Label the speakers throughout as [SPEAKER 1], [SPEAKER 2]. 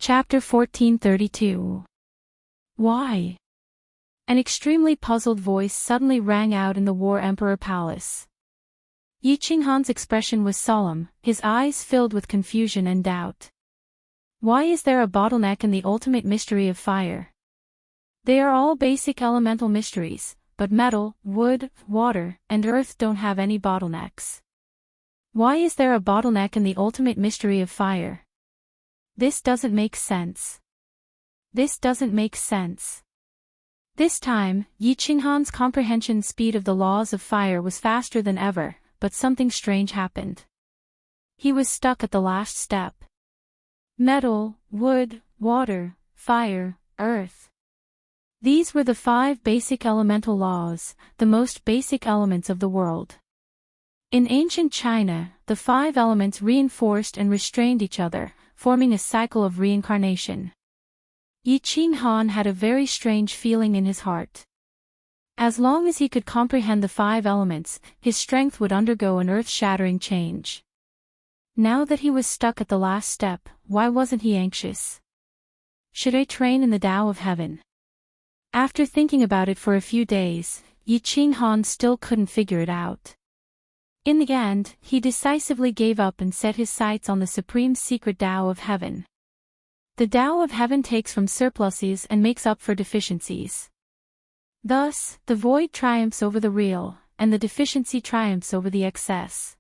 [SPEAKER 1] Chapter 1432. Why? An extremely puzzled voice suddenly rang out in the War Emperor Palace. Yi Qinghan's expression was solemn, his eyes filled with confusion and doubt. Why is there a bottleneck in the ultimate mystery of fire? They are all basic elemental mysteries, but metal, wood, water, and earth don't have any bottlenecks. Why is there a bottleneck in the ultimate mystery of fire? This doesn't make sense. This doesn't make sense. This time, Yi Qinghan's comprehension speed of the laws of fire was faster than ever, but something strange happened. He was stuck at the last step. Metal, wood, water, fire, earth. These were the 5 basic elemental laws, the most basic elements of the world. In ancient China, the 5 elements reinforced and restrained each other, forming a cycle of reincarnation. Yi Qinghan had a very strange feeling in his heart. As long as he could comprehend the 5 elements, his strength would undergo an earth-shattering change. Now that he was stuck at the last step, why wasn't he anxious? Should I train in the Tao of Heaven? After thinking about it for a few days, Yi Qinghan still couldn't figure it out. In the end, he decisively gave up and set his sights on the supreme secret Tao of Heaven. The Tao of Heaven takes from surpluses and makes up for deficiencies. Thus, the void triumphs over the real, and the deficiency triumphs over the excess.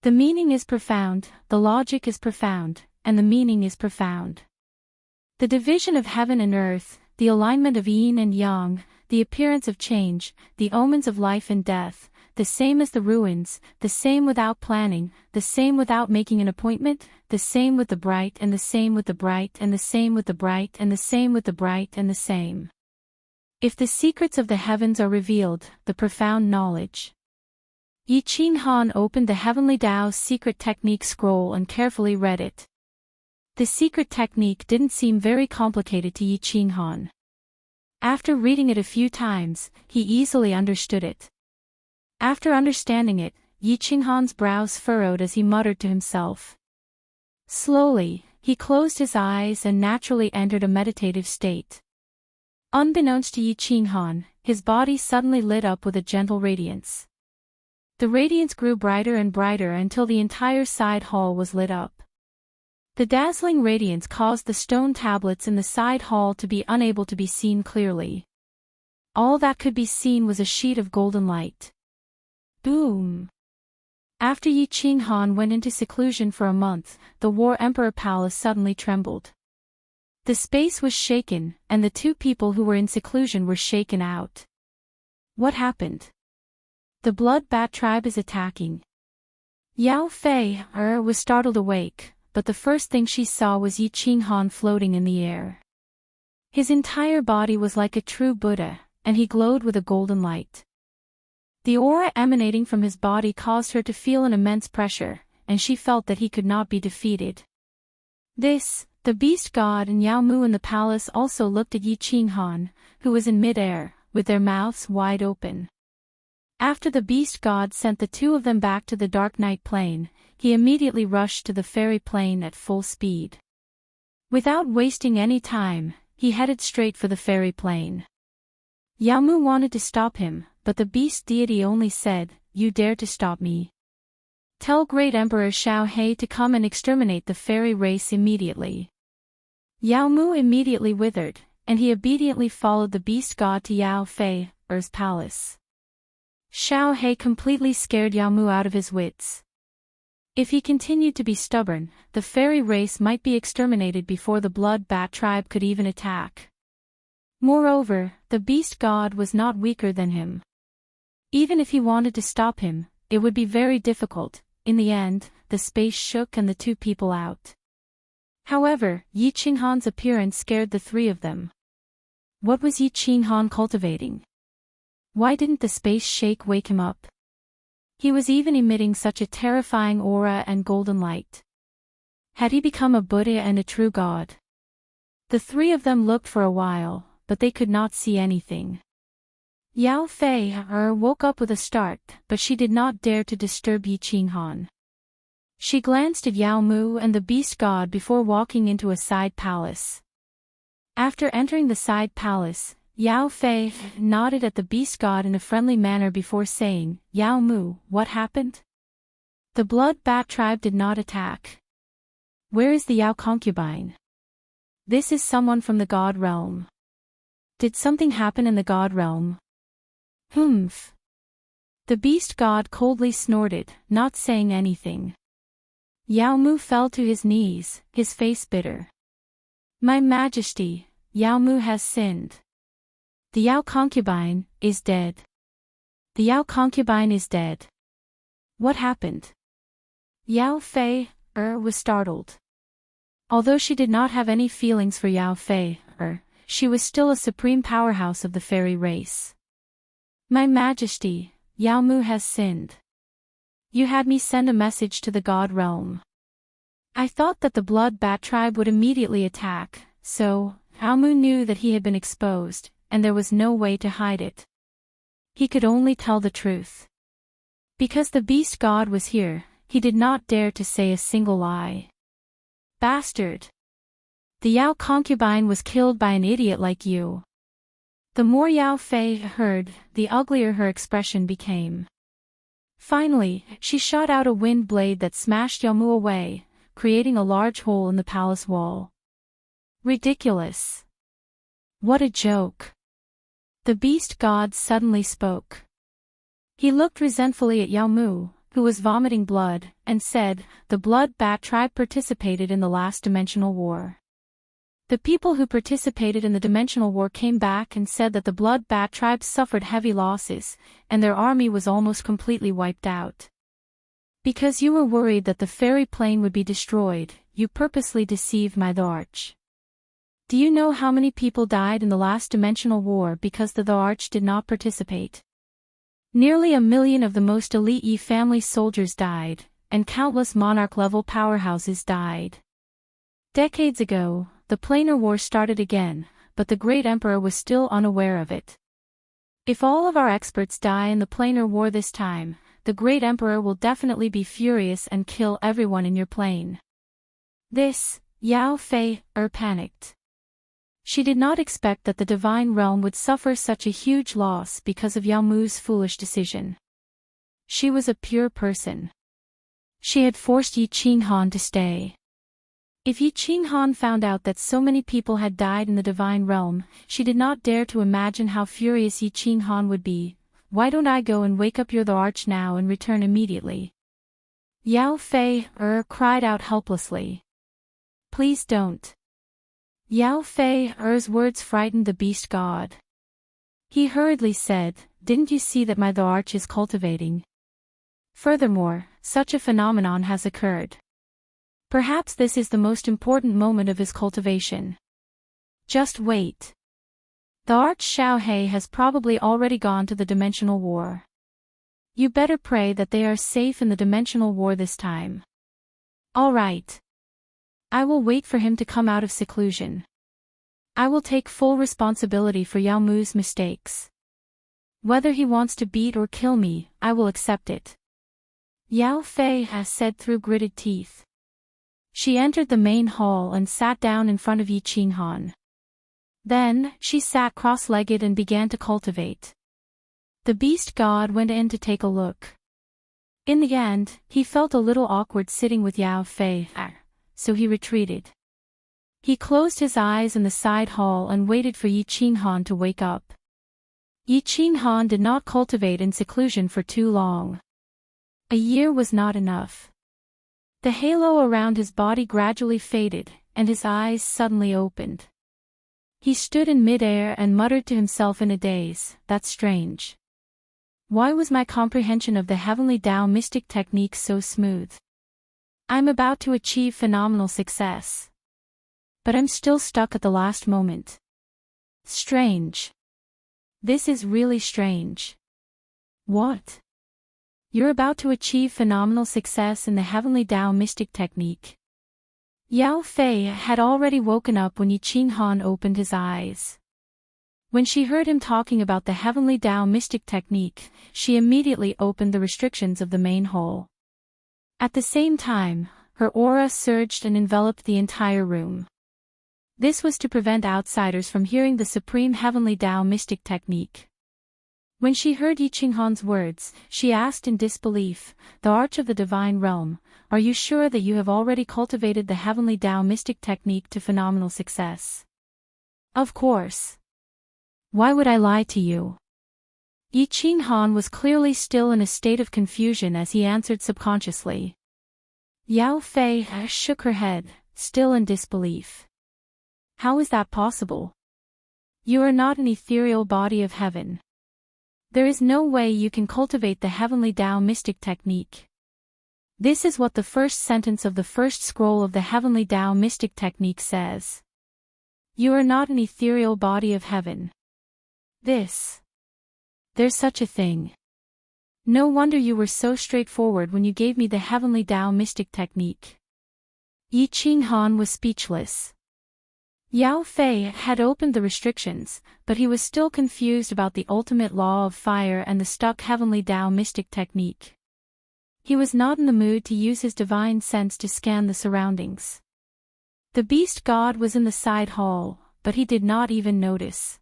[SPEAKER 1] The meaning is profound, the logic is profound, and the meaning is profound. The division of heaven and earth, the alignment of yin and yang, the appearance of change, the omens of life and death, the same as the ruins, the same without planning, the same without making an appointment, the same with the bright and the same with the bright and the same with the bright and the same with the bright and the same. If the secrets of the heavens are revealed, the profound knowledge. Yi Qinghan opened the Heavenly Tao's secret technique scroll and carefully read it. The secret technique didn't seem very complicated to Yi Qinghan. After reading it a few times, he easily understood it. After understanding it, Yi Qinghan's brows furrowed as he muttered to himself. Slowly, he closed his eyes and naturally entered a meditative state. Unbeknownst to Yi Qinghan, his body suddenly lit up with a gentle radiance. The radiance grew brighter and brighter until the entire side hall was lit up. The dazzling radiance caused the stone tablets in the side hall to be unable to be seen clearly. All that could be seen was a sheet of golden light. Boom! After Yi Qinghan went into seclusion for a month, the War Emperor Palace suddenly trembled. The space was shaken, and the 2 people who were in seclusion were shaken out. What happened? The Blood Bat tribe is attacking. Yao Fei was startled awake, but the first thing she saw was Yi Qinghan floating in the air. His entire body was like a true Buddha, and he glowed with a golden light. The aura emanating from his body caused her to feel an immense pressure, and she felt that he could not be defeated. The beast god and Yao Mu in the palace also looked at Yi Qinghan, who was in mid-air, with their mouths wide open. After the beast god sent the 2 of them back to the Dark Night Plane, he immediately rushed to the fairy plane at full speed. Without wasting any time, he headed straight for the fairy plane. Yao Mu wanted to stop him, but the beast deity only said, "You dare to stop me? Tell Great Emperor Xiao He to come and exterminate the fairy race immediately." Yao Mu immediately withered, and he obediently followed the beast god to Yao Fei's palace. Xiao He completely scared Yao Mu out of his wits. If he continued to be stubborn, the fairy race might be exterminated before the Blood Bat tribe could even attack. Moreover, the beast god was not weaker than him. Even if he wanted to stop him, it would be very difficult. In the end, the space shook and the 2 people out. However, Yi Qinghan's appearance scared the 3 of them. What was Yi Qinghan cultivating? Why didn't the space shake wake him up? He was even emitting such a terrifying aura and golden light. Had he become a Buddha and a true god? The 3 of them looked for a while, but they could not see anything. Yao Fei woke up with a start, but she did not dare to disturb Yi Qinghan. She glanced at Yao Mu and the beast god before walking into a side palace. After entering the side palace, Yao Fei nodded at the beast god in a friendly manner before saying, "Yao Mu, what happened?" "The blood bat tribe did not attack." "Where is the Yao concubine?" "This is someone from the god realm." "Did something happen in the god realm?" "Humph." The beast god coldly snorted, not saying anything. Yao Mu fell to his knees, his face bitter. "My Majesty, Yao Mu has sinned. The Yao concubine is dead." "The Yao concubine is dead. What happened?" Yao Fei was startled. Although she did not have any feelings for Yao Fei she was still a supreme powerhouse of the fairy race. "My Majesty, Yao Mu has sinned. You had me send a message to the god realm. I thought that the blood bat tribe would immediately attack, so Yao Mu knew that he had been exposed, and there was no way to hide it. He could only tell the truth. Because the beast god was here, he did not dare to say a single lie." "Bastard! The Yao concubine was killed by an idiot like you." The more Yao Fei heard, the uglier her expression became. Finally, she shot out a wind blade that smashed Yao Mu away, creating a large hole in the palace wall. "Ridiculous. What a joke." The beast god suddenly spoke. He looked resentfully at Yao Mu, who was vomiting blood, and said, "The blood bat tribe participated in the last dimensional war. The people who participated in the dimensional war came back and said that the blood bat tribe suffered heavy losses, and their army was almost completely wiped out. Because you were worried that the fairy plane would be destroyed, you purposely deceived my Arch. Do you know how many people died in the last dimensional war because the Arch did not participate? Nearly 1 million of the most elite Yi family soldiers died, and countless monarch-level powerhouses died. Decades ago, the planar war started again, but the great emperor was still unaware of it. If all of our experts die in the planar war this time, the great emperor will definitely be furious and kill everyone in your plane." This, Yao Fei panicked. She did not expect that the divine realm would suffer such a huge loss because of Yao Mu's foolish decision. She was a pure person. She had forced Yi Qinghan to stay. If Yi Qinghan found out that so many people had died in the divine realm, she did not dare to imagine how furious Yi Qinghan would be. "Why don't I go and wake up your Arch now and return immediately?" Yao Fei cried out helplessly. "Please don't." Yao Fei's words frightened the beast god. He hurriedly said, "Didn't you see that my Arch is cultivating? Furthermore, such a phenomenon has occurred. Perhaps this is the most important moment of his cultivation. Just wait. The Arch Xiaohei has probably already gone to the dimensional war. You better pray that they are safe in the dimensional war this time." "All right. I will wait for him to come out of seclusion. I will take full responsibility for Yao Mu's mistakes. Whether he wants to beat or kill me, I will accept it," Yao Fei has said through gritted teeth. She entered the main hall and sat down in front of Yi Qinghan. Then, she sat cross-legged and began to cultivate. The beast god went in to take a look. In the end, he felt a little awkward sitting with Yao Fei, so he retreated. He closed his eyes in the side hall and waited for Yi Qinghan to wake up. Yi Qinghan did not cultivate in seclusion for too long. A year was not enough. The halo around his body gradually faded, and his eyes suddenly opened. He stood in mid-air and muttered to himself in a daze, "That's strange. Why was my comprehension of the heavenly Tao mystic technique so smooth? I'm about to achieve phenomenal success. But I'm still stuck at the last moment. Strange. This is really strange." "What?" "You're about to achieve phenomenal success in the heavenly Tao mystic technique." Yao Fei had already woken up when Yi Qinghan opened his eyes. When she heard him talking about the heavenly Tao mystic technique, she immediately opened the restrictions of the main hall. At the same time, her aura surged and enveloped the entire room. This was to prevent outsiders from hearing the supreme heavenly Tao mystic technique. When she heard Yi Qinghan's words, she asked in disbelief, "The Arch of the Divine Realm, are you sure that you have already cultivated the heavenly Tao mystic technique to phenomenal success?" "Of course. Why would I lie to you?" Yi Qinghan was clearly still in a state of confusion as he answered subconsciously. Yao Fei shook her head, still in disbelief. "How is that possible? You are not an ethereal body of heaven. There is no way you can cultivate the heavenly Tao mystic technique. This is what the first sentence of the first scroll of the heavenly Tao mystic technique says. You are not an ethereal body of heaven. There's such a thing. No wonder you were so straightforward when you gave me the heavenly Tao mystic technique." Yi Qinghan was speechless. Yao Fei had opened the restrictions, but he was still confused about the ultimate law of fire and the stuck heavenly Tao mystic technique. He was not in the mood to use his divine sense to scan the surroundings. The beast god was in the side hall, but he did not even notice.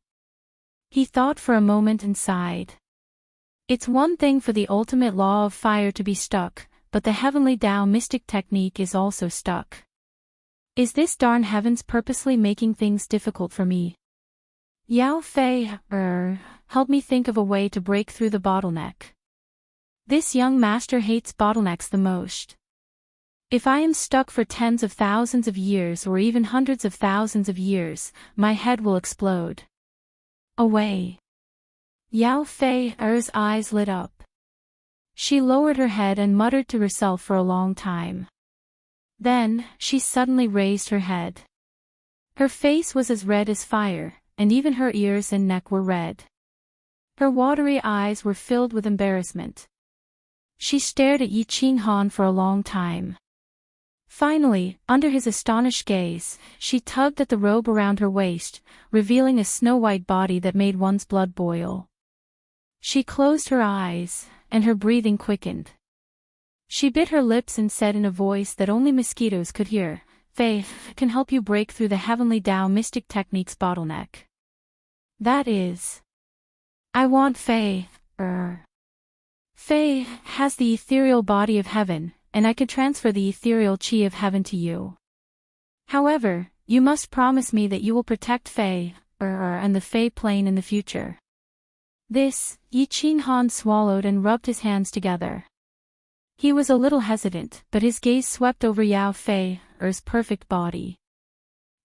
[SPEAKER 1] He thought for a moment and sighed. It's one thing for the ultimate law of fire to be stuck, but the heavenly Tao mystic technique is also stuck. Is this darn heavens purposely making things difficult for me? Yao Fei, help me think of a way to break through the bottleneck. This young master hates bottlenecks the most. If I am stuck for tens of thousands of years or even hundreds of thousands of years, my head will explode. Away. Yao Fei's eyes lit up. She lowered her head and muttered to herself for a long time. Then, she suddenly raised her head. Her face was as red as fire, and even her ears and neck were red. Her watery eyes were filled with embarrassment. She stared at Yi Qinghan for a long time. Finally, under his astonished gaze, she tugged at the robe around her waist, revealing a snow-white body that made one's blood boil. She closed her eyes, and her breathing quickened. She bit her lips and said in a voice that only mosquitoes could hear, "Faith can help you break through the heavenly Tao mystic technique's bottleneck. That is, I want Faith. Faith has the ethereal body of heaven, and I could transfer the ethereal chi of heaven to you. However, you must promise me that you will protect Faith and the Fey plane in the future." This, Yi Qinghan swallowed and rubbed his hands together. He was a little hesitant, but his gaze swept over Yao Fei's perfect body.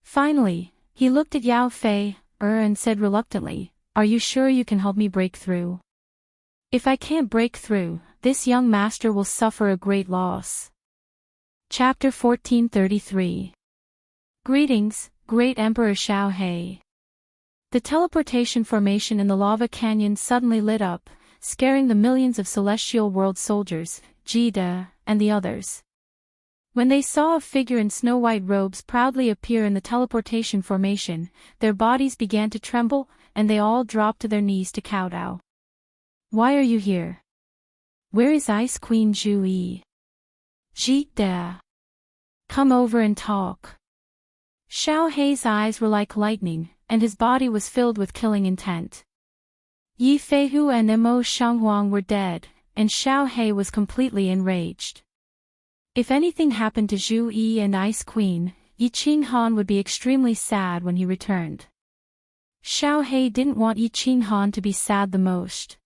[SPEAKER 1] Finally, he looked at Yao Fei and said reluctantly, "Are you sure you can help me break through? If I can't break through, this young master will suffer a great loss." Chapter 1433. Greetings, Great Emperor Xiao He. The teleportation formation in the lava canyon suddenly lit up, scaring the millions of celestial world soldiers, Jida, and the others. When they saw a figure in snow-white robes proudly appear in the teleportation formation, their bodies began to tremble, and they all dropped to their knees to kowtow. "Why are you here? Where is Ice Queen Zhu Yi? Jida, come over and talk." Xiao Hei's eyes were like lightning, and his body was filled with killing intent. Yi Feihu and Mo Shanghuang were dead, and Xiao Hei was completely enraged. If anything happened to Zhu Yi and Ice Queen, Yi Qinghan would be extremely sad when he returned. Xiao Hei didn't want Yi Qinghan to be sad the most.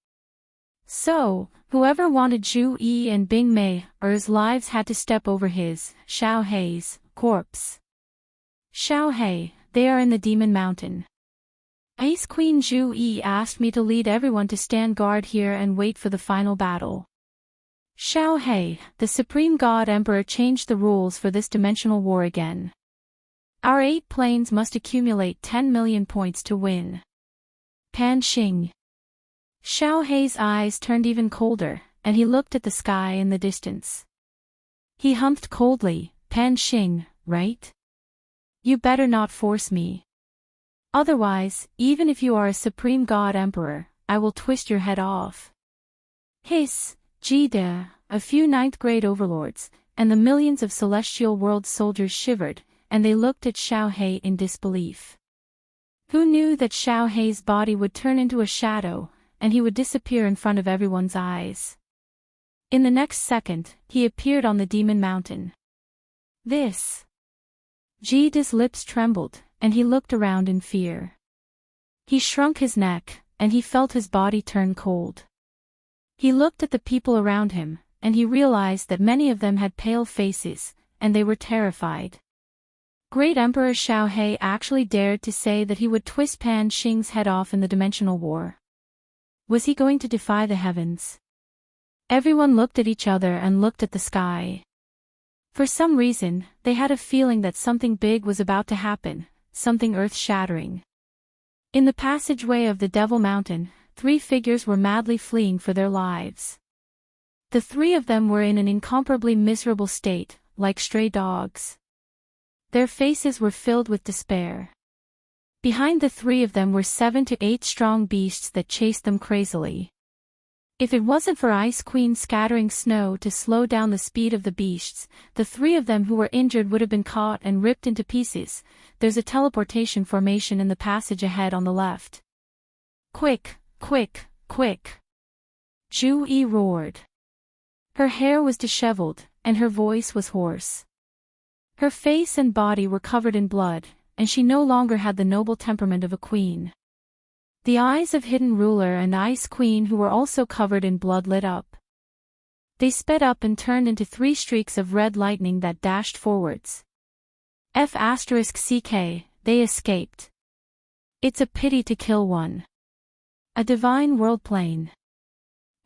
[SPEAKER 1] So, whoever wanted Zhu Yi and Bing Mei's lives had to step over his, Xiao Hei's, corpse. "Xiao Hei, they are in the Demon Mountain. Ice Queen Zhu Yi asked me to lead everyone to stand guard here and wait for the final battle." Xiao Hei, the Supreme God Emperor, changed the rules for this dimensional war again. Our 8 planes must accumulate 10 million points to win. Pan Xing. Xiao Hei's eyes turned even colder, and he looked at the sky in the distance. He humped coldly, "Pan Xing, right? You better not force me. Otherwise, even if you are a Supreme God Emperor, I will twist your head off." Hiss, Jida, a few 9th-grade overlords, and the millions of celestial world soldiers shivered, and they looked at Xiao He in disbelief. Who knew that Xiao He's body would turn into a shadow, and he would disappear in front of everyone's eyes? In the next second, he appeared on the Demon Mountain. This. Jide's lips trembled, and he looked around in fear. He shrunk his neck, and he felt his body turn cold. He looked at the people around him, and he realized that many of them had pale faces, and they were terrified. Great Emperor Xiao He actually dared to say that he would twist Pan Xing's head off in the dimensional war. Was he going to defy the heavens? Everyone looked at each other and looked at the sky. For some reason, they had a feeling that something big was about to happen, something earth-shattering. In the passageway of the Devil Mountain, 3 figures were madly fleeing for their lives. The 3 of them were in an incomparably miserable state, like stray dogs. Their faces were filled with despair. Behind the 3 of them were 7 to 8 strong beasts that chased them crazily. If it wasn't for Ice Queen scattering snow to slow down the speed of the beasts, the 3 of them who were injured would have been caught and ripped into pieces. There's a teleportation formation in the passage ahead on the left. Quick, quick, quick! Zhu Yi roared. Her hair was disheveled, and her voice was hoarse. Her face and body were covered in blood, and she no longer had the noble temperament of a queen. The eyes of Hidden Ruler and Ice Queen, who were also covered in blood, lit up. They sped up and turned into 3 streaks of red lightning that dashed forwards. F***ck, they escaped. It's a pity to kill one. A divine world plane.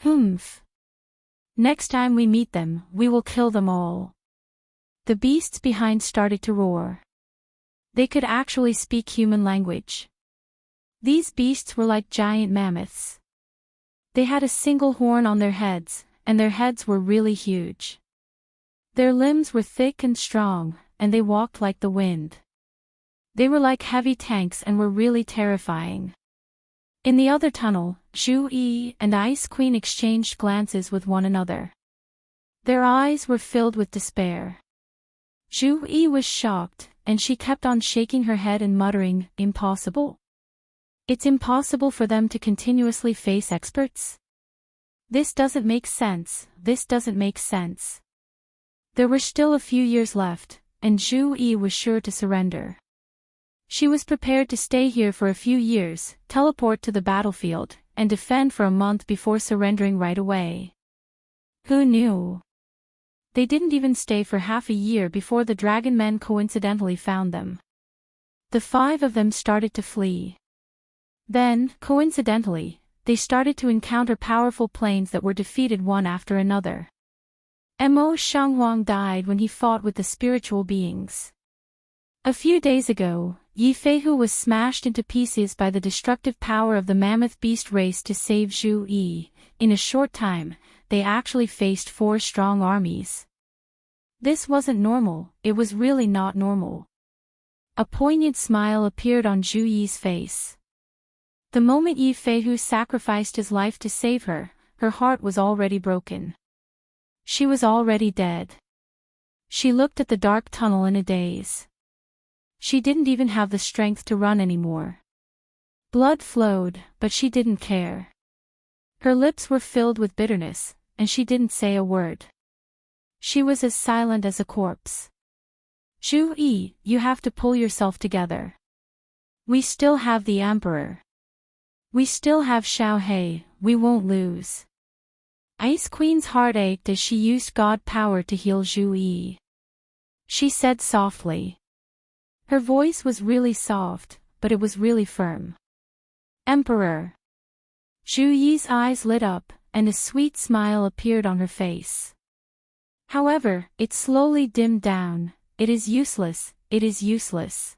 [SPEAKER 1] Humph. Next time we meet them, we will kill them all. The beasts behind started to roar. They could actually speak human language. These beasts were like giant mammoths. They had a single horn on their heads, and their heads were really huge. Their limbs were thick and strong, and they walked like the wind. They were like heavy tanks and were really terrifying. In the other tunnel, Zhu Yi and Ice Queen exchanged glances with one another. Their eyes were filled with despair. Zhu Yi was shocked, and she kept on shaking her head and muttering, "Impossible? It's impossible for them to continuously face experts? This doesn't make sense, this doesn't make sense." There were still a few years left, and Zhu Yi was sure to surrender. She was prepared to stay here for a few years, teleport to the battlefield, and defend for a month before surrendering right away. Who knew? They didn't even stay for half a year before the dragon men coincidentally found them. The 5 of them started to flee. Then, coincidentally, they started to encounter powerful planes that were defeated one after another. Mo Shanghuang died when he fought with the spiritual beings. A few days ago, Yi Feihu was smashed into pieces by the destructive power of the mammoth beast race to save Zhu Yi. In a short time, they actually faced 4 strong armies. This wasn't normal, it was really not normal. A poignant smile appeared on Zhu Yi's face. The moment Yi Feihu sacrificed his life to save her, her heart was already broken. She was already dead. She looked at the dark tunnel in a daze. She didn't even have the strength to run anymore. Blood flowed, but she didn't care. Her lips were filled with bitterness, and she didn't say a word. She was as silent as a corpse. Zhu Yi, you have to pull yourself together. We still have the Emperor. We still have Xiao He, we won't lose. Ice Queen's heart ached as she used God power to heal Zhu Yi. She said softly. Her voice was really soft, but it was really firm. Emperor. Zhu Yi's eyes lit up, and a sweet smile appeared on her face. However, it slowly dimmed down. It is useless, it is useless.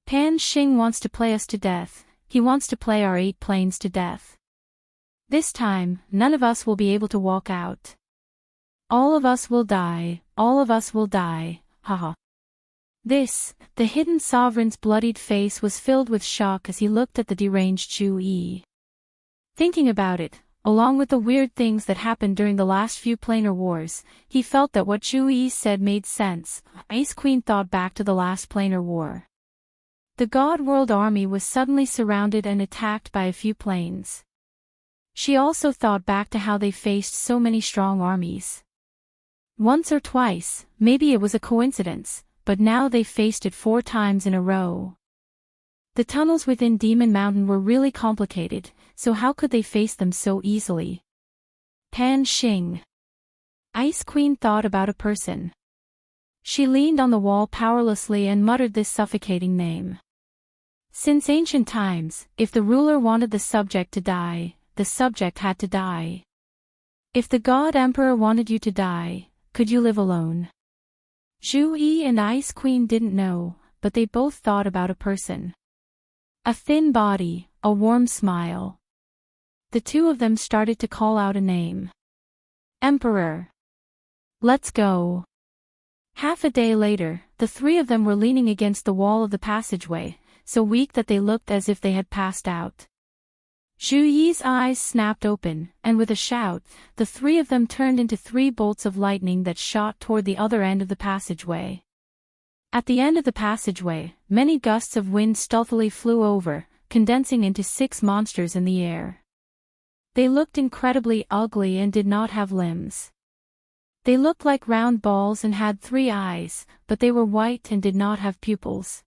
[SPEAKER 1] Pan Xing wants to play us to death, he wants to play our 8 planes to death. This time, none of us will be able to walk out. All of us will die, all of us will die, haha. The hidden sovereign's bloodied face was filled with shock as he looked at the deranged Zhu Yi. Thinking about it, along with the weird things that happened during the last few planar wars, he felt that what Zhu Yi said made sense. Ice Queen thought back to the last planar war. The God World army was suddenly surrounded and attacked by a few planes. She also thought back to how they faced so many strong armies. Once or twice, maybe it was a coincidence, but now they faced it 4 times in a row. The tunnels within Demon Mountain were really complicated, so how could they face them so easily? Pan Xing. Ice Queen thought about a person. She leaned on the wall powerlessly and muttered this suffocating name. Since ancient times, if the ruler wanted the subject to die, the subject had to die. If the God Emperor wanted you to die, could you live alone? Zhu Yi and Ice Queen didn't know, but they both thought about a person. A thin body, a warm smile. The two of them started to call out a name. Emperor. Let's go. Half a day later, the 3 of them were leaning against the wall of the passageway, so weak that they looked as if they had passed out. Zhu Yi's eyes snapped open, and with a shout, the 3 of them turned into 3 bolts of lightning that shot toward the other end of the passageway. At the end of the passageway, many gusts of wind stealthily flew over, condensing into 6 monsters in the air. They looked incredibly ugly and did not have limbs. They looked like round balls and had 3 eyes, but they were white and did not have pupils.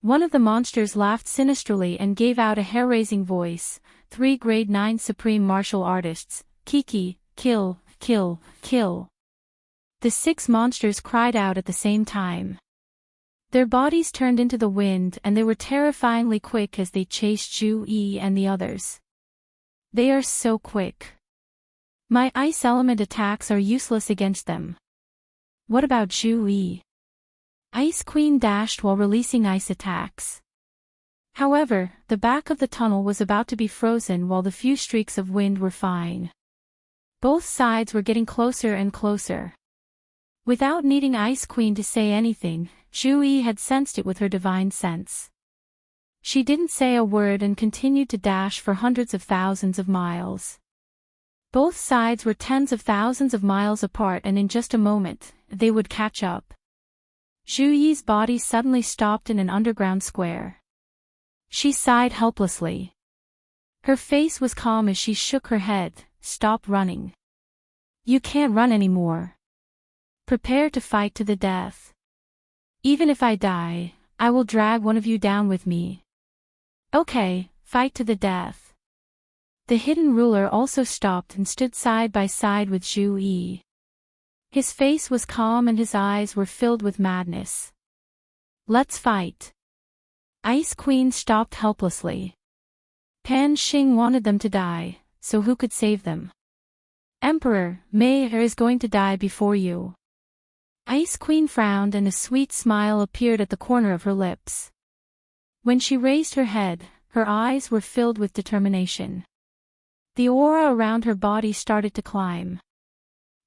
[SPEAKER 1] One of the monsters laughed sinisterly and gave out a hair-raising voice. 3 grade 9 supreme martial artists, Kiki, kill, kill, kill. The 6 monsters cried out at the same time. Their bodies turned into the wind and they were terrifyingly quick as they chased Zhu Yi and the others. They are so quick. My ice element attacks are useless against them. What about Zhu Yi? Ice Queen dashed while releasing ice attacks. However, the back of the tunnel was about to be frozen while the few streaks of wind were fine. Both sides were getting closer and closer. Without needing Ice Queen to say anything, Zhu Yi had sensed it with her divine sense. She didn't say a word and continued to dash for hundreds of thousands of miles. Both sides were tens of thousands of miles apart and in just a moment, they would catch up. Zhu Yi's body suddenly stopped in an underground square. She sighed helplessly. Her face was calm as she shook her head. Stop running. You can't run anymore. Prepare to fight to the death. Even if I die, I will drag one of you down with me. Okay, fight to the death. The hidden ruler also stopped and stood side by side with Zhu Yi. His face was calm and his eyes were filled with madness. Let's fight. Ice Queen stopped helplessly. Pan Xing wanted them to die, so who could save them? Emperor, Mei Er is going to die before you. Ice Queen frowned and a sweet smile appeared at the corner of her lips. When she raised her head, her eyes were filled with determination. The aura around her body started to climb.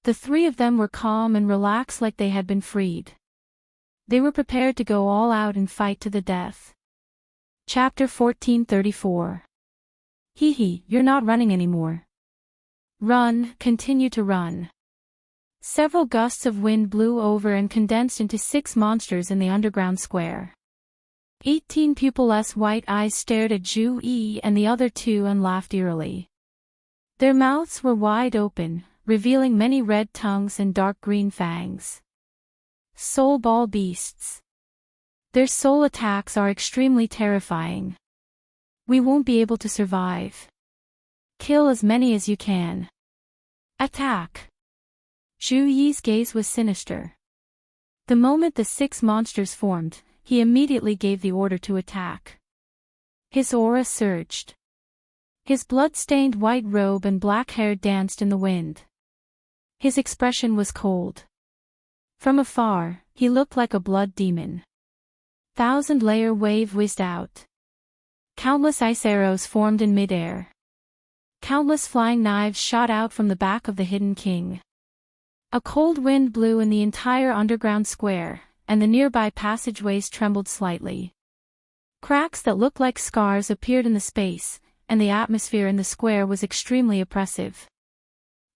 [SPEAKER 1] The 3 of them were calm and relaxed like they had been freed. They were prepared to go all out and fight to the death. Chapter 1434. Hee, you're not running anymore. Run, continue to run. Several gusts of wind blew over and condensed into 6 monsters in the underground square. 18 pupilless white eyes stared at Zhu Yi and the other 2 and laughed eerily. Their mouths were wide open, revealing many red tongues and dark green fangs. Soul ball beasts. Their soul attacks are extremely terrifying. We won't be able to survive. Kill as many as you can. Attack. Zhu Yi's gaze was sinister. The moment the 6 monsters formed, he immediately gave the order to attack. His aura surged. His blood-stained white robe and black hair danced in the wind. His expression was cold. From afar, he looked like a blood demon. 1,000-layer wave whizzed out. Countless ice arrows formed in midair. Countless flying knives shot out from the back of the hidden king. A cold wind blew in the entire underground square, and the nearby passageways trembled slightly. Cracks that looked like scars appeared in the space, and the atmosphere in the square was extremely oppressive.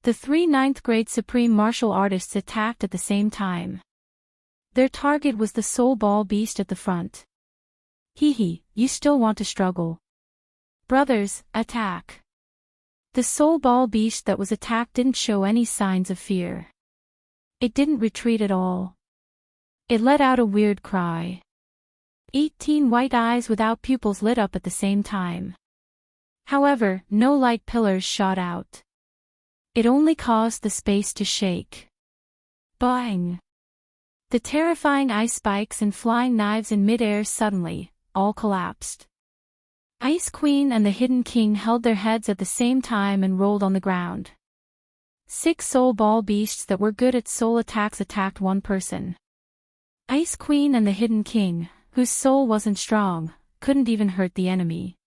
[SPEAKER 1] The three ninth-grade supreme martial artists attacked at the same time. Their target was the soul ball beast at the front. Hee, you still want to struggle. Brothers, attack. The soul ball beast that was attacked didn't show any signs of fear. It didn't retreat at all. It let out a weird cry. 18 white eyes without pupils lit up at the same time. However, no light pillars shot out. It only caused the space to shake. Bang! The terrifying ice spikes and flying knives in midair suddenly, all collapsed. Ice Queen and the Hidden King held their heads at the same time and rolled on the ground. 6 soul ball beasts that were good at soul attacks attacked one person. Ice Queen and the Hidden King, whose soul wasn't strong, couldn't even hurt the enemy.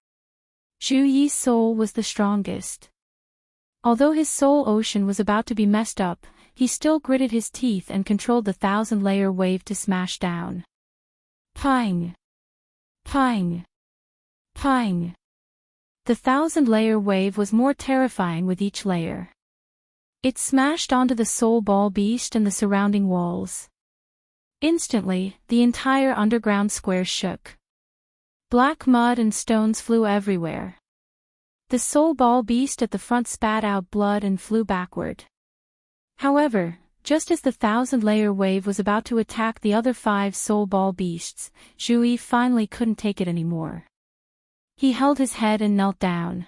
[SPEAKER 1] Zhu Yi's soul was the strongest. Although his soul ocean was about to be messed up, he still gritted his teeth and controlled the 1,000-layer wave to smash down. Pang! Pang! Pang! The 1,000-layer wave was more terrifying with each layer. It smashed onto the soul ball beast and the surrounding walls. Instantly, the entire underground square shook. Black mud and stones flew everywhere. The soul ball beast at the front spat out blood and flew backward. However, just as the 1,000-layer wave was about to attack the other 5 soul ball beasts, Zhu Yi finally couldn't take it anymore. He held his head and knelt down.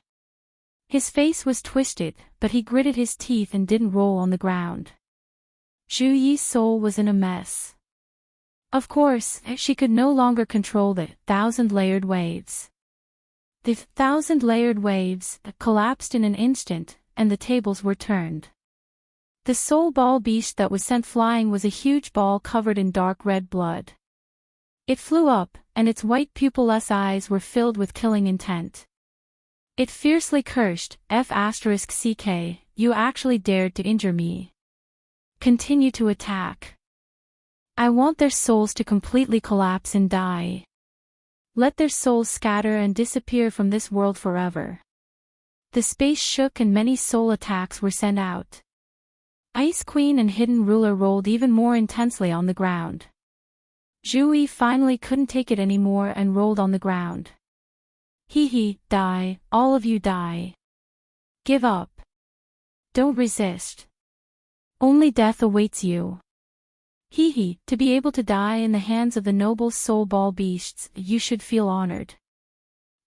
[SPEAKER 1] His face was twisted, but he gritted his teeth and didn't roll on the ground. Zhu Yi's soul was in a mess. Of course, she could no longer control the 1,000-layered waves. The 1,000-layered waves collapsed in an instant, and the tables were turned. The soul ball beast that was sent flying was a huge ball covered in dark red blood. It flew up, and its white pupilless eyes were filled with killing intent. It fiercely cursed, F***ck, you actually dared to injure me. Continue to attack. I want their souls to completely collapse and die. Let their souls scatter and disappear from this world forever. The space shook and many soul attacks were sent out. Ice Queen and Hidden Ruler rolled even more intensely on the ground. Zhu Yi finally couldn't take it anymore and rolled on the ground. Hee, die, all of you die. Give up. Don't resist. Only death awaits you. Hee, to be able to die in the hands of the noble soul ball beasts, you should feel honored.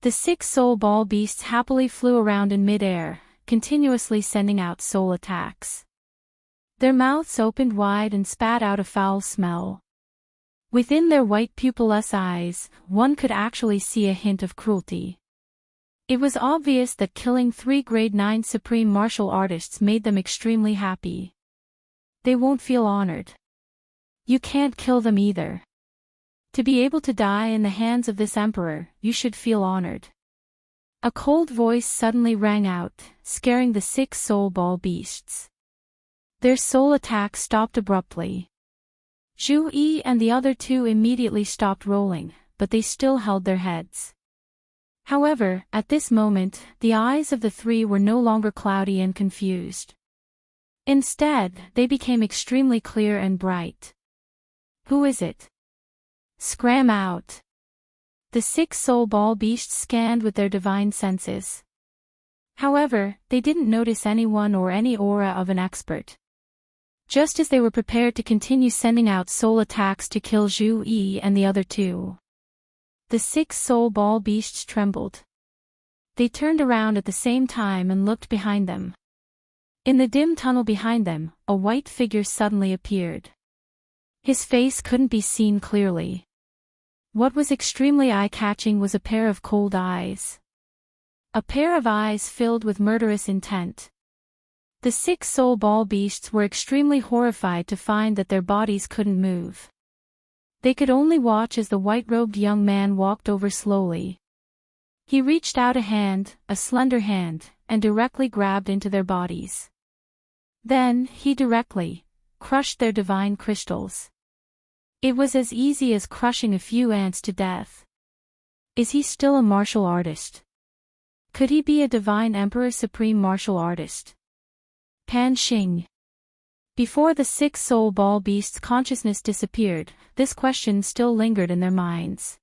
[SPEAKER 1] The 6 soul ball beasts happily flew around in midair, continuously sending out soul attacks. Their mouths opened wide and spat out a foul smell. Within their white pupilless eyes, one could actually see a hint of cruelty. It was obvious that killing 3 grade 9 supreme martial artists made them extremely happy. They won't feel honored. You can't kill them either. To be able to die in the hands of this emperor, you should feel honored. A cold voice suddenly rang out, scaring the 6 soul ball beasts. Their soul attack stopped abruptly. Zhu Yi and the other 2 immediately stopped rolling, but they still held their heads. However, at this moment, the eyes of the 3 were no longer cloudy and confused. Instead, they became extremely clear and bright. Who is it? Scram out. The 6 soul ball beasts scanned with their divine senses. However, they didn't notice anyone or any aura of an expert. Just as they were prepared to continue sending out soul attacks to kill Zhu Yi and the other 2. The 6 soul ball beasts trembled. They turned around at the same time and looked behind them. In the dim tunnel behind them, a white figure suddenly appeared. His face couldn't be seen clearly. What was extremely eye-catching was a pair of cold eyes. A pair of eyes filled with murderous intent. The 6 soul ball beasts were extremely horrified to find that their bodies couldn't move. They could only watch as the white-robed young man walked over slowly. He reached out a hand, a slender hand, and directly grabbed into their bodies. Then, he directly crushed their divine crystals. It was as easy as crushing a few ants to death. Is he still a martial artist? Could he be a divine emperor, supreme martial artist? Pan Xing. Before the 6 soul ball beasts' consciousness disappeared, this question still lingered in their minds.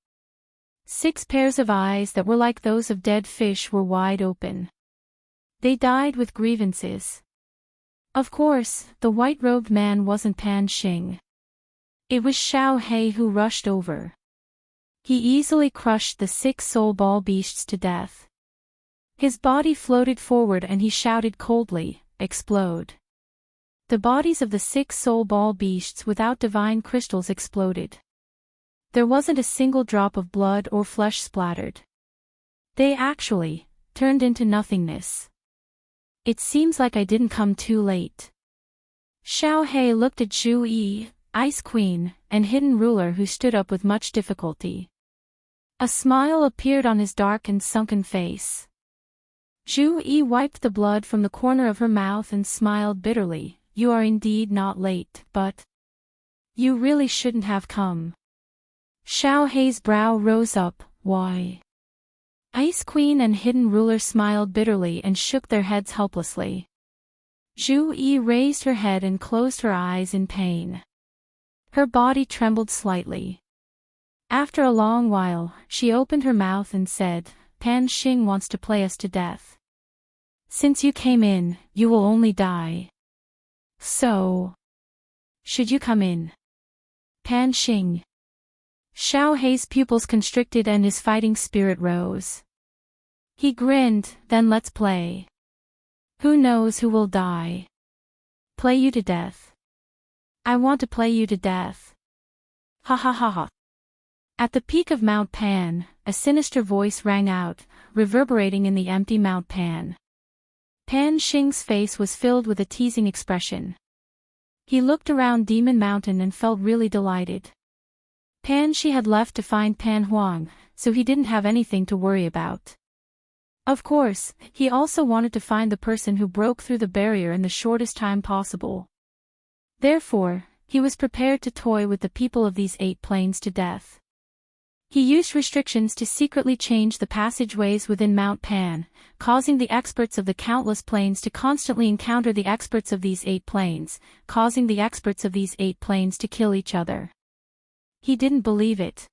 [SPEAKER 1] 6 pairs of eyes that were like those of dead fish were wide open. They died with grievances. Of course, the white-robed man wasn't Pan Xing. It was Xiao He who rushed over. He easily crushed the 6 soul ball beasts to death. His body floated forward and he shouted coldly, "Explode!" The bodies of the 6 soul ball beasts without divine crystals exploded. There wasn't a single drop of blood or flesh splattered. They actually turned into nothingness. It seems like I didn't come too late. Xiao He looked at Zhu Yi, Ice Queen, and Hidden Ruler, who stood up with much difficulty. A smile appeared on his dark and sunken face. Zhu Yi wiped the blood from the corner of her mouth and smiled bitterly. "You are indeed not late, but you really shouldn't have come." Xiao He's brow rose up. "Why?" Ice Queen and Hidden Ruler smiled bitterly and shook their heads helplessly. Zhu Yi raised her head and closed her eyes in pain. Her body trembled slightly. After a long while, she opened her mouth and said, "Pan Xing wants to play us to death. Since you came in, you will only die. So, should you come in?" Pan Xing. Xiao He's pupils constricted and his fighting spirit rose. He grinned, "Then let's play. Who knows who will die? Play you to death. I want to play you to death. Ha ha ha ha." At the peak of Mount Pan, a sinister voice rang out, reverberating in the empty Mount Pan. Pan Xing's face was filled with a teasing expression. He looked around Demon Mountain and felt really delighted. Pan Shi had left to find Pan Huang, so he didn't have anything to worry about. Of course, he also wanted to find the person who broke through the barrier in the shortest time possible. Therefore, he was prepared to toy with the people of these 8 planes to death. He used restrictions to secretly change the passageways within Mount Pan, causing the experts of the countless planes to constantly encounter the experts of these 8 planes, causing the experts of these 8 planes to kill each other. He didn't believe it.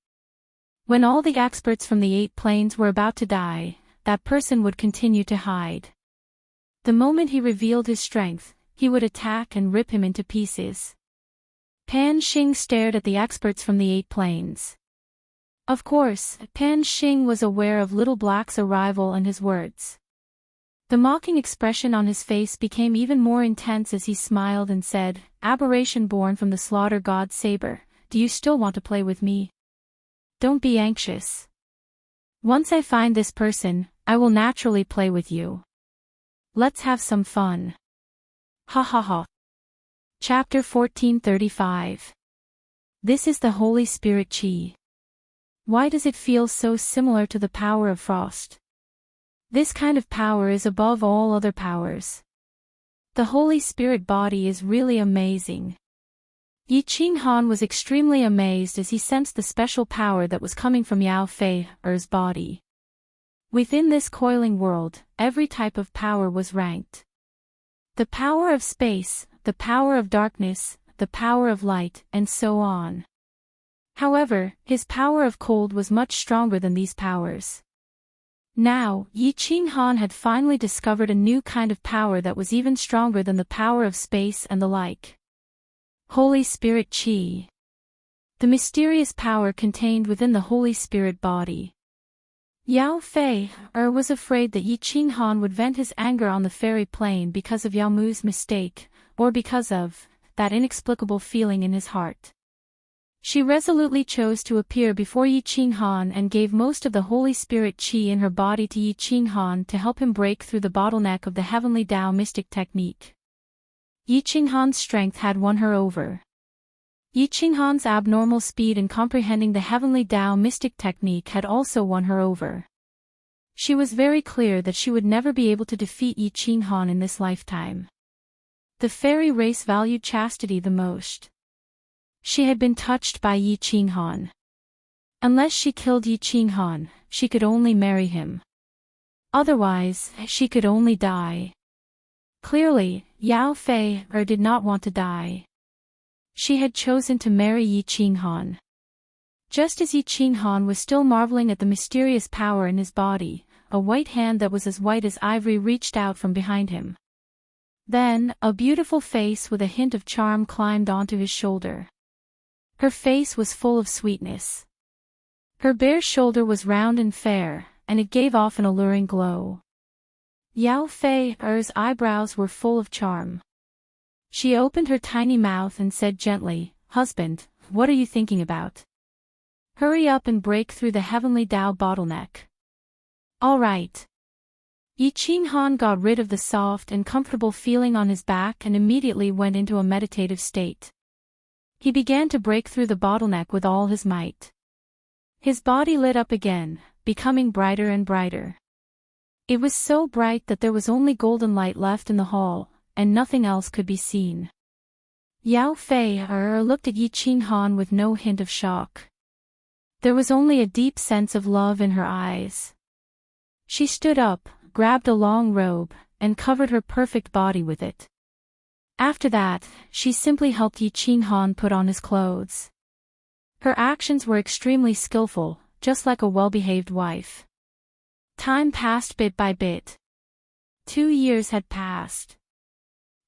[SPEAKER 1] When all the experts from the 8 planes were about to die, that person would continue to hide. The moment he revealed his strength, he would attack and rip him into pieces. Pan Xing stared at the experts from the 8 planes. Of course, Pan Xing was aware of Little Black's arrival and his words. The mocking expression on his face became even more intense as he smiled and said, "Aberration born from the slaughter god Saber, do you still want to play with me? Don't be anxious. Once I find this person, I will naturally play with you. Let's have some fun. Ha ha ha." Chapter 1435. This is the Holy Spirit Chi. Why does it feel so similar to the power of frost? This kind of power is above all other powers. The Holy Spirit body is really amazing. Yi Qing Han was extremely amazed as he sensed the special power that was coming from Yao Fei Er's body. Within this coiling world, every type of power was ranked. The power of space, the power of darkness, the power of light, and so on. However, his power of cold was much stronger than these powers. Now, Yi Qing Han had finally discovered a new kind of power that was even stronger than the power of space and the like. Holy Spirit Chi. The mysterious power contained within the Holy Spirit body. Yao Fei was afraid that Yi Qing Han would vent his anger on the fairy plane because of Yao Mu's mistake, or because of that inexplicable feeling in his heart. She resolutely chose to appear before Yi Qing Han and gave most of the Holy Spirit Chi in her body to Yi Qing Han to help him break through the bottleneck of the Heavenly Tao mystic technique. Yi Qing Han's strength had won her over. Yi Qing Han's abnormal speed in comprehending the Heavenly Tao mystic technique had also won her over. She was very clear that she would never be able to defeat Yi Qing Han in this lifetime. The fairy race valued chastity the most. She had been touched by Yi Qing Han. Unless she killed Yi Qing Han, she could only marry him. Otherwise, she could only die. Clearly, Yao Fei did not want to die. She had chosen to marry Yi Qinghan. Just as Yi Qinghan was still marveling at the mysterious power in his body, a white hand that was as white as ivory reached out from behind him. Then, a beautiful face with a hint of charm climbed onto his shoulder. Her face was full of sweetness. Her bare shoulder was round and fair, and it gave off an alluring glow. Yao Fei's eyebrows were full of charm. She opened her tiny mouth and said gently, "Husband, what are you thinking about? Hurry up and break through the heavenly Dao bottleneck." "All right." Yi Qinghan got rid of the soft and comfortable feeling on his back and immediately went into a meditative state. He began to break through the bottleneck with all his might. His body lit up again, becoming brighter and brighter. It was so bright that there was only golden light left in the hall, and nothing else could be seen. Yao Fei looked at Yi Qinghan with no hint of shock. There was only a deep sense of love in her eyes. She stood up, grabbed a long robe, and covered her perfect body with it. After that, she simply helped Yi Qinghan put on his clothes. Her actions were extremely skillful, just like a well-behaved wife. Time passed bit by bit. 2 years had passed.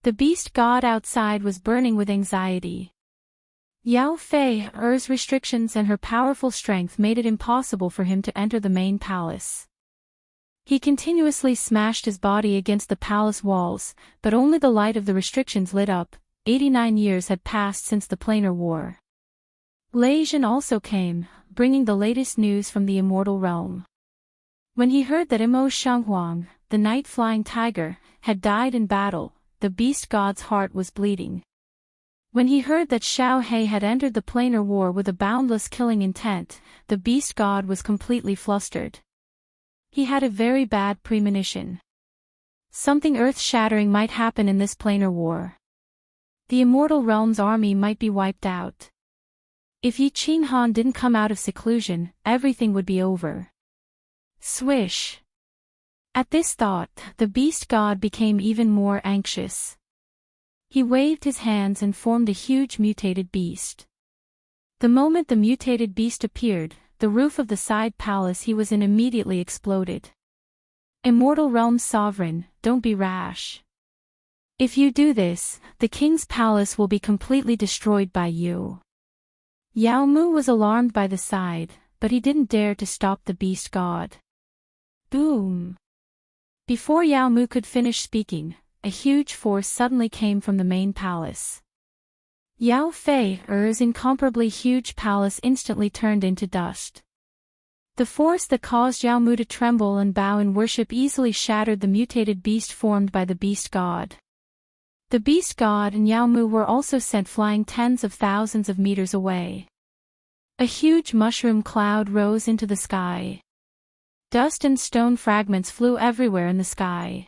[SPEAKER 1] The beast god outside was burning with anxiety. Yao Fei's restrictions and her powerful strength made it impossible for him to enter the main palace. He continuously smashed his body against the palace walls, but only the light of the restrictions lit up. 89 years had passed since the planar war. Lei Zhen also came, bringing the latest news from the immortal realm. When he heard that Imo Shanghuang, the night-flying tiger, had died in battle, the beast god's heart was bleeding. When he heard that Xiao He had entered the planar war with a boundless killing intent, the beast god was completely flustered. He had a very bad premonition. Something earth-shattering might happen in this planar war. The immortal realm's army might be wiped out. If Yi Qinghan didn't come out of seclusion, everything would be over. Swish! At this thought, the beast god became even more anxious. He waved his hands and formed a huge mutated beast. The moment the mutated beast appeared, the roof of the side palace he was in immediately exploded. Immortal Realm's sovereign, don't be rash. If you do this, the king's palace will be completely destroyed by you. Yao Mu was alarmed by the side, but he didn't dare to stop the beast god. Boom! Before Yao Mu could finish speaking, a huge force suddenly came from the main palace. Yao Fei's incomparably huge palace instantly turned into dust. The force that caused Yao Mu to tremble and bow in worship easily shattered the mutated beast formed by the beast god. The beast god and Yao Mu were also sent flying tens of thousands of meters away. A huge mushroom cloud rose into the sky. Dust and stone fragments flew everywhere in the sky.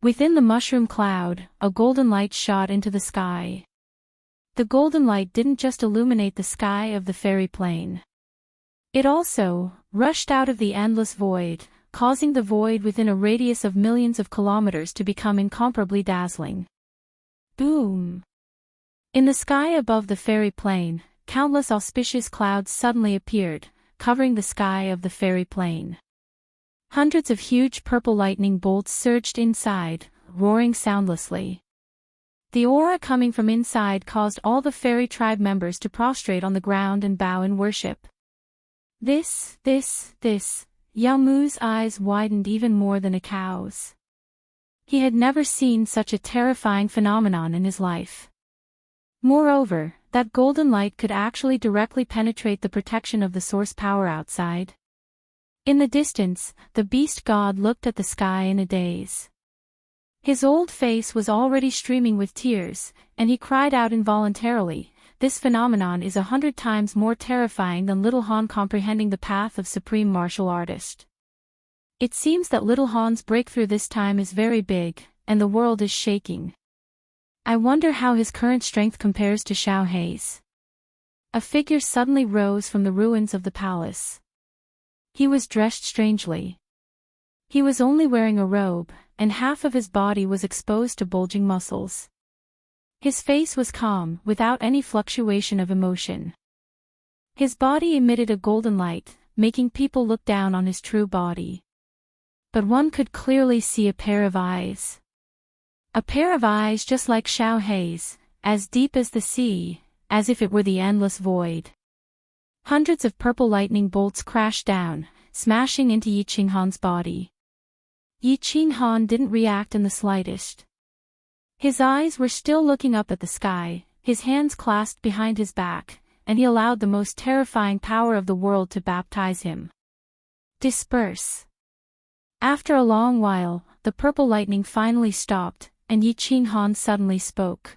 [SPEAKER 1] Within the mushroom cloud, a golden light shot into the sky. The golden light didn't just illuminate the sky of the fairy plain. It also rushed out of the endless void, causing the void within a radius of millions of kilometers to become incomparably dazzling. Boom! In the sky above the fairy plain, countless auspicious clouds suddenly appeared, covering the sky of the fairy plain. Hundreds of huge purple lightning bolts surged inside, roaring soundlessly. The aura coming from inside caused all the fairy tribe members to prostrate on the ground and bow in worship. This, Yao Mu's eyes widened even more than a cow's. He had never seen such a terrifying phenomenon in his life. Moreover, that golden light could actually directly penetrate the protection of the source power outside. In the distance, the beast god looked at the sky in a daze. His old face was already streaming with tears, and he cried out involuntarily, "This phenomenon is 100 times more terrifying than Little Han comprehending the path of supreme martial artist. It seems that Little Han's breakthrough this time is very big, and the world is shaking. I wonder how his current strength compares to Xiao Hei's." A figure suddenly rose from the ruins of the palace. He was dressed strangely. He was only wearing a robe, and half of his body was exposed to bulging muscles. His face was calm, without any fluctuation of emotion. His body emitted a golden light, making people look down on his true body. But one could clearly see a pair of eyes. A pair of eyes just like Xiao Hei's, as deep as the sea, as if it were the endless void. Hundreds of purple lightning bolts crashed down, smashing into Yi Qinghan's body. Yi Qinghan didn't react in the slightest. His eyes were still looking up at the sky, his hands clasped behind his back, and he allowed the most terrifying power of the world to baptize him. Disperse. After a long while, the purple lightning finally stopped, and Yi Qinghan suddenly spoke.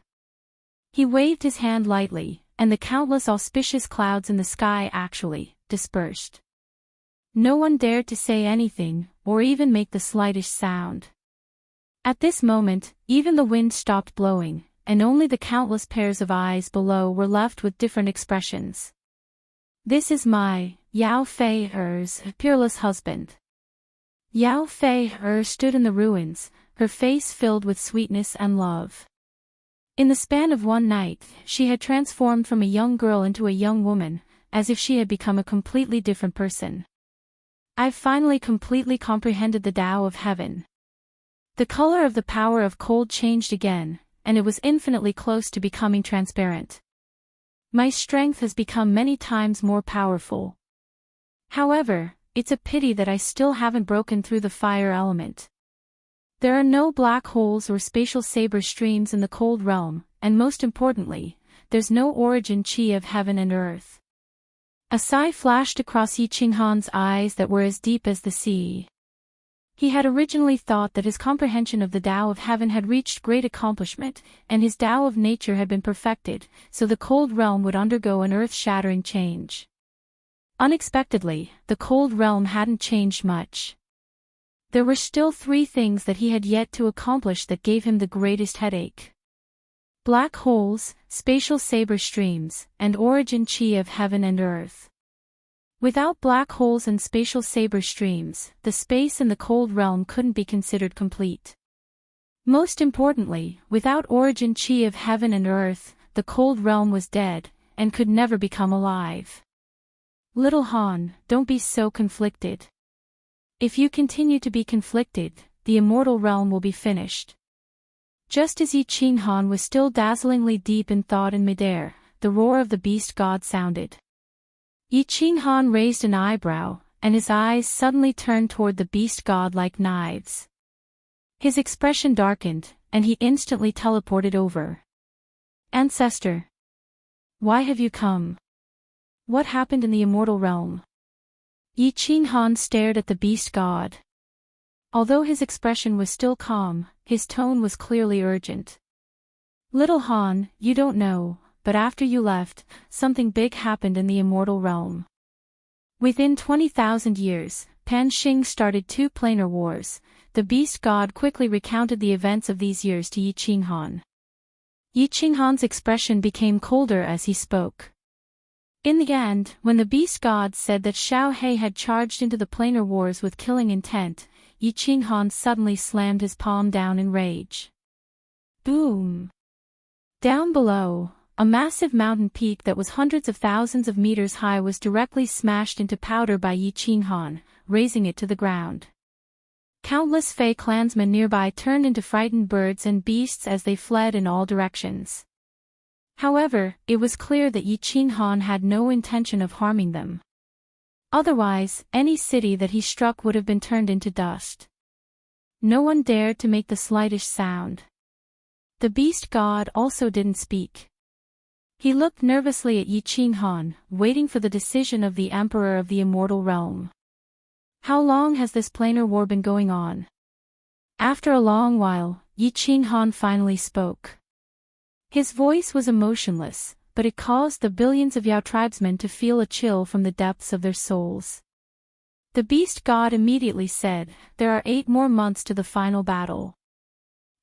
[SPEAKER 1] He waved his hand lightly, and the countless auspicious clouds in the sky actually dispersed. No one dared to say anything, or even make the slightest sound. At this moment, even the wind stopped blowing, and only the countless pairs of eyes below were left with different expressions. This is my, Yao Fei-er's, peerless husband. Yao Fei-er stood in the ruins, her face filled with sweetness and love. In the span of one night, she had transformed from a young girl into a young woman, as if she had become a completely different person. I've finally completely comprehended the Tao of heaven. The color of the power of cold changed again, and it was infinitely close to becoming transparent. My strength has become many times more powerful. However, it's a pity that I still haven't broken through the fire element. There are no black holes or spatial saber streams in the cold realm, and most importantly, there's no origin chi of heaven and earth. A sigh flashed across Yi Qinghan's eyes that were as deep as the sea. He had originally thought that his comprehension of the Tao of heaven had reached great accomplishment, and his Tao of nature had been perfected, so the cold realm would undergo an earth-shattering change. Unexpectedly, the cold realm hadn't changed much. There were still 3 things that he had yet to accomplish that gave him the greatest headache. Black holes, spatial saber streams, and origin chi of heaven and earth. Without black holes and spatial saber streams, the space in the cold realm couldn't be considered complete. Most importantly, without origin chi of heaven and earth, the cold realm was dead, and could never become alive. Little Han, don't be so conflicted. If you continue to be conflicted, the immortal realm will be finished. Just as Yi Qinghan was still dazzlingly deep in thought in midair, the roar of the beast god sounded. Yi Qinghan raised an eyebrow, and his eyes suddenly turned toward the beast god like knives. His expression darkened, and he instantly teleported over. Ancestor. Why have you come? What happened in the immortal realm? Yi Qinghan stared at the beast god. Although his expression was still calm, his tone was clearly urgent. Little Han, you don't know, but after you left, something big happened in the immortal realm. Within 20,000 years, Pan Xing started 2 planar wars. The beast god quickly recounted the events of these years to Yi Qinghan. Yi Qinghan's expression became colder as he spoke. In the end, when the beast god said that Xiao Hei had charged into the planar wars with killing intent, Yi Qinghan suddenly slammed his palm down in rage. Boom! Down below, a massive mountain peak that was hundreds of thousands of meters high was directly smashed into powder by Yi Qinghan, razing it to the ground. Countless Fei clansmen nearby turned into frightened birds and beasts as they fled in all directions. However, it was clear that Yi Qinghan had no intention of harming them. Otherwise, any city that he struck would have been turned into dust. No one dared to make the slightest sound. The beast god also didn't speak. He looked nervously at Yi Qinghan, waiting for the decision of the Emperor of the Immortal Realm. How long has this planar war been going on? After a long while, Yi Qinghan finally spoke. His voice was emotionless, but it caused the billions of Yao tribesmen to feel a chill from the depths of their souls. The beast god immediately said, "There are 8 more months to the final battle."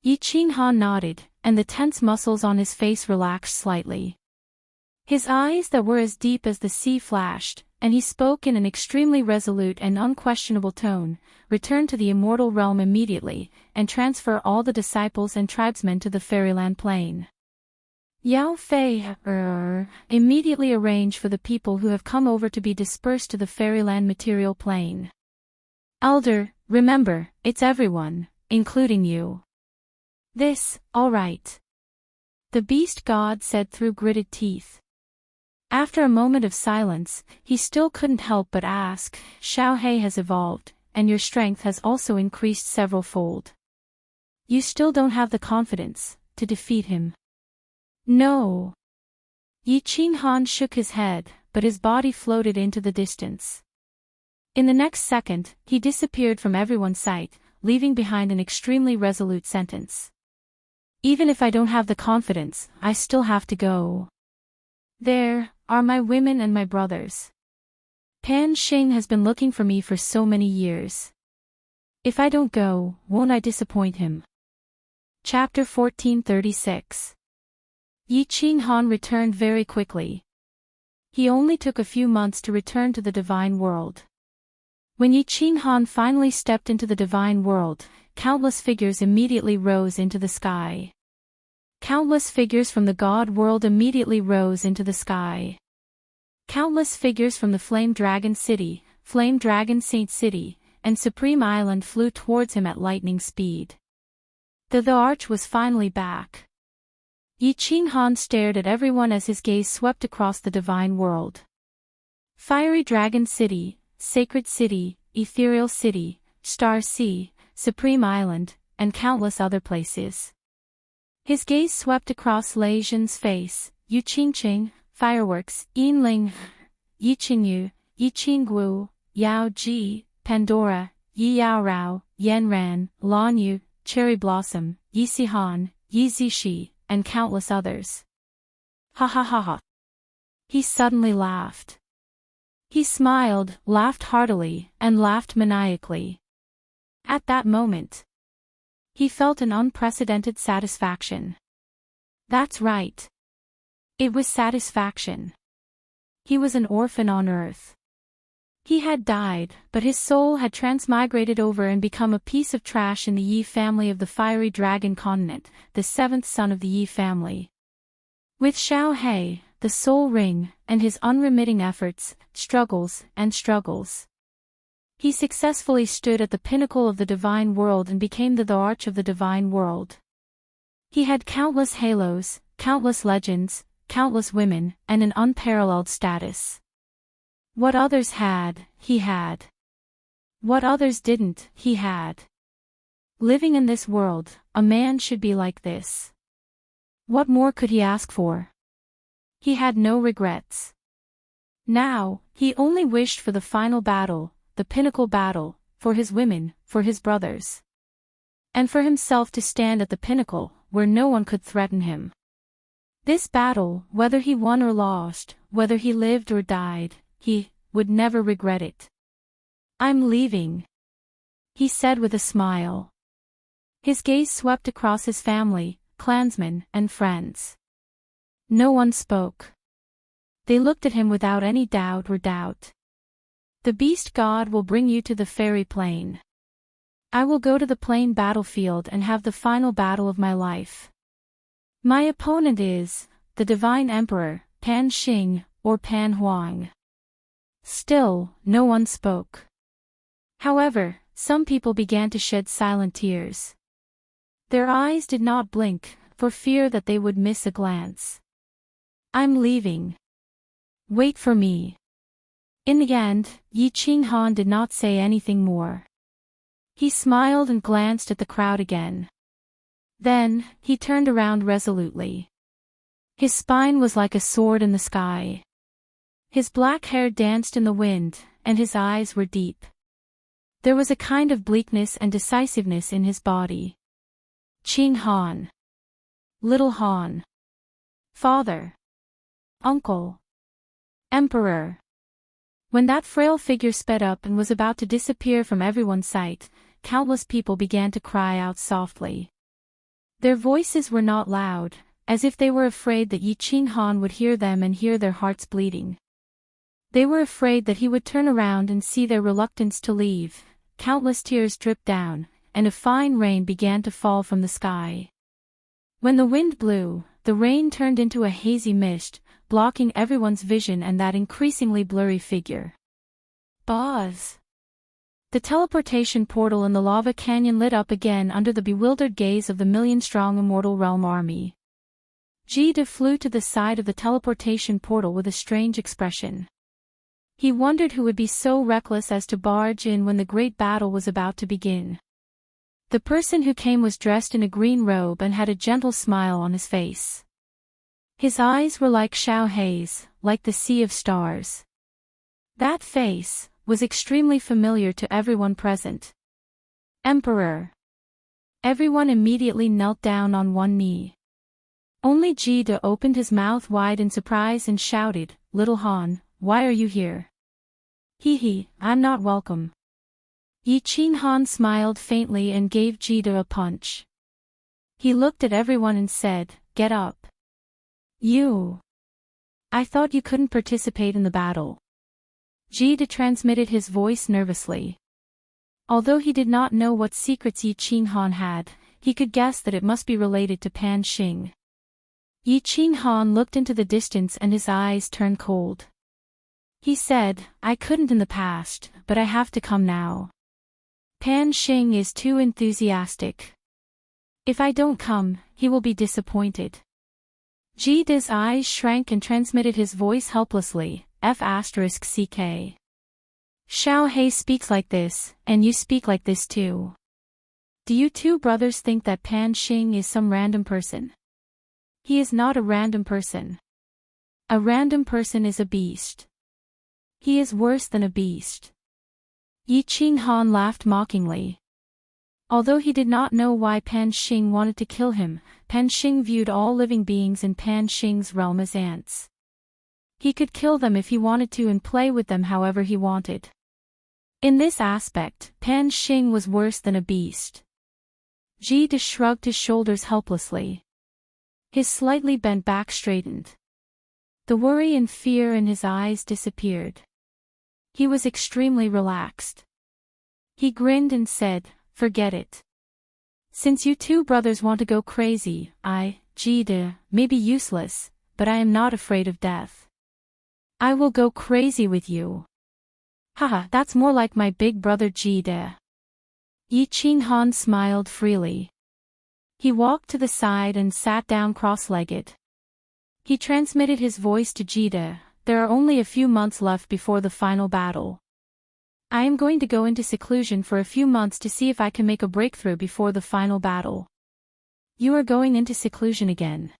[SPEAKER 1] Yi Qinghan nodded, and the tense muscles on his face relaxed slightly. His eyes that were as deep as the sea flashed, and he spoke in an extremely resolute and unquestionable tone, "Return to the immortal realm immediately, and transfer all the disciples and tribesmen to the fairyland plain. Yao Fei, immediately arrange for the people who have come over to be dispersed to the fairyland material plane. Elder, remember, it's everyone, including you." "This, all right," the beast god said through gritted teeth. After a moment of silence, he still couldn't help but ask, "Xiao He has evolved, and your strength has also increased several-fold. You still don't have the confidence to defeat him?" "No." Yi Qinghan shook his head, but his body floated into the distance. In the next second, he disappeared from everyone's sight, leaving behind an extremely resolute sentence. "Even if I don't have the confidence, I still have to go. There are my women and my brothers. Pan Xing has been looking for me for so many years. If I don't go, won't I disappoint him?" Chapter 1436. Yi Qinghan returned very quickly. He only took a few months to return to the divine world. When Yi Qinghan finally stepped into the divine world, countless figures immediately rose into the sky. Countless figures from the god world immediately rose into the sky. Countless figures from the Flame Dragon City, Flame Dragon Saint City, and Supreme Island flew towards him at lightning speed. The arch was finally back. Yi Qinghan stared at everyone as his gaze swept across the divine world. Fiery Dragon City, Sacred City, Ethereal City, Star Sea, Supreme Island, and countless other places. His gaze swept across Lei Zhen's face, Yu Qingqing, Fireworks, Yinling, Yi Qingyu, Yi Qingguo, Yao Ji, Pandora, Yi Yaorao, Yanran, Lanyu, Cherry Blossom, Yi Sihan, Yi Zixi, and countless others. Ha ha ha ha. He suddenly laughed. He smiled, laughed heartily, and laughed maniacally. At that moment, he felt an unprecedented satisfaction. That's right. It was satisfaction. He was an orphan on Earth. He had died, but his soul had transmigrated over and become a piece of trash in the Yi family of the Fiery Dragon Continent, the seventh son of the Yi family. With Xiao He, the Soul Ring, and his unremitting efforts, struggles, he successfully stood at the pinnacle of the divine world and became the arch of the divine world. He had countless halos, countless legends, countless women, and an unparalleled status. What others had, he had. What others didn't, he had. Living in this world, a man should be like this. What more could he ask for? He had no regrets. Now, he only wished for the final battle, the pinnacle battle, for his women, for his brothers. And for himself to stand at the pinnacle, where no one could threaten him. This battle, whether he won or lost, whether he lived or died, he would never regret it. "I'm leaving," he said with a smile. His gaze swept across his family, clansmen, and friends. No one spoke. They looked at him without any doubt. "The beast god will bring you to the fairy plain. I will go to the plain battlefield and have the final battle of my life. My opponent is the divine emperor, Pan Xing, or Pan Huang." Still, no one spoke. However, some people began to shed silent tears. Their eyes did not blink, for fear that they would miss a glance. "I'm leaving. Wait for me." In the end, Yi Qinghan did not say anything more. He smiled and glanced at the crowd again. Then, he turned around resolutely. His spine was like a sword in the sky. His black hair danced in the wind, and his eyes were deep. There was a kind of bleakness and decisiveness in his body. "Qinghan. Little Han. Father. Uncle. Emperor." When that frail figure sped up and was about to disappear from everyone's sight, countless people began to cry out softly. Their voices were not loud, as if they were afraid that Yi Qinghan would hear them and hear their hearts bleeding. They were afraid that he would turn around and see their reluctance to leave. Countless tears dripped down, and a fine rain began to fall from the sky. When the wind blew, the rain turned into a hazy mist, blocking everyone's vision and that increasingly blurry figure. Buzz! The teleportation portal in the lava canyon lit up again under the bewildered gaze of the million-strong Immortal Realm army. Jida flew to the side of the teleportation portal with a strange expression. He wondered who would be so reckless as to barge in when the great battle was about to begin. The person who came was dressed in a green robe and had a gentle smile on his face. His eyes were like Xiao Hei's, like the sea of stars. That face was extremely familiar to everyone present. Emperor. Everyone immediately knelt down on one knee. Only Jida opened his mouth wide in surprise and shouted, "Little Han, why are you here?" "Hee, I'm not welcome." Yi Qin Han smiled faintly and gave Jida a punch. He looked at everyone and said, "Get up. You. I thought you couldn't participate in the battle." Jida transmitted his voice nervously. Although he did not know what secrets Yi Qin Han had, he could guess that it must be related to Pan Xing. Yi Qin Han looked into the distance and his eyes turned cold. He said, "I couldn't in the past, but I have to come now. Pan Xing is too enthusiastic. If I don't come, he will be disappointed." Jida's eyes shrank and transmitted his voice helplessly, F***CK. Xiao Hei speaks like this, and you speak like this too. Do you two brothers think that Pan Xing is some random person? He is not a random person. A random person is a beast. He is worse than a beast. Yi Qin Han laughed mockingly. Although he did not know why Pan Xing wanted to kill him, Pan Xing viewed all living beings in Pan Xing's realm as ants. He could kill them if he wanted to and play with them however he wanted. In this aspect, Pan Xing was worse than a beast. Jida shrugged his shoulders helplessly. His slightly bent back straightened. The worry and fear in his eyes disappeared. He was extremely relaxed. He grinned and said, "Forget it. Since you two brothers want to go crazy, Jida, may be useless, but I am not afraid of death. I will go crazy with you." Haha, that's more like my big brother Jida. Yi Qin Han smiled freely. He walked to the side and sat down cross-legged. He transmitted his voice to Jida, "There are only a few months left before the final battle. I am going to go into seclusion for a few months to see if I can make a breakthrough before the final battle." "You are going into seclusion again?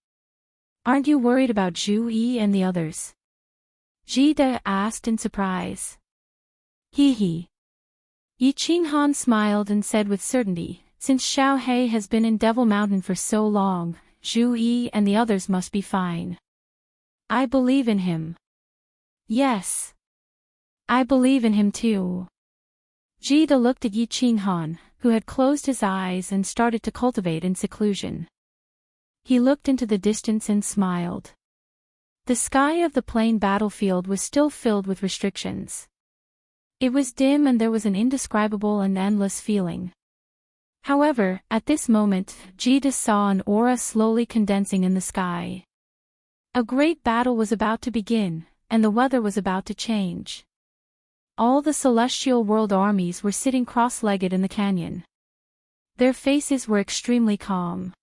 [SPEAKER 1] Aren't you worried about Zhu Yi and the others?" Jida asked in surprise. Hee. Yi Qin Han smiled and said with certainty, "Since Xiao Hei has been in Devil Mountain for so long, Zhu Yi and the others must be fine. I believe in him." "Yes. I believe in him too." Jida looked at Yi Qin Han, who had closed his eyes and started to cultivate in seclusion. He looked into the distance and smiled. The sky of the plain battlefield was still filled with restrictions. It was dim and there was an indescribable and endless feeling. However, at this moment, Jida saw an aura slowly condensing in the sky. A great battle was about to begin, and the weather was about to change. All the celestial world armies were sitting cross-legged in the canyon. Their faces were extremely calm.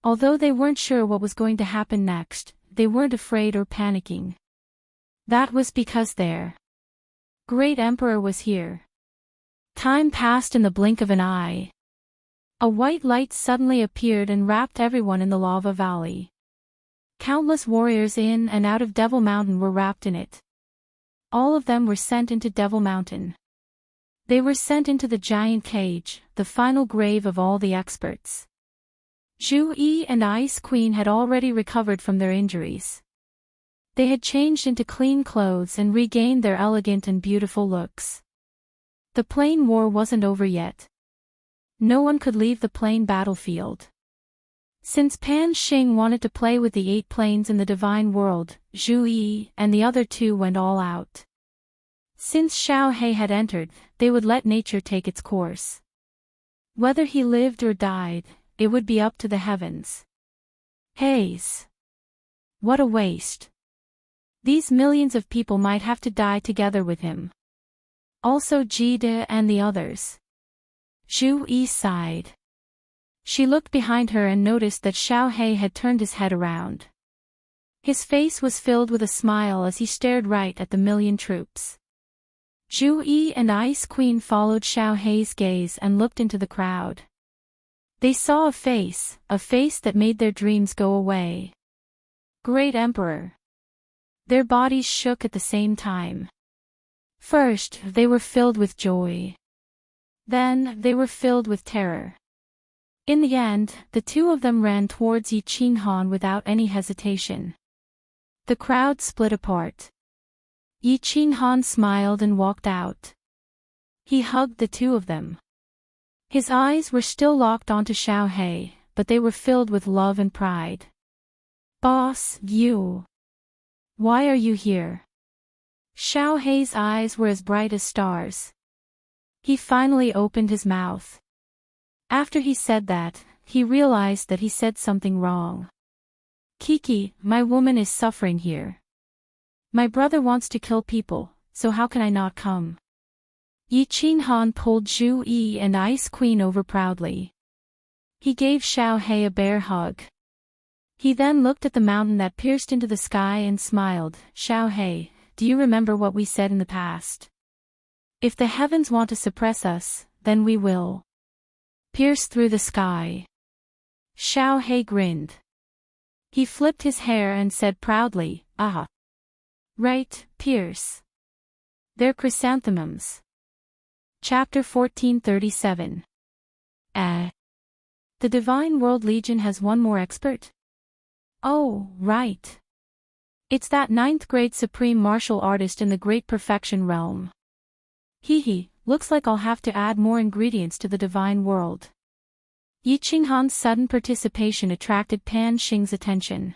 [SPEAKER 1] Although they weren't sure what was going to happen next, they weren't afraid or panicking. That was because their great emperor was here. Time passed in the blink of an eye. A white light suddenly appeared and wrapped everyone in the lava valley. Countless warriors in and out of Devil Mountain were wrapped in it. All of them were sent into Devil Mountain. They were sent into the giant cage, the final grave of all the experts. Zhu Yi and Ice Queen had already recovered from their injuries. They had changed into clean clothes and regained their elegant and beautiful looks. The plain war wasn't over yet. No one could leave the plain battlefield. Since Pan Xing wanted to play with the 8 planes in the divine world, Zhu Yi and the other two went all out. Since Xiao He had entered, they would let nature take its course. Whether he lived or died, it would be up to the heavens. Haze. What a waste. These millions of people might have to die together with him. Also Jide and the others. Zhu Yi sighed. She looked behind her and noticed that Xiao He had turned his head around. His face was filled with a smile as he stared right at the million troops. Zhu Yi and Ice Queen followed Xiao He's gaze and looked into the crowd. They saw a face that made their dreams go away. Great Emperor. Their bodies shook at the same time. First, they were filled with joy. Then, they were filled with terror. In the end, the two of them ran towards Yi Qinghan without any hesitation. The crowd split apart. Yi Qinghan smiled and walked out. He hugged the two of them. His eyes were still locked onto Xiao He, but they were filled with love and pride. Boss, you. Why are you here? Xiao He's eyes were as bright as stars. He finally opened his mouth. After he said that, he realized that he said something wrong. Kiki, my woman is suffering here. My brother wants to kill people, so how can I not come? Yi Qinghan pulled Zhu Yi and Ice Queen over proudly. He gave Xiao He a bear hug. He then looked at the mountain that pierced into the sky and smiled. Xiao He, do you remember what we said in the past? If the heavens want to suppress us, then we will. Pierce through the sky. Xiao He grinned. He flipped his hair and said proudly, ah. Right, pierce. They're chrysanthemums. Chapter 1437. The Divine World Legion has one more expert? Oh, right. It's that 9th grade supreme martial artist in the Great Perfection realm. Looks like I'll have to add more ingredients to the Divine World. Yi Qinghan's sudden participation attracted Pan Xing's attention.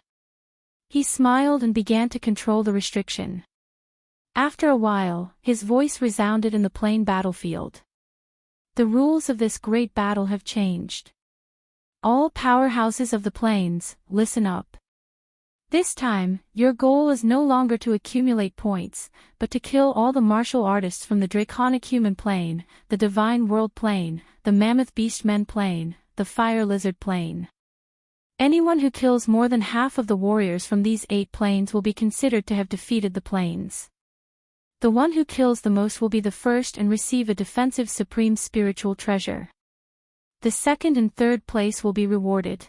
[SPEAKER 1] He smiled and began to control the restriction. After a while, his voice resounded in the plain battlefield. The rules of this great battle have changed. All powerhouses of the plains, listen up. This time, your goal is no longer to accumulate points, but to kill all the martial artists from the Draconic Human Plane, the Divine World Plane, the Mammoth Beastmen Plane, the Fire Lizard Plane. Anyone who kills more than half of the warriors from these 8 planes will be considered to have defeated the planes. The one who kills the most will be the first and receive a defensive supreme spiritual treasure. The second and third place will be rewarded.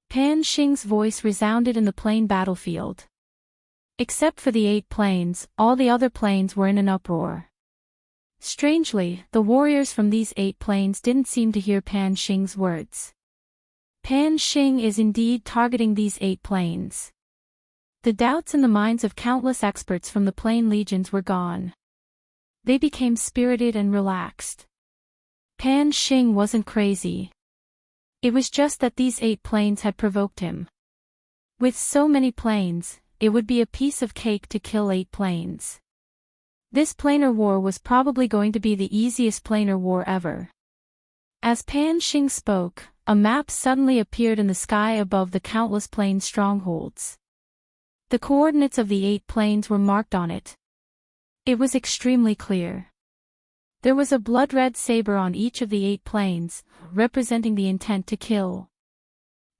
[SPEAKER 1] Pan Xing's voice resounded in the plain battlefield. Except for the 8 planes, all the other planes were in an uproar. Strangely, the warriors from these 8 planes didn't seem to hear Pan Xing's words. Pan Xing is indeed targeting these 8 planes. The doubts in the minds of countless experts from the plane legions were gone. They became spirited and relaxed. Pan Xing wasn't crazy. It was just that these 8 planes had provoked him. With so many planes, it would be a piece of cake to kill 8 planes. This planar war was probably going to be the easiest planar war ever. As Pan Xing spoke, a map suddenly appeared in the sky above the countless plane strongholds. The coordinates of the 8 planes were marked on it. It was extremely clear. There was a blood-red saber on each of the 8 planes, representing the intent to kill.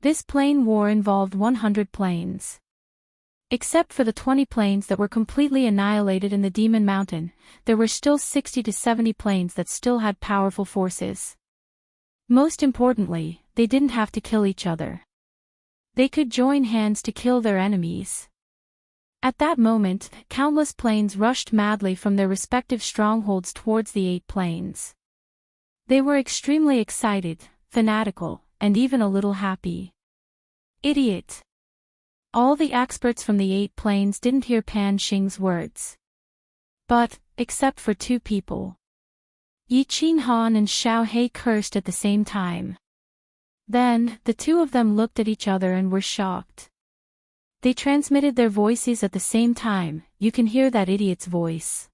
[SPEAKER 1] This plane war involved 100 planes. Except for the 20 planes that were completely annihilated in the Demon Mountain, there were still 60 to 70 planes that still had powerful forces. Most importantly, they didn't have to kill each other. They could join hands to kill their enemies. At that moment, countless planes rushed madly from their respective strongholds towards the 8 planes. They were extremely excited, fanatical, and even a little happy. Idiot! All the experts from the 8 planes didn't hear Pan Xing's words. But, except for 2 people. Yi Qinghan and Xiao He cursed at the same time. Then, the two of them looked at each other and were shocked. They transmitted their voices at the same time. You can hear that idiot's voice.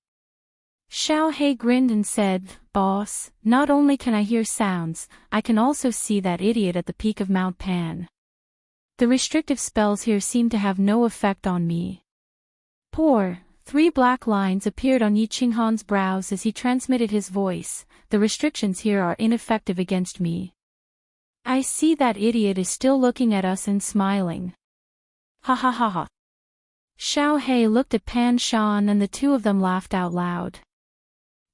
[SPEAKER 1] Xiao He grinned and said, "Boss, not only can I hear sounds, I can also see that idiot at the peak of Mount Pan. The restrictive spells here seem to have no effect on me." Poor. 3 black lines appeared on Yi Qinghan's brows as he transmitted his voice. "The restrictions here are ineffective against me. I see that idiot is still looking at us and smiling. Ha ha ha ha." Xiao He looked at Pan Shan and the two of them laughed out loud.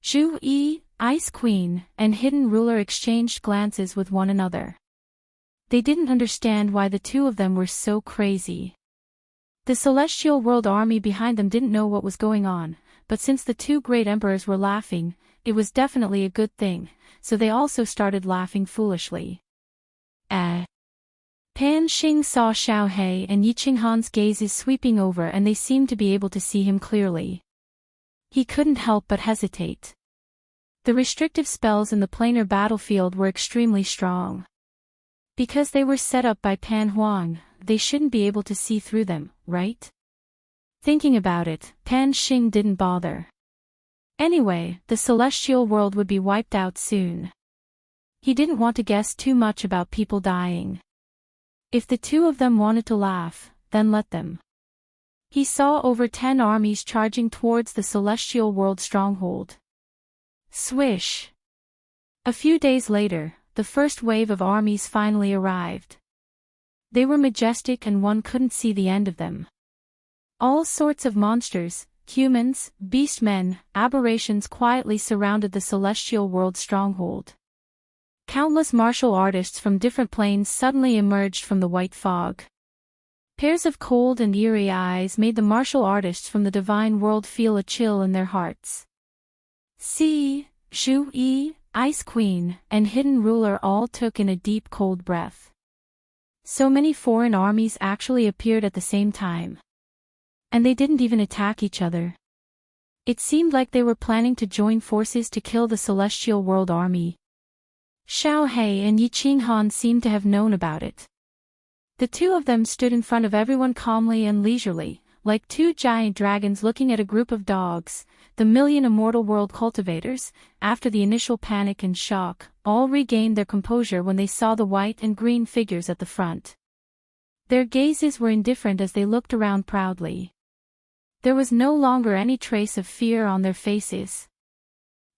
[SPEAKER 1] Zhu Yi, Ice Queen, and Hidden Ruler exchanged glances with one another. They didn't understand why the two of them were so crazy. The Celestial World Army behind them didn't know what was going on, but since the two great emperors were laughing, it was definitely a good thing, so they also started laughing foolishly. Pan Xing saw Xiao He and Yi Qinghan's gazes sweeping over and they seemed to be able to see him clearly. He couldn't help but hesitate. The restrictive spells in the planar battlefield were extremely strong. Because they were set up by Pan Huang, they shouldn't be able to see through them, right? Thinking about it, Pan Xing didn't bother. Anyway, the celestial world would be wiped out soon. He didn't want to guess too much about people dying. If the two of them wanted to laugh, then let them. He saw over 10 armies charging towards the celestial world stronghold. Swish! A few days later, the first wave of armies finally arrived. They were majestic and one couldn't see the end of them. All sorts of monsters, humans, beastmen, aberrations quietly surrounded the celestial world stronghold. Countless martial artists from different planes suddenly emerged from the white fog. Pairs of cold and eerie eyes made the martial artists from the divine world feel a chill in their hearts. Zhu Yi, Ice Queen, and Hidden Ruler all took in a deep cold breath. So many foreign armies actually appeared at the same time. And they didn't even attack each other. It seemed like they were planning to join forces to kill the celestial world army. Xiao He and Yi Qinghan seemed to have known about it. The two of them stood in front of everyone calmly and leisurely, like two giant dragons looking at a group of dogs. The million immortal world cultivators, after the initial panic and shock, all regained their composure when they saw the white and green figures at the front. Their gazes were indifferent as they looked around proudly. There was no longer any trace of fear on their faces.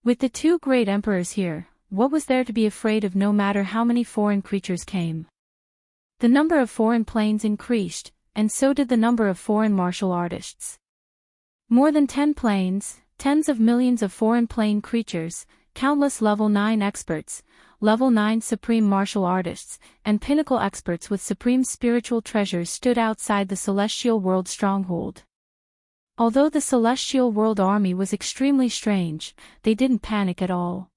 [SPEAKER 1] With the two great emperors here, what was there to be afraid of no matter how many foreign creatures came? The number of foreign planes increased, and so did the number of foreign martial artists. More than 10 planes, tens of millions of foreign plane creatures, countless level 9 experts, level 9 supreme martial artists, and pinnacle experts with supreme spiritual treasures stood outside the celestial world stronghold. Although the celestial world army was extremely strange, they didn't panic at all.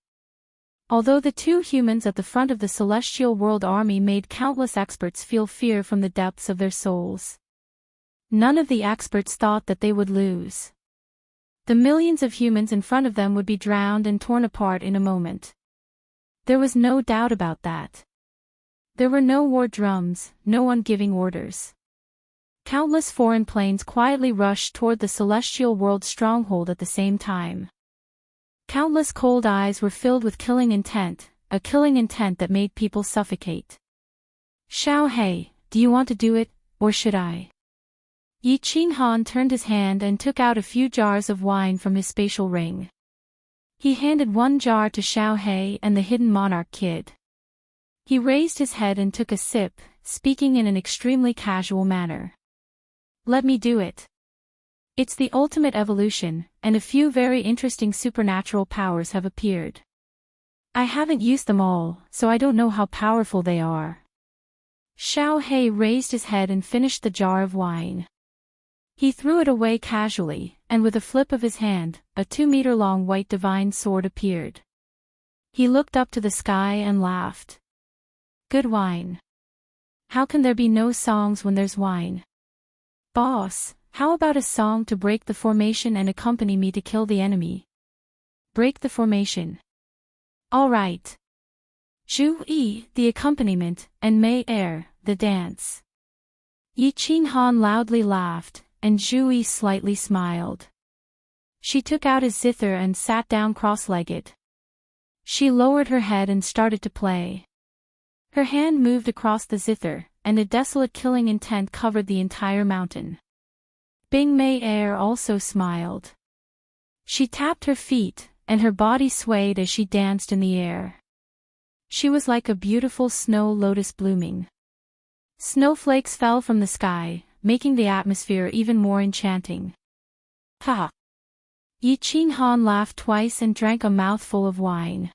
[SPEAKER 1] Although the two humans at the front of the celestial world army made countless experts feel fear from the depths of their souls. None of the experts thought that they would lose. The millions of humans in front of them would be drowned and torn apart in a moment. There was no doubt about that. There were no war drums, no one giving orders. Countless foreign planes quietly rushed toward the celestial world stronghold at the same time. Countless cold eyes were filled with killing intent, a killing intent that made people suffocate. Xiao He, do you want to do it, or should I? Yi Qinghan turned his hand and took out a few jars of wine from his spatial ring. He handed one jar to Xiao He and the Hidden Monarch Kid. He raised his head and took a sip, speaking in an extremely casual manner. Let me do it. It's the ultimate evolution, and a few very interesting supernatural powers have appeared. I haven't used them all, so I don't know how powerful they are. Xiao He raised his head and finished the jar of wine. He threw it away casually, and with a flip of his hand, a 2-meter-long white divine sword appeared. He looked up to the sky and laughed. Good wine. How can there be no songs when there's wine? Boss, how about a song to break the formation and accompany me to kill the enemy? Break the formation. All right. Zhu Yi, the accompaniment, and Mei Er, the dance. Yi Qinghan loudly laughed, and Zhu Yi slightly smiled. She took out his zither and sat down cross-legged. She lowered her head and started to play. Her hand moved across the zither, and a desolate killing intent covered the entire mountain. Bing Mei Er also smiled. She tapped her feet, and her body swayed as she danced in the air. She was like a beautiful snow lotus blooming. Snowflakes fell from the sky, making the atmosphere even more enchanting. Ha! Yi Qinghan laughed twice and drank a mouthful of wine.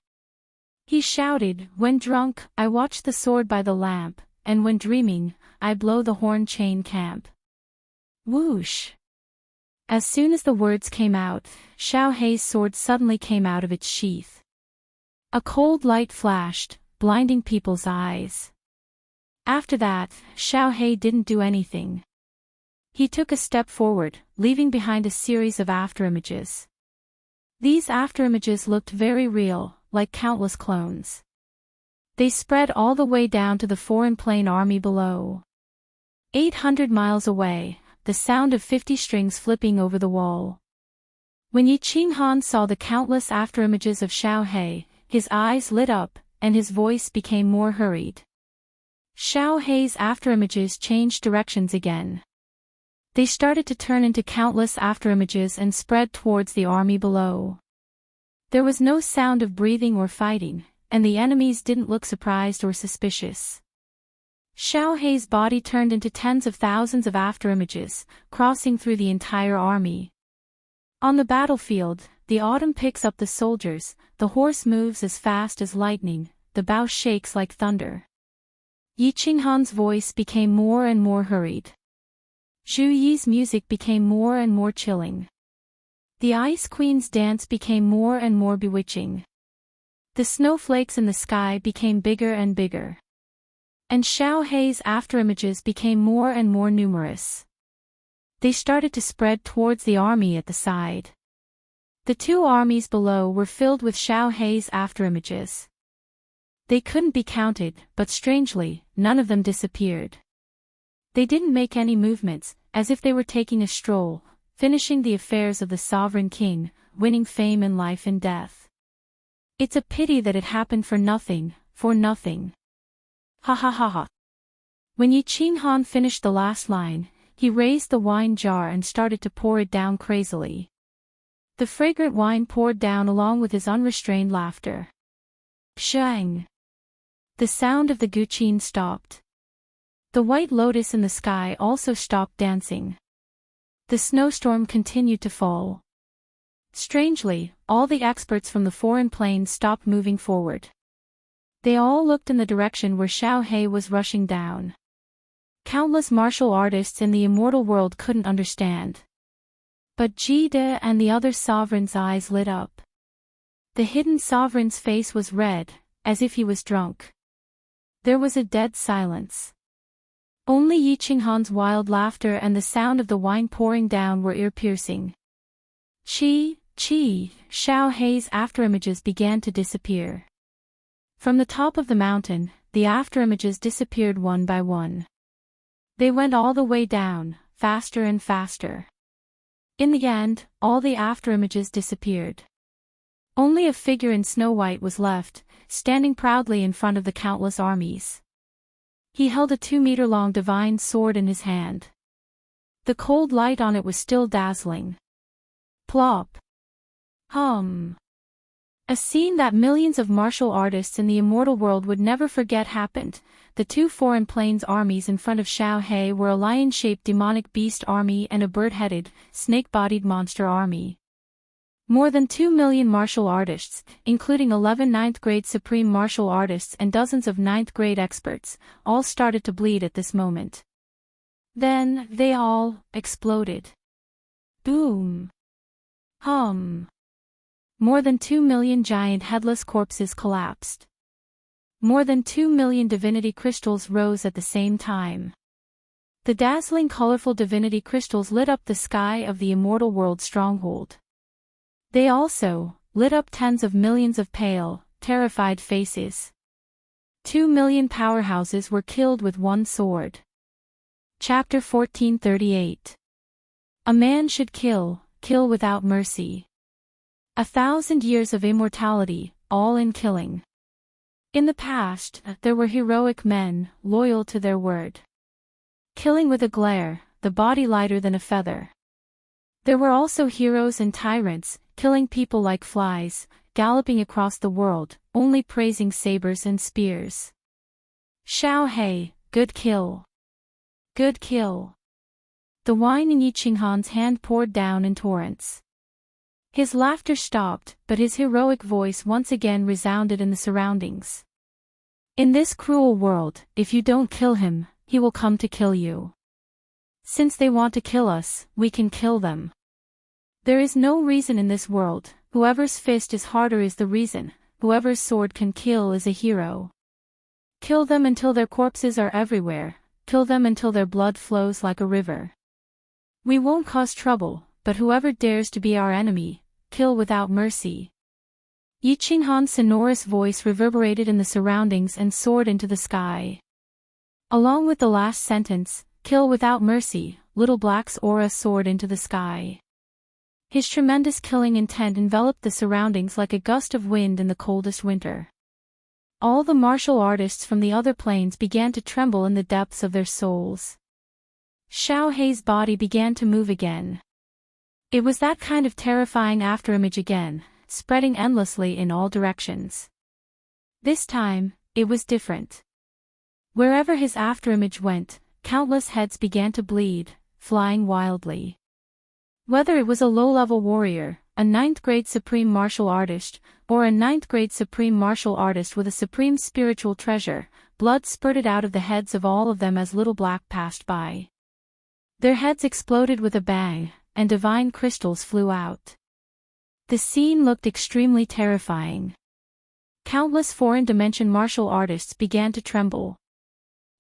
[SPEAKER 1] He shouted, "When drunk, I watch the sword by the lamp, and when dreaming, I blow the horn chain camp." Whoosh! As soon as the words came out, Xiao Hei's sword suddenly came out of its sheath. A cold light flashed, blinding people's eyes. After that, Xiao Hei didn't do anything. He took a step forward, leaving behind a series of afterimages. These afterimages looked very real, like countless clones. They spread all the way down to the foreign plane army below. 800 miles away, the sound of 50 strings flipping over the wall. When Yi Qinghan saw the countless afterimages of Xiao Hei, his eyes lit up, and his voice became more hurried. Xiao Hei's afterimages changed directions again. They started to turn into countless afterimages and spread towards the army below. There was no sound of breathing or fighting, and the enemies didn't look surprised or suspicious. Xiao Hei's body turned into tens of thousands of afterimages, crossing through the entire army. On the battlefield, the autumn picks up the soldiers, the horse moves as fast as lightning, the bow shakes like thunder. Yi Qinghan's voice became more and more hurried. Zhu Yi's music became more and more chilling. The Ice Queen's dance became more and more bewitching. The snowflakes in the sky became bigger and bigger. And Xiao Hei's afterimages became more and more numerous. They started to spread towards the army at the side. The two armies below were filled with Xiao Hei's afterimages. They couldn't be counted, but strangely, none of them disappeared. They didn't make any movements, as if they were taking a stroll, finishing the affairs of the sovereign king, winning fame in life and death. It's a pity that it happened for nothing, for nothing. Ha ha ha ha. When Yi Qinghan finished the last line, he raised the wine jar and started to pour it down crazily. The fragrant wine poured down along with his unrestrained laughter. Shang! The sound of the guqin stopped. The white lotus in the sky also stopped dancing. The snowstorm continued to fall. Strangely, all the experts from the foreign planes stopped moving forward. They all looked in the direction where Xiao Hei was rushing down. Countless martial artists in the immortal world couldn't understand. But Ji De and the other sovereign's eyes lit up. The hidden sovereign's face was red, as if he was drunk. There was a dead silence. Only Yi Qinghan's wild laughter and the sound of the wine pouring down were ear-piercing. Xiao Hei's afterimages began to disappear. From the top of the mountain, the afterimages disappeared one by one. They went all the way down, faster and faster. In the end, all the afterimages disappeared. Only a figure in snow white was left, standing proudly in front of the countless armies. He held a 2-meter-long divine sword in his hand. The cold light on it was still dazzling. Plop! Hum! A scene that millions of martial artists in the immortal world would never forget happened. The two foreign plains armies in front of Xiao Hei were a lion-shaped demonic beast army and a bird-headed, snake-bodied monster army. More than 2 million martial artists, including 11 ninth-grade supreme martial artists and dozens of ninth-grade experts, all started to bleed at this moment. Then, they all exploded. Boom! Hum! More than 2 million giant headless corpses collapsed. More than 2 million divinity crystals rose at the same time. The dazzling colorful divinity crystals lit up the sky of the immortal world stronghold. They also lit up tens of millions of pale, terrified faces. 2,000,000 powerhouses were killed with one sword. Chapter 1438. A man should kill without mercy. 1,000 years of immortality, all in killing. In the past, there were heroic men, loyal to their word. Killing with a glare, the body lighter than a feather. There were also heroes and tyrants, killing people like flies, galloping across the world, only praising sabers and spears. Xiao He, good kill. Good kill. The wine in Yi Qinghan's hand poured down in torrents. His laughter stopped, but his heroic voice once again resounded in the surroundings. In this cruel world, if you don't kill him, he will come to kill you. Since they want to kill us, we can kill them. There is no reason in this world, whoever's fist is harder is the reason, whoever's sword can kill is a hero. Kill them until their corpses are everywhere, kill them until their blood flows like a river. We won't cause trouble, but whoever dares to be our enemy, kill without mercy. Yi Qinghan's sonorous voice reverberated in the surroundings and soared into the sky. Along with the last sentence, kill without mercy, Little Black's aura soared into the sky. His tremendous killing intent enveloped the surroundings like a gust of wind in the coldest winter. All the martial artists from the other planes began to tremble in the depths of their souls. Xiao He's body began to move again. It was that kind of terrifying afterimage again, spreading endlessly in all directions. This time, it was different. Wherever his afterimage went, countless heads began to bleed, flying wildly. Whether it was a low-level warrior, a 9th-grade supreme martial artist, or a 9th-grade supreme martial artist with a supreme spiritual treasure, blood spurted out of the heads of all of them as Little Black passed by. Their heads exploded with a bang, and divine crystals flew out. The scene looked extremely terrifying. Countless foreign dimension martial artists began to tremble.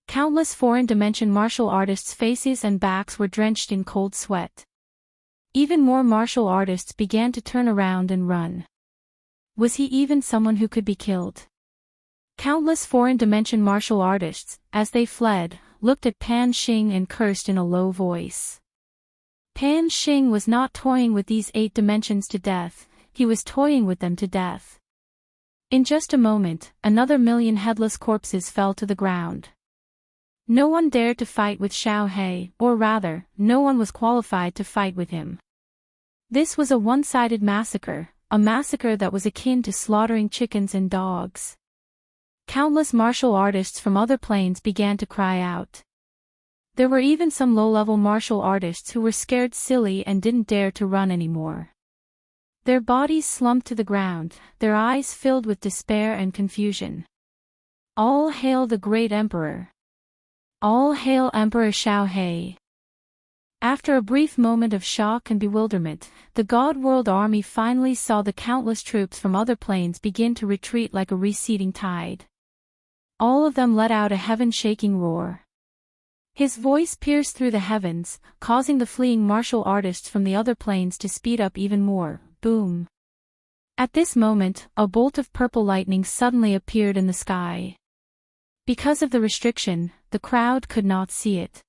[SPEAKER 1] Countless foreign dimension martial artists' faces and backs were drenched in cold sweat. Even more martial artists began to turn around and run. Was he even someone who could be killed? Countless foreign dimension martial artists, as they fled, looked at Pan Xing and cursed in a low voice. Pan Xing was not toying with these 8 dimensions to death, he was toying with them to death. In just a moment, another 1,000,000 headless corpses fell to the ground. No one dared to fight with Xiao He, or rather, no one was qualified to fight with him. This was a one-sided massacre, a massacre that was akin to slaughtering chickens and dogs. Countless martial artists from other planes began to cry out. There were even some low-level martial artists who were scared silly and didn't dare to run anymore. Their bodies slumped to the ground, their eyes filled with despair and confusion. All hail the great emperor! All hail Emperor Xiao He! After a brief moment of shock and bewilderment, the God World Army finally saw the countless troops from other planes begin to retreat like a receding tide. All of them let out a heaven-shaking roar. His voice pierced through the heavens, causing the fleeing martial artists from the other planes to speed up even more. Boom! At this moment, a bolt of purple lightning suddenly appeared in the sky. Because of the restriction, the crowd could not see it.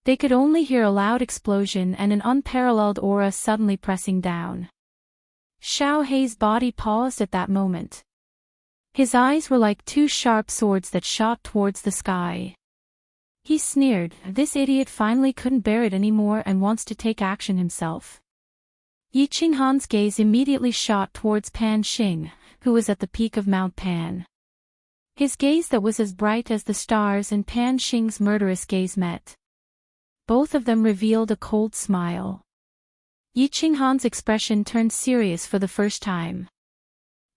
[SPEAKER 1] They could only hear a loud explosion and an unparalleled aura suddenly pressing down. Xiao He's body paused at that moment. His eyes were like 2 sharp swords that shot towards the sky. He sneered, this idiot finally couldn't bear it anymore and wants to take action himself. Yi Qinghan's gaze immediately shot towards Pan Xing, who was at the peak of Mount Pan. His gaze that was as bright as the stars and Pan Xing's murderous gaze met. Both of them revealed a cold smile. Yi Qinghan's expression turned serious for the first time.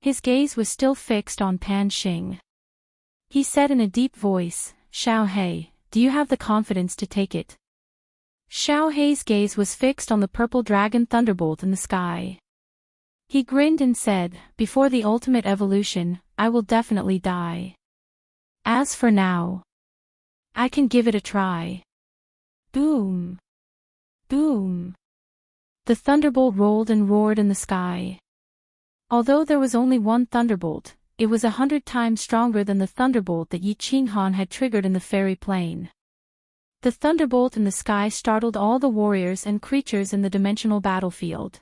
[SPEAKER 1] His gaze was still fixed on Pan Xing. He said in a deep voice, Xiao He, do you have the confidence to take it? Xiao He's gaze was fixed on the purple dragon thunderbolt in the sky. He grinned and said, before the ultimate evolution, I will definitely die. As for now, I can give it a try. Boom! Boom! The thunderbolt rolled and roared in the sky. Although there was only one thunderbolt, it was 100 times stronger than the thunderbolt that Yi Qinghan had triggered in the fairy plane. The thunderbolt in the sky startled all the warriors and creatures in the dimensional battlefield.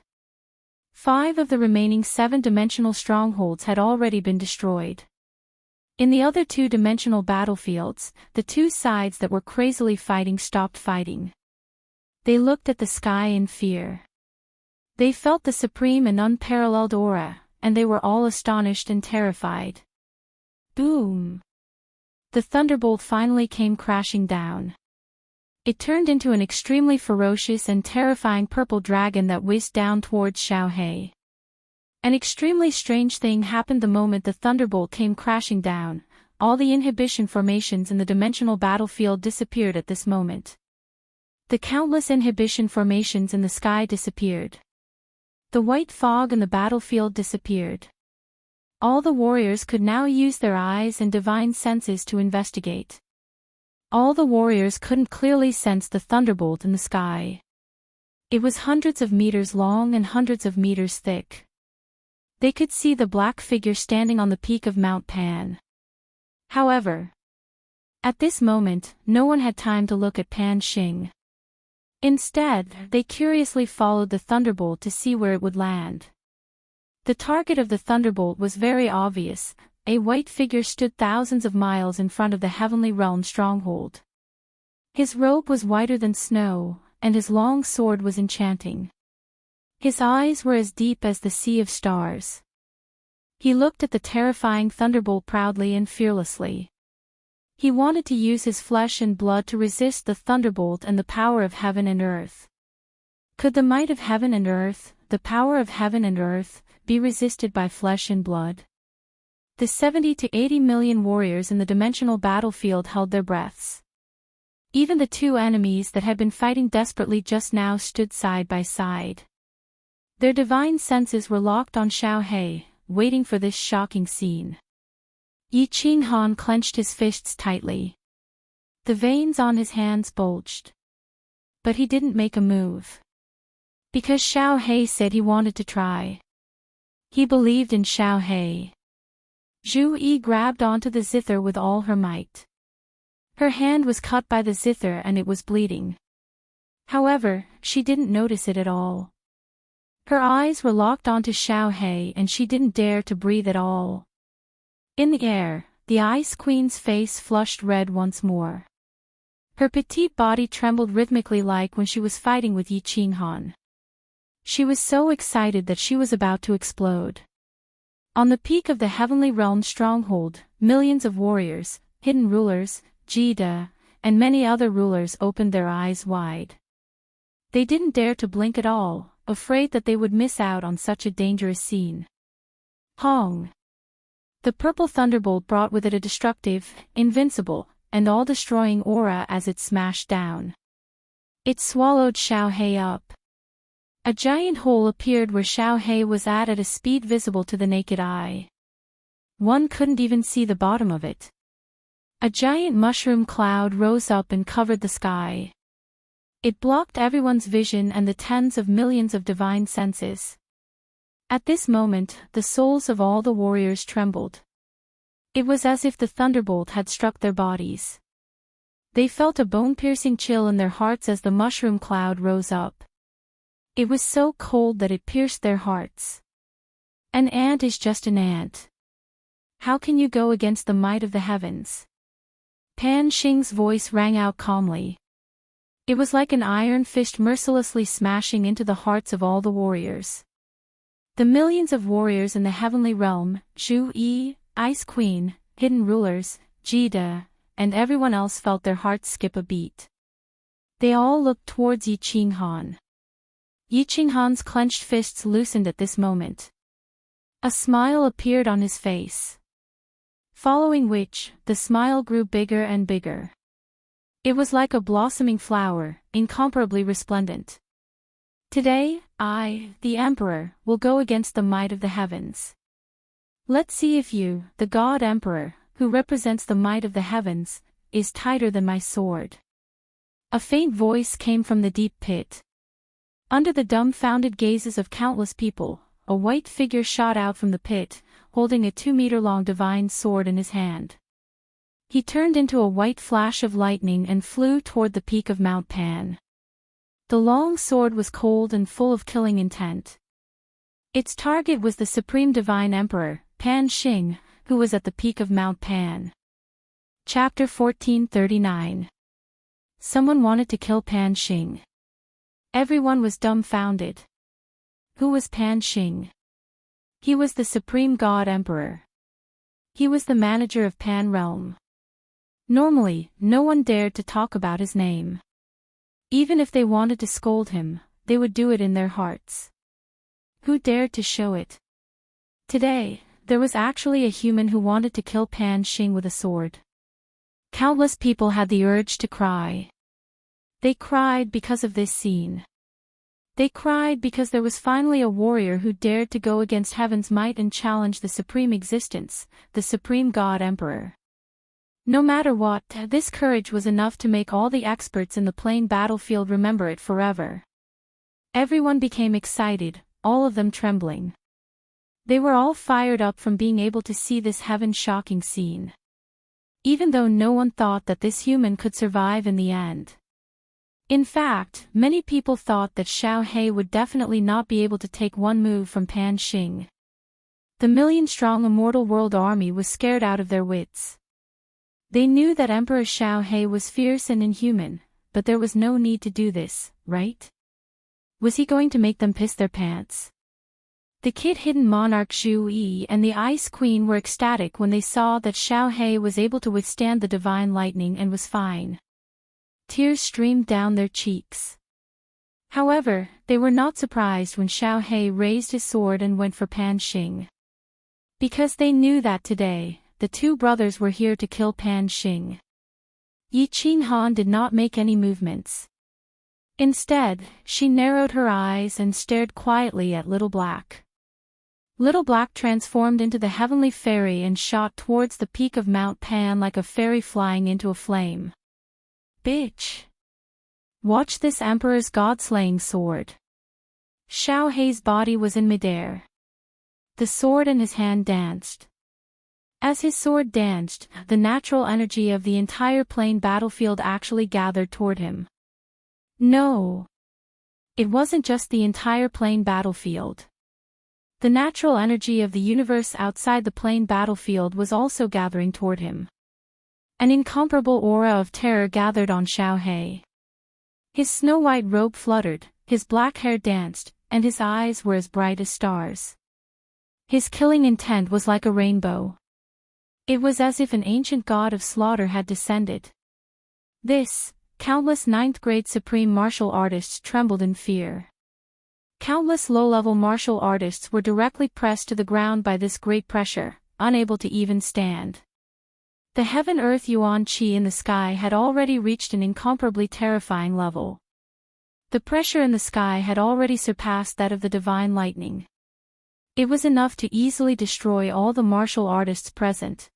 [SPEAKER 1] 5 of the remaining 7 dimensional strongholds had already been destroyed. In the other 2 dimensional battlefields, the 2 sides that were crazily fighting stopped fighting. They looked at the sky in fear. They felt the supreme and unparalleled aura, and they were all astonished and terrified. Boom! The thunderbolt finally came crashing down. It turned into an extremely ferocious and terrifying purple dragon that whizzed down towards Xiaohei. An extremely strange thing happened the moment the thunderbolt came crashing down. All the inhibition formations in the dimensional battlefield disappeared at this moment. The countless inhibition formations in the sky disappeared. The white fog in the battlefield disappeared. All the warriors could now use their eyes and divine senses to investigate. All the warriors couldn't clearly sense the thunderbolt in the sky. It was hundreds of meters long and hundreds of meters thick. They could see the black figure standing on the peak of Mount Pan. However, at this moment, no one had time to look at Pan Xing. Instead, they curiously followed the thunderbolt to see where it would land. The target of the thunderbolt was very obvious. A white figure stood thousands of miles in front of the Heavenly Realm stronghold. His robe was whiter than snow, and his long sword was enchanting. His eyes were as deep as the sea of stars. He looked at the terrifying thunderbolt proudly and fearlessly. He wanted to use his flesh and blood to resist the thunderbolt and the power of heaven and earth. Could the might of heaven and earth, the power of heaven and earth, be resisted by flesh and blood? The 70 to 80 million warriors in the dimensional battlefield held their breaths. Even the 2 enemies that had been fighting desperately just now stood side by side. Their divine senses were locked on Xiaohei, waiting for this shocking scene. Yi Qinghan clenched his fists tightly. The veins on his hands bulged. But he didn't make a move. Because Xiaohei said he wanted to try. He believed in Xiaohei. Zhu Yi grabbed onto the zither with all her might. Her hand was cut by the zither and it was bleeding. However, she didn't notice it at all. Her eyes were locked onto Xiaohei and she didn't dare to breathe at all. In the air, the Ice Queen's face flushed red once more. Her petite body trembled rhythmically like when she was fighting with Yi Qinghan. She was so excited that she was about to explode. On the peak of the Heavenly Realm stronghold, millions of warriors, hidden rulers, Jida, and many other rulers opened their eyes wide. They didn't dare to blink at all, afraid that they would miss out on such a dangerous scene. Hong! The purple thunderbolt brought with it a destructive, invincible, and all-destroying aura as it smashed down. It swallowed Xiaohei up. A giant hole appeared where Xiaohei was at a speed visible to the naked eye. One couldn't even see the bottom of it. A giant mushroom cloud rose up and covered the sky. It blocked everyone's vision and the tens of millions of divine senses. At this moment, the souls of all the warriors trembled. It was as if the thunderbolt had struck their bodies. They felt a bone-piercing chill in their hearts as the mushroom cloud rose up. It was so cold that it pierced their hearts. An ant is just an ant. How can you go against the might of the heavens? Pan Xing's voice rang out calmly. It was like an iron fist mercilessly smashing into the hearts of all the warriors. The millions of warriors in the heavenly realm, Zhu Yi, Ice Queen, hidden rulers, Jida, and everyone else felt their hearts skip a beat. They all looked towards Yi Qinghan. Yi Qinghan's clenched fists loosened at this moment. A smile appeared on his face. Following which, the smile grew bigger and bigger. It was like a blossoming flower, incomparably resplendent. Today, I, the Emperor, will go against the might of the heavens. Let's see if you, the God Emperor, who represents the might of the heavens, is tighter than my sword. A faint voice came from the deep pit. Under the dumbfounded gazes of countless people, a white figure shot out from the pit, holding a 2-meter-long divine sword in his hand. He turned into a white flash of lightning and flew toward the peak of Mount Pan. The long sword was cold and full of killing intent. Its target was the Supreme Divine Emperor, Pan Xing, who was at the peak of Mount Pan. Chapter 1439. Someone wanted to kill Pan Xing. Everyone was dumbfounded. Who was Pan Xing? He was the Supreme God Emperor. He was the manager of Pan Realm. Normally, no one dared to talk about his name. Even if they wanted to scold him, they would do it in their hearts. Who dared to show it? Today, there was actually a human who wanted to kill Pan Xing with a sword. Countless people had the urge to cry. They cried because of this scene. They cried because there was finally a warrior who dared to go against heaven's might and challenge the supreme existence, the Supreme God Emperor. No matter what, this courage was enough to make all the experts in the plain battlefield remember it forever. Everyone became excited, all of them trembling. They were all fired up from being able to see this heaven-shocking scene. Even though no one thought that this human could survive in the end. In fact, many people thought that Xiao He would definitely not be able to take one move from Pan Xing. The million-strong immortal world army was scared out of their wits. They knew that Emperor Xiao He was fierce and inhuman, but there was no need to do this, right? Was he going to make them piss their pants? The kid-hidden monarch Zhu Yi and the Ice Queen were ecstatic when they saw that Xiao He was able to withstand the divine lightning and was fine. Tears streamed down their cheeks. However, they were not surprised when Xiao He raised his sword and went for Pan Xing. Because they knew that today, the two brothers were here to kill Pan Xing. Yi Qinghan did not make any movements. Instead, she narrowed her eyes and stared quietly at Little Black. Little Black transformed into the heavenly fairy and shot towards the peak of Mount Pan like a fairy flying into a flame. Bitch! Watch this Emperor's god-slaying sword. Xiao He's body was in midair. The sword in his hand danced. As his sword danced, the natural energy of the entire plain battlefield actually gathered toward him. No! It wasn't just the entire plain battlefield. The natural energy of the universe outside the plain battlefield was also gathering toward him. An incomparable aura of terror gathered on Xiao He. His snow-white robe fluttered, his black hair danced, and his eyes were as bright as stars. His killing intent was like a rainbow. It was as if an ancient god of slaughter had descended. Countless ninth-grade supreme martial artists trembled in fear. Countless low-level martial artists were directly pressed to the ground by this great pressure, unable to even stand. The heaven-earth yuan qi in the sky had already reached an incomparably terrifying level. The pressure in the sky had already surpassed that of the divine lightning. It was enough to easily destroy all the martial artists present.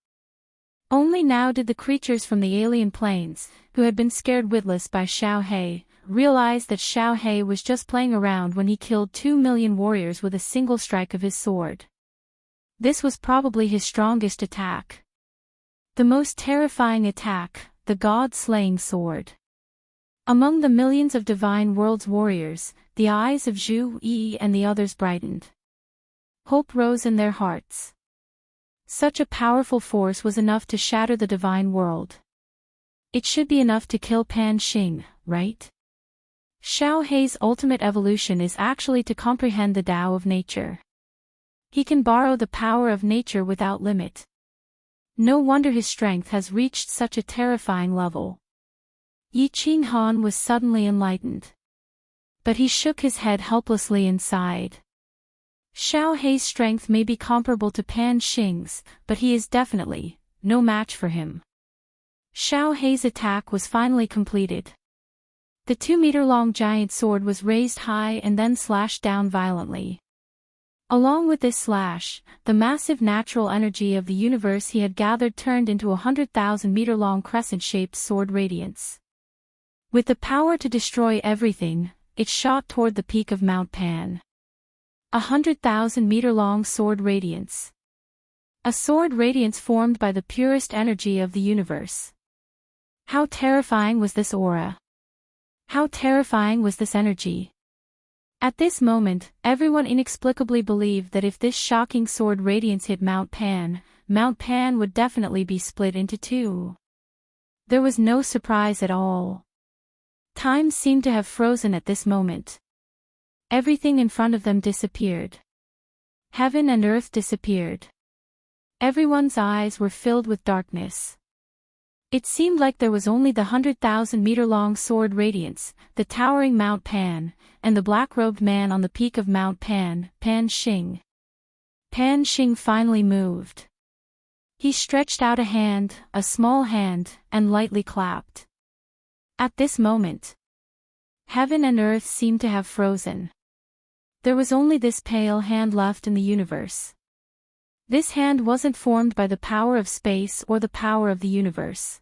[SPEAKER 1] Only now did the creatures from the alien planes, who had been scared witless by Xiao He, realize that Xiao He was just playing around when he killed 2 million warriors with a single strike of his sword. This was probably his strongest attack. The most terrifying attack, the god-slaying sword. Among the millions of Divine World's warriors, the eyes of Zhu Yi and the others brightened. Hope rose in their hearts. Such a powerful force was enough to shatter the divine world. It should be enough to kill Pan Xing, right? Xiao He's ultimate evolution is actually to comprehend the Tao of nature. He can borrow the power of nature without limit. No wonder his strength has reached such a terrifying level. Yi Qinghan was suddenly enlightened. But he shook his head helplessly and sighed. Xiao He's strength may be comparable to Pan Xing's, but he is definitely no match for him. Xiao He's attack was finally completed. The 2-meter-long giant sword was raised high and then slashed down violently. Along with this slash, the massive natural energy of the universe he had gathered turned into a 100,000-meter-long crescent-shaped sword radiance. With the power to destroy everything, it shot toward the peak of Mount Pan. 100,000-meter-long sword radiance. A sword radiance formed by the purest energy of the universe. How terrifying was this aura? How terrifying was this energy? At this moment, everyone inexplicably believed that if this shocking sword radiance hit Mount Pan would definitely be split into two. There was no surprise at all. Time seemed to have frozen at this moment. Everything in front of them disappeared. Heaven and earth disappeared. Everyone's eyes were filled with darkness. It seemed like there was only the 100,000-meter-long sword radiance, the towering Mount Pan, and the black-robed man on the peak of Mount Pan, Pan Xing. Pan Xing finally moved. He stretched out a hand, a small hand, and lightly clapped. At this moment, heaven and earth seemed to have frozen. There was only this pale hand left in the universe. This hand wasn't formed by the power of space or the power of the universe.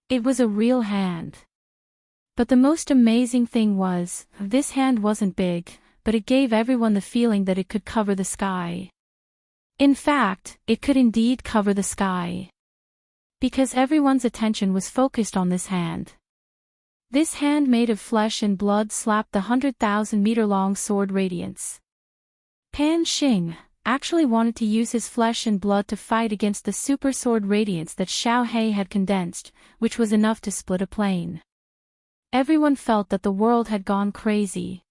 [SPEAKER 1] It was a real hand. But the most amazing thing was, this hand wasn't big, but it gave everyone the feeling that it could cover the sky. In fact, it could indeed cover the sky. Because everyone's attention was focused on this hand. This hand made of flesh and blood slapped the 100,000-meter-long sword radiance. Pan Xing actually wanted to use his flesh and blood to fight against the super sword radiance that Xiao He had condensed, which was enough to split a plane. Everyone felt that the world had gone crazy.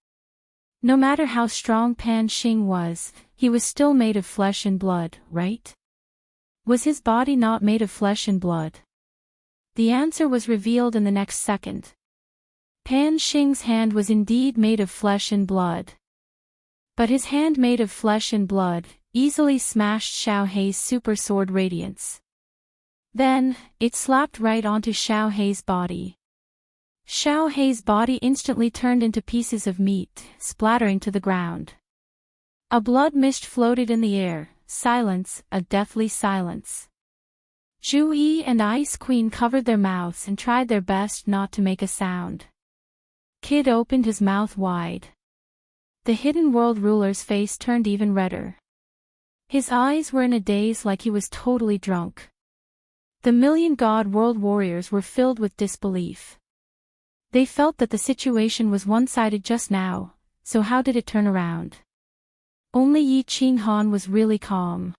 [SPEAKER 1] No matter how strong Pan Xing was, he was still made of flesh and blood, right? Was his body not made of flesh and blood? The answer was revealed in the next second. Pan Xing's hand was indeed made of flesh and blood. But his hand made of flesh and blood easily smashed Xiao He's super sword radiance. Then, it slapped right onto Xiao He's body. Xiao He's body instantly turned into pieces of meat, splattering to the ground. A blood mist floated in the air, silence, a deathly silence. Zhu Yi and Ice Queen covered their mouths and tried their best not to make a sound. Kid opened his mouth wide. The hidden world ruler's face turned even redder. His eyes were in a daze like he was totally drunk. The million-god world warriors were filled with disbelief. They felt that the situation was one-sided just now, so how did it turn around? Only Yi Qinghan was really calm.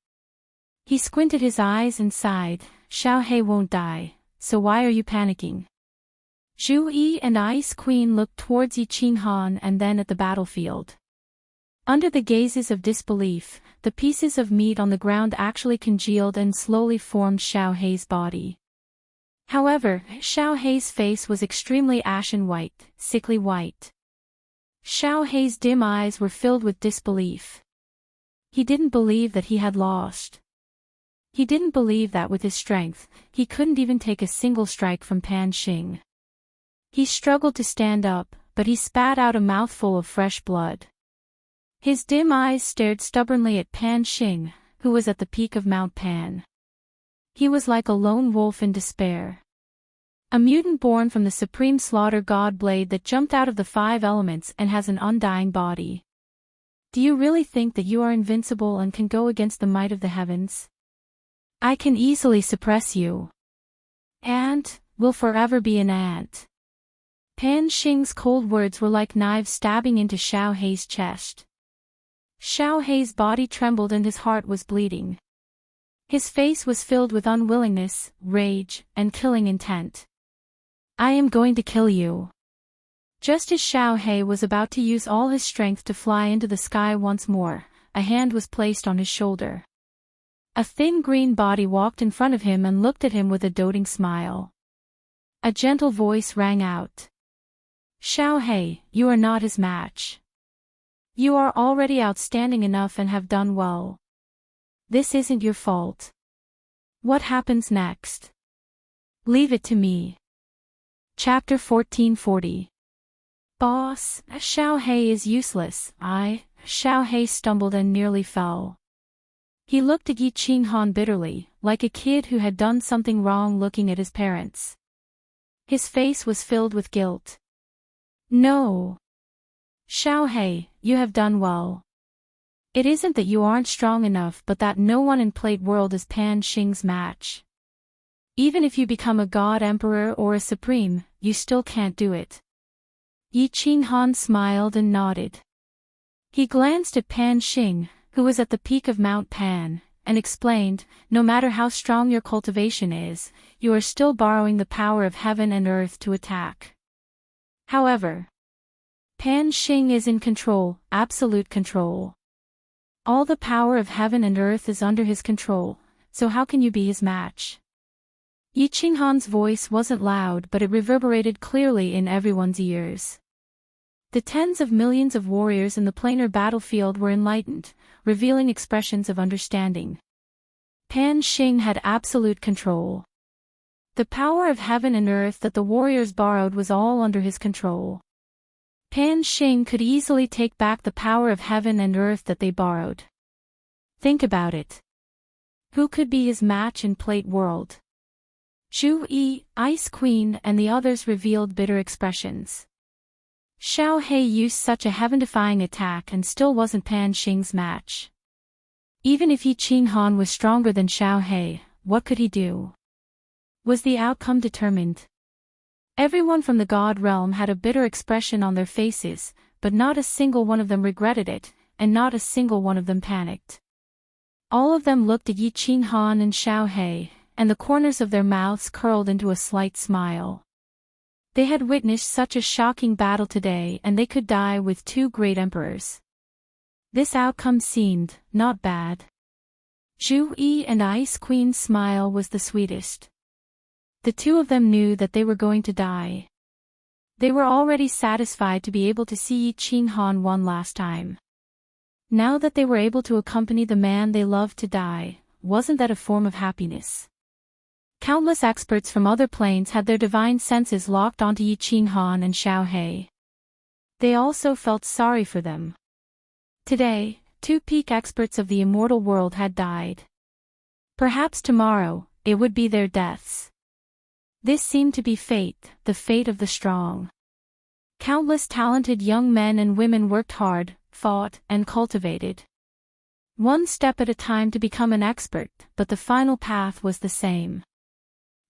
[SPEAKER 1] He squinted his eyes and sighed, Xiao He won't die, so why are you panicking? Zhu Yi and Ice Queen looked towards Yi Qinghan and then at the battlefield. Under the gazes of disbelief, the pieces of meat on the ground actually congealed and slowly formed Xiao He's body. However, Xiao He's face was extremely ashen white, sickly white. Xiao He's dim eyes were filled with disbelief. He didn't believe that he had lost. He didn't believe that with his strength, he couldn't even take a single strike from Pan Xing. He struggled to stand up, but he spat out a mouthful of fresh blood. His dim eyes stared stubbornly at Pan Xing, who was at the peak of Mount Pan. He was like a lone wolf in despair. A mutant born from the supreme slaughter god blade that jumped out of the 5 elements and has an undying body. Do you really think that you are invincible and can go against the might of the heavens? I can easily suppress you. And will forever be an ant. Pan Xing's cold words were like knives stabbing into Xiao He's chest. Xiao He's body trembled and his heart was bleeding. His face was filled with unwillingness, rage, and killing intent. I am going to kill you. Just as Xiao He was about to use all his strength to fly into the sky once more, a hand was placed on his shoulder. A thin green body walked in front of him and looked at him with a doting smile. A gentle voice rang out. Xiao He, you are not his match. You are already outstanding enough and have done well. This isn't your fault. What happens next? Leave it to me. Chapter 1440. Boss, Xiao He is useless. Xiao He stumbled and nearly fell. He looked at Yi Qinghan bitterly, like a kid who had done something wrong looking at his parents. His face was filled with guilt. No. Xiao He, you have done well. It isn't that you aren't strong enough but that no one in Plate World is Pan Xing's match. Even if you become a god emperor or a supreme, you still can't do it. Yi Qinghan smiled and nodded. He glanced at Pan Xing, who was at the peak of Mount Pan, and explained, no matter how strong your cultivation is, you are still borrowing the power of heaven and earth to attack. However, Pan Xing is in control, absolute control. All the power of heaven and earth is under his control, so how can you be his match? Yi Qinghan's voice wasn't loud but it reverberated clearly in everyone's ears. The tens of millions of warriors in the planar battlefield were enlightened, revealing expressions of understanding. Pan Xing had absolute control. The power of heaven and earth that the warriors borrowed was all under his control. Pan Xing could easily take back the power of heaven and earth that they borrowed. Think about it. Who could be his match in Plate World? Zhu Yi, Ice Queen and the others revealed bitter expressions. Xiao He used such a heaven-defying attack and still wasn't Pan Xing's match. Even if Yi Qinghan was stronger than Xiao He, what could he do? Was the outcome determined? Everyone from the god realm had a bitter expression on their faces, but not a single one of them regretted it, and not a single one of them panicked. All of them looked at Yi Qinghan and Xiao He, and the corners of their mouths curled into a slight smile. They had witnessed such a shocking battle today and they could die with two great emperors. This outcome seemed not bad. Zhu Yi and Ice Queen's smile was the sweetest. The two of them knew that they were going to die. They were already satisfied to be able to see Yi Qinghan one last time. Now that they were able to accompany the man they loved to die, wasn't that a form of happiness? Countless experts from other planes had their divine senses locked onto Yi Qinghan and Xiao He. They also felt sorry for them. Today, two peak experts of the immortal world had died. Perhaps tomorrow, it would be their deaths. This seemed to be fate, the fate of the strong. Countless talented young men and women worked hard, fought, and cultivated. One step at a time to become an expert, but the final path was the same.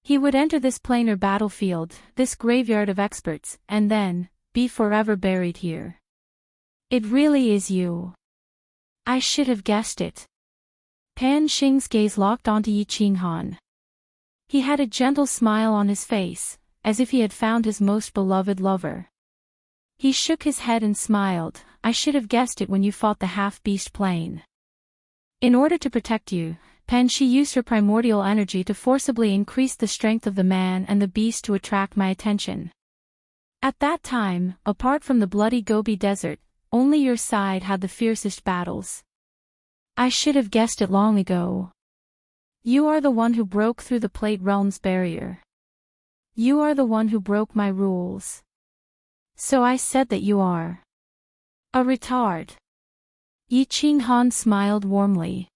[SPEAKER 1] He would enter this planar battlefield, this graveyard of experts, and then, be forever buried here. It really is you. I should have guessed it. Pan Xing's gaze locked onto Yi Qinghan. He had a gentle smile on his face, as if he had found his most beloved lover. He shook his head and smiled, I should have guessed it when you fought the half-beast plane. In order to protect you, Pan Xi used her primordial energy to forcibly increase the strength of the man and the beast to attract my attention. At that time, apart from the bloody Gobi Desert, only your side had the fiercest battles. I should have guessed it long ago. You are the one who broke through the Plate Realm's barrier. You are the one who broke my rules. So I said that you are a retard. Yi Qinghan smiled warmly.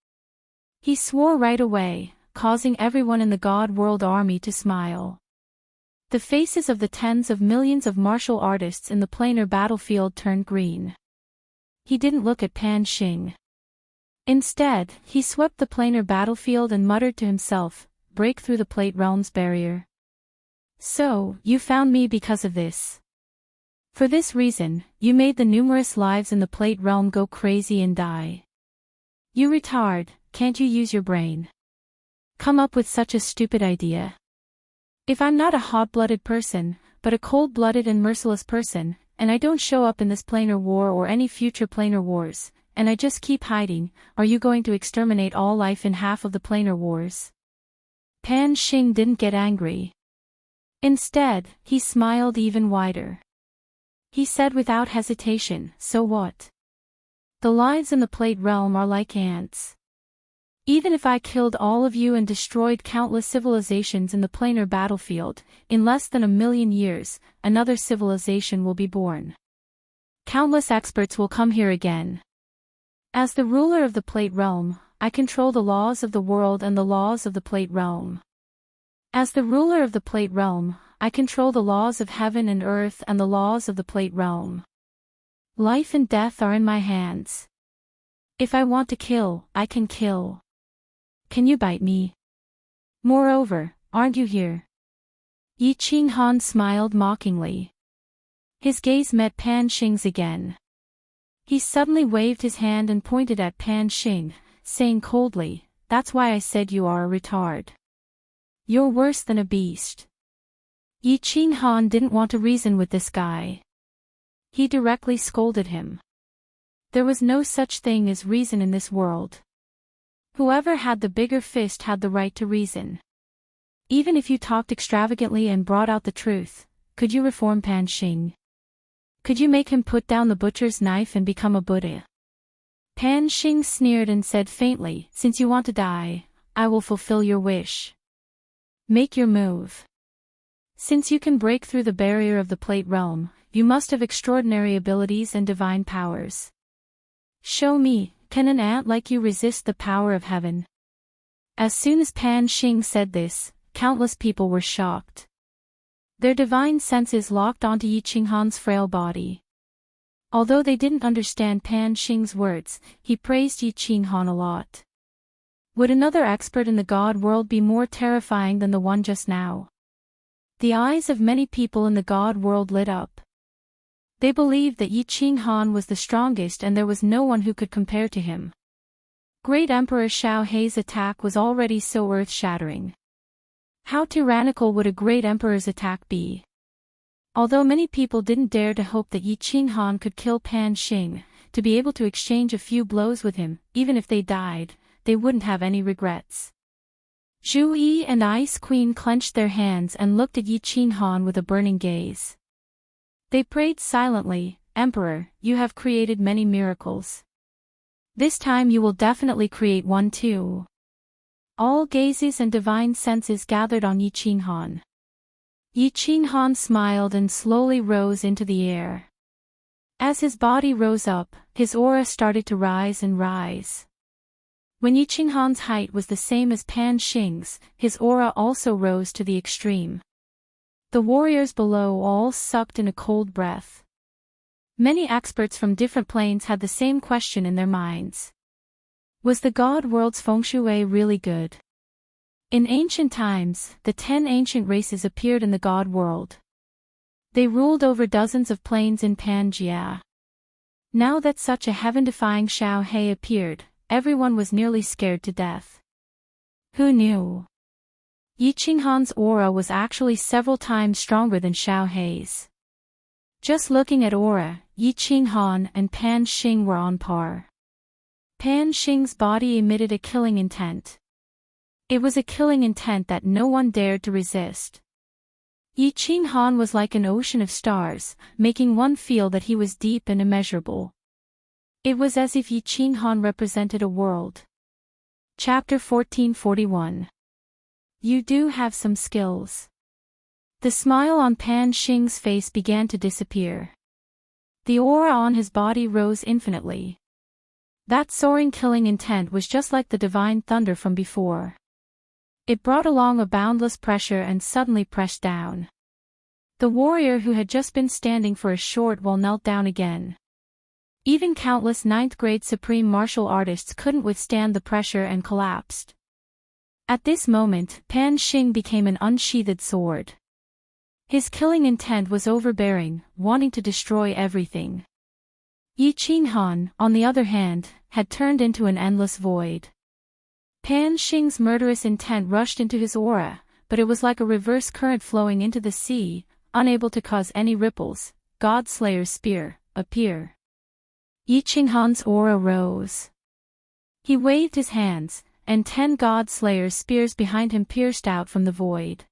[SPEAKER 1] He swore right away, causing everyone in the God World army to smile. The faces of the tens of millions of martial artists in the planar battlefield turned green. He didn't look at Pan Xing. Instead, he swept the planar battlefield and muttered to himself, break through the Plate Realm's barrier. So, you found me because of this. For this reason, you made the numerous lives in the Plate Realm go crazy and die. You retard, can't you use your brain? Come up with such a stupid idea. If I'm not a hot-blooded person, but a cold-blooded and merciless person, and I don't show up in this planar war or any future planar wars, and I just keep hiding, are you going to exterminate all life in half of the planar wars? Pan Xing didn't get angry. Instead, he smiled even wider. He said without hesitation, so what? The lives in the Plate Realm are like ants. Even if I killed all of you and destroyed countless civilizations in the planar battlefield, in less than 1,000,000 years, another civilization will be born. Countless experts will come here again. As the ruler of the Plate Realm, I control the laws of the world and the laws of the Plate Realm. As the ruler of the Plate Realm, I control the laws of heaven and earth and the laws of the Plate Realm. Life and death are in my hands. If I want to kill, I can kill. Can you bite me? Moreover, aren't you here? Yi Qinghan smiled mockingly. His gaze met Pan Xing's again. He suddenly waved his hand and pointed at Pan Xing, saying coldly, "That's why I said you are a retard. You're worse than a beast." Yi Qinghan didn't want to reason with this guy. He directly scolded him. There was no such thing as reason in this world. Whoever had the bigger fist had the right to reason. Even if you talked extravagantly and brought out the truth, could you reform Pan Xing? Could you make him put down the butcher's knife and become a Buddha? Pan Xing sneered and said faintly, "Since you want to die, I will fulfill your wish. Make your move. Since you can break through the barrier of the plate realm, you must have extraordinary abilities and divine powers. Show me, can an ant like you resist the power of heaven?" As soon as Pan Xing said this, countless people were shocked. Their divine senses locked onto Yi Qinghan's frail body. Although they didn't understand Pan Xing's words, he praised Yi Qinghan a lot. Would another expert in the God world be more terrifying than the one just now? The eyes of many people in the God world lit up. They believed that Yi Qinghan was the strongest and there was no one who could compare to him. Great Emperor Xiao Hei's attack was already so earth-shattering. How tyrannical would a great emperor's attack be? Although many people didn't dare to hope that Yi Qinghan could kill Pan Xing, to be able to exchange a few blows with him, even if they died, they wouldn't have any regrets. Zhu Yi and Ice Queen clenched their hands and looked at Yi Qinghan with a burning gaze. They prayed silently, "Emperor, you have created many miracles. This time you will definitely create one too." All gazes and divine senses gathered on Yi Qinghan. Yi Qinghan smiled and slowly rose into the air. As his body rose up, his aura started to rise and rise. When Yi Qinghan's height was the same as Pan Xing's, his aura also rose to the extreme. The warriors below all sucked in a cold breath. Many experts from different planes had the same question in their minds. Was the God world's feng shui really good? In ancient times, the 10 ancient races appeared in the God world. They ruled over dozens of planes in Pangaea. Now that such a heaven-defying Xiao Hei appeared, everyone was nearly scared to death. Who knew? Yi Qinghan's aura was actually several times stronger than Xiao Hei's. Just looking at aura, Yi Qinghan and Pan Xing were on par. Pan Xing's body emitted a killing intent. It was a killing intent that no one dared to resist. Yi Qinghan was like an ocean of stars, making one feel that he was deep and immeasurable. It was as if Yi Qinghan represented a world. Chapter 1441. You do have some skills. The smile on Pan Xing's face began to disappear. The aura on his body rose infinitely. That soaring killing intent was just like the divine thunder from before. It brought along a boundless pressure and suddenly pressed down. The warrior who had just been standing for a short while knelt down again. Even countless 9th-grade supreme martial artists couldn't withstand the pressure and collapsed. At this moment, Pan Xing became an unsheathed sword. His killing intent was overbearing, wanting to destroy everything. Yi Qinghan, on the other hand, had turned into an endless void. Pan Xing's murderous intent rushed into his aura, but it was like a reverse current flowing into the sea, unable to cause any ripples. God Slayer's spear, appear. Yi Qinghan's aura rose. He waved his hands, and 10 God Slayer's spears behind him pierced out from the void.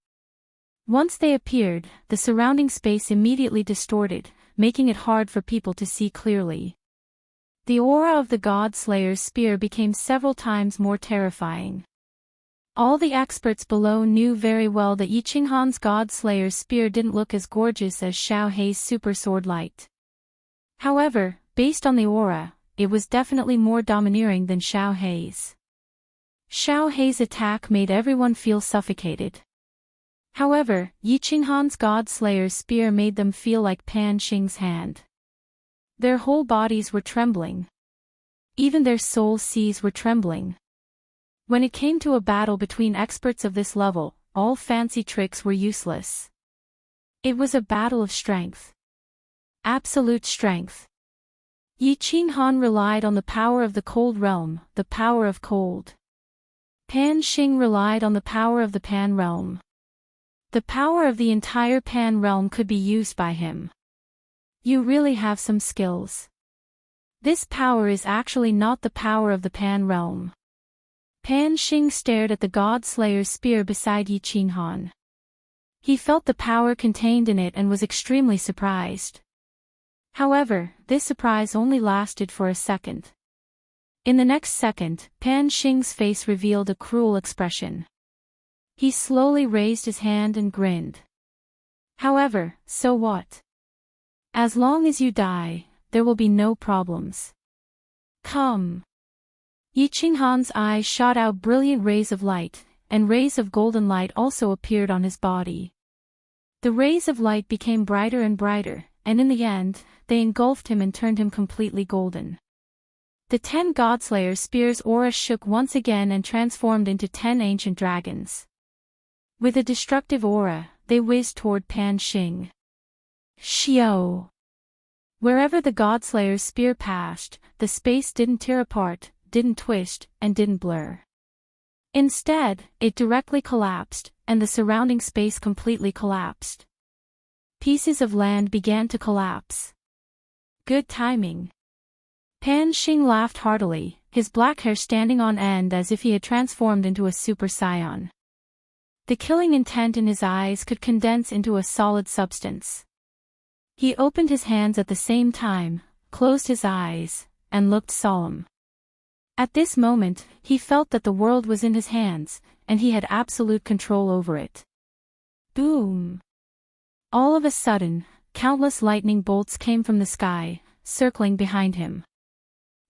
[SPEAKER 1] Once they appeared, the surrounding space immediately distorted, making it hard for people to see clearly. The aura of the God Slayer's spear became several times more terrifying. All the experts below knew very well that Yi Qinghan's God Slayer's spear didn't look as gorgeous as Xiao Hei's super sword light. However, based on the aura, it was definitely more domineering than Xiao Hei's. Xiao Hei's attack made everyone feel suffocated. However, Yi Qinghan's God Slayer's spear made them feel like Pan Xing's hand. Their whole bodies were trembling. Even their soul seas were trembling. When it came to a battle between experts of this level, all fancy tricks were useless. It was a battle of strength. Absolute strength. Yi Qinghan relied on the power of the cold realm, the power of cold. Pan Xing relied on the power of the Pan realm. The power of the entire Pan realm could be used by him. You really have some skills. This power is actually not the power of the Pan realm. Pan Xing stared at the God Slayer's spear beside Yi Qinghan. He felt the power contained in it and was extremely surprised. However, this surprise only lasted for a second. In the next second, Pan Xing's face revealed a cruel expression. He slowly raised his hand and grinned. However, so what? As long as you die, there will be no problems. Come. Yi Qinghan's eyes shot out brilliant rays of light, and rays of golden light also appeared on his body. The rays of light became brighter and brighter, and in the end, they engulfed him and turned him completely golden. The 10 Godslayer spears' aura shook once again and transformed into 10 ancient dragons. With a destructive aura, they whizzed toward Pan Xing. Xiao! Wherever the Godslayer's spear passed, the space didn't tear apart, didn't twist, and didn't blur. Instead, it directly collapsed, and the surrounding space completely collapsed. Pieces of land began to collapse. Good timing. Pan Xing laughed heartily, his black hair standing on end as if he had transformed into a Super Saiyan. The killing intent in his eyes could condense into a solid substance. He opened his hands at the same time, closed his eyes, and looked solemn. At this moment, he felt that the world was in his hands, and he had absolute control over it. Boom! All of a sudden, countless lightning bolts came from the sky, circling behind him.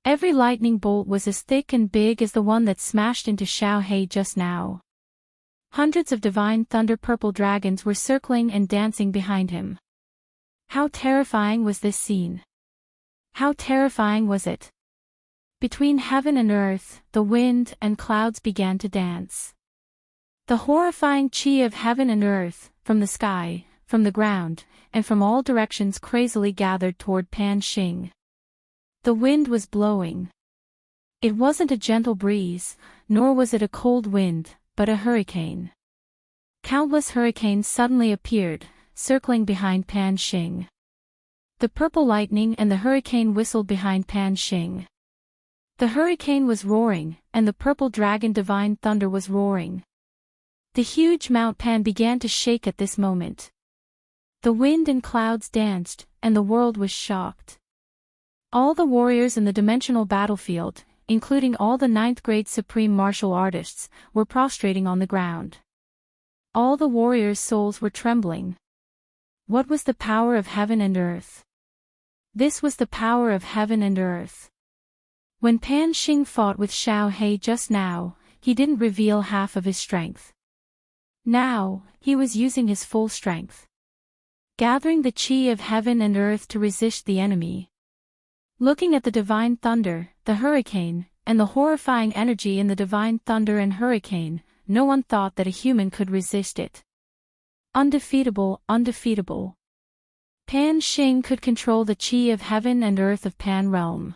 [SPEAKER 1] Every lightning bolt was as thick and big as the one that smashed into Xiao Hei just now. Hundreds of divine thunder purple dragons were circling and dancing behind him. How terrifying was this scene? How terrifying was it? Between heaven and earth, the wind and clouds began to dance. The horrifying chi of heaven and earth, from the sky, from the ground, and from all directions crazily gathered toward Pan Xing. The wind was blowing. It wasn't a gentle breeze, nor was it a cold wind, but a hurricane. Countless hurricanes suddenly appeared, circling behind Pan Xing. The purple lightning and the hurricane whistled behind Pan Xing. The hurricane was roaring, and the purple dragon divine thunder was roaring. The huge Mount Pan began to shake at this moment. The wind and clouds danced, and the world was shocked. All the warriors in the dimensional battlefield, including all the 9th grade supreme martial artists, were prostrating on the ground. All the warriors' souls were trembling. What was the power of heaven and earth? This was the power of heaven and earth. When Pan Xing fought with Xiao Hei just now, he didn't reveal half of his strength. Now, he was using his full strength. Gathering the chi of heaven and earth to resist the enemy. Looking at the divine thunder, the hurricane, and the horrifying energy in the divine thunder and hurricane, no one thought that a human could resist it. Undefeatable, undefeatable. Pan Xing could control the chi of heaven and earth of Pan realm.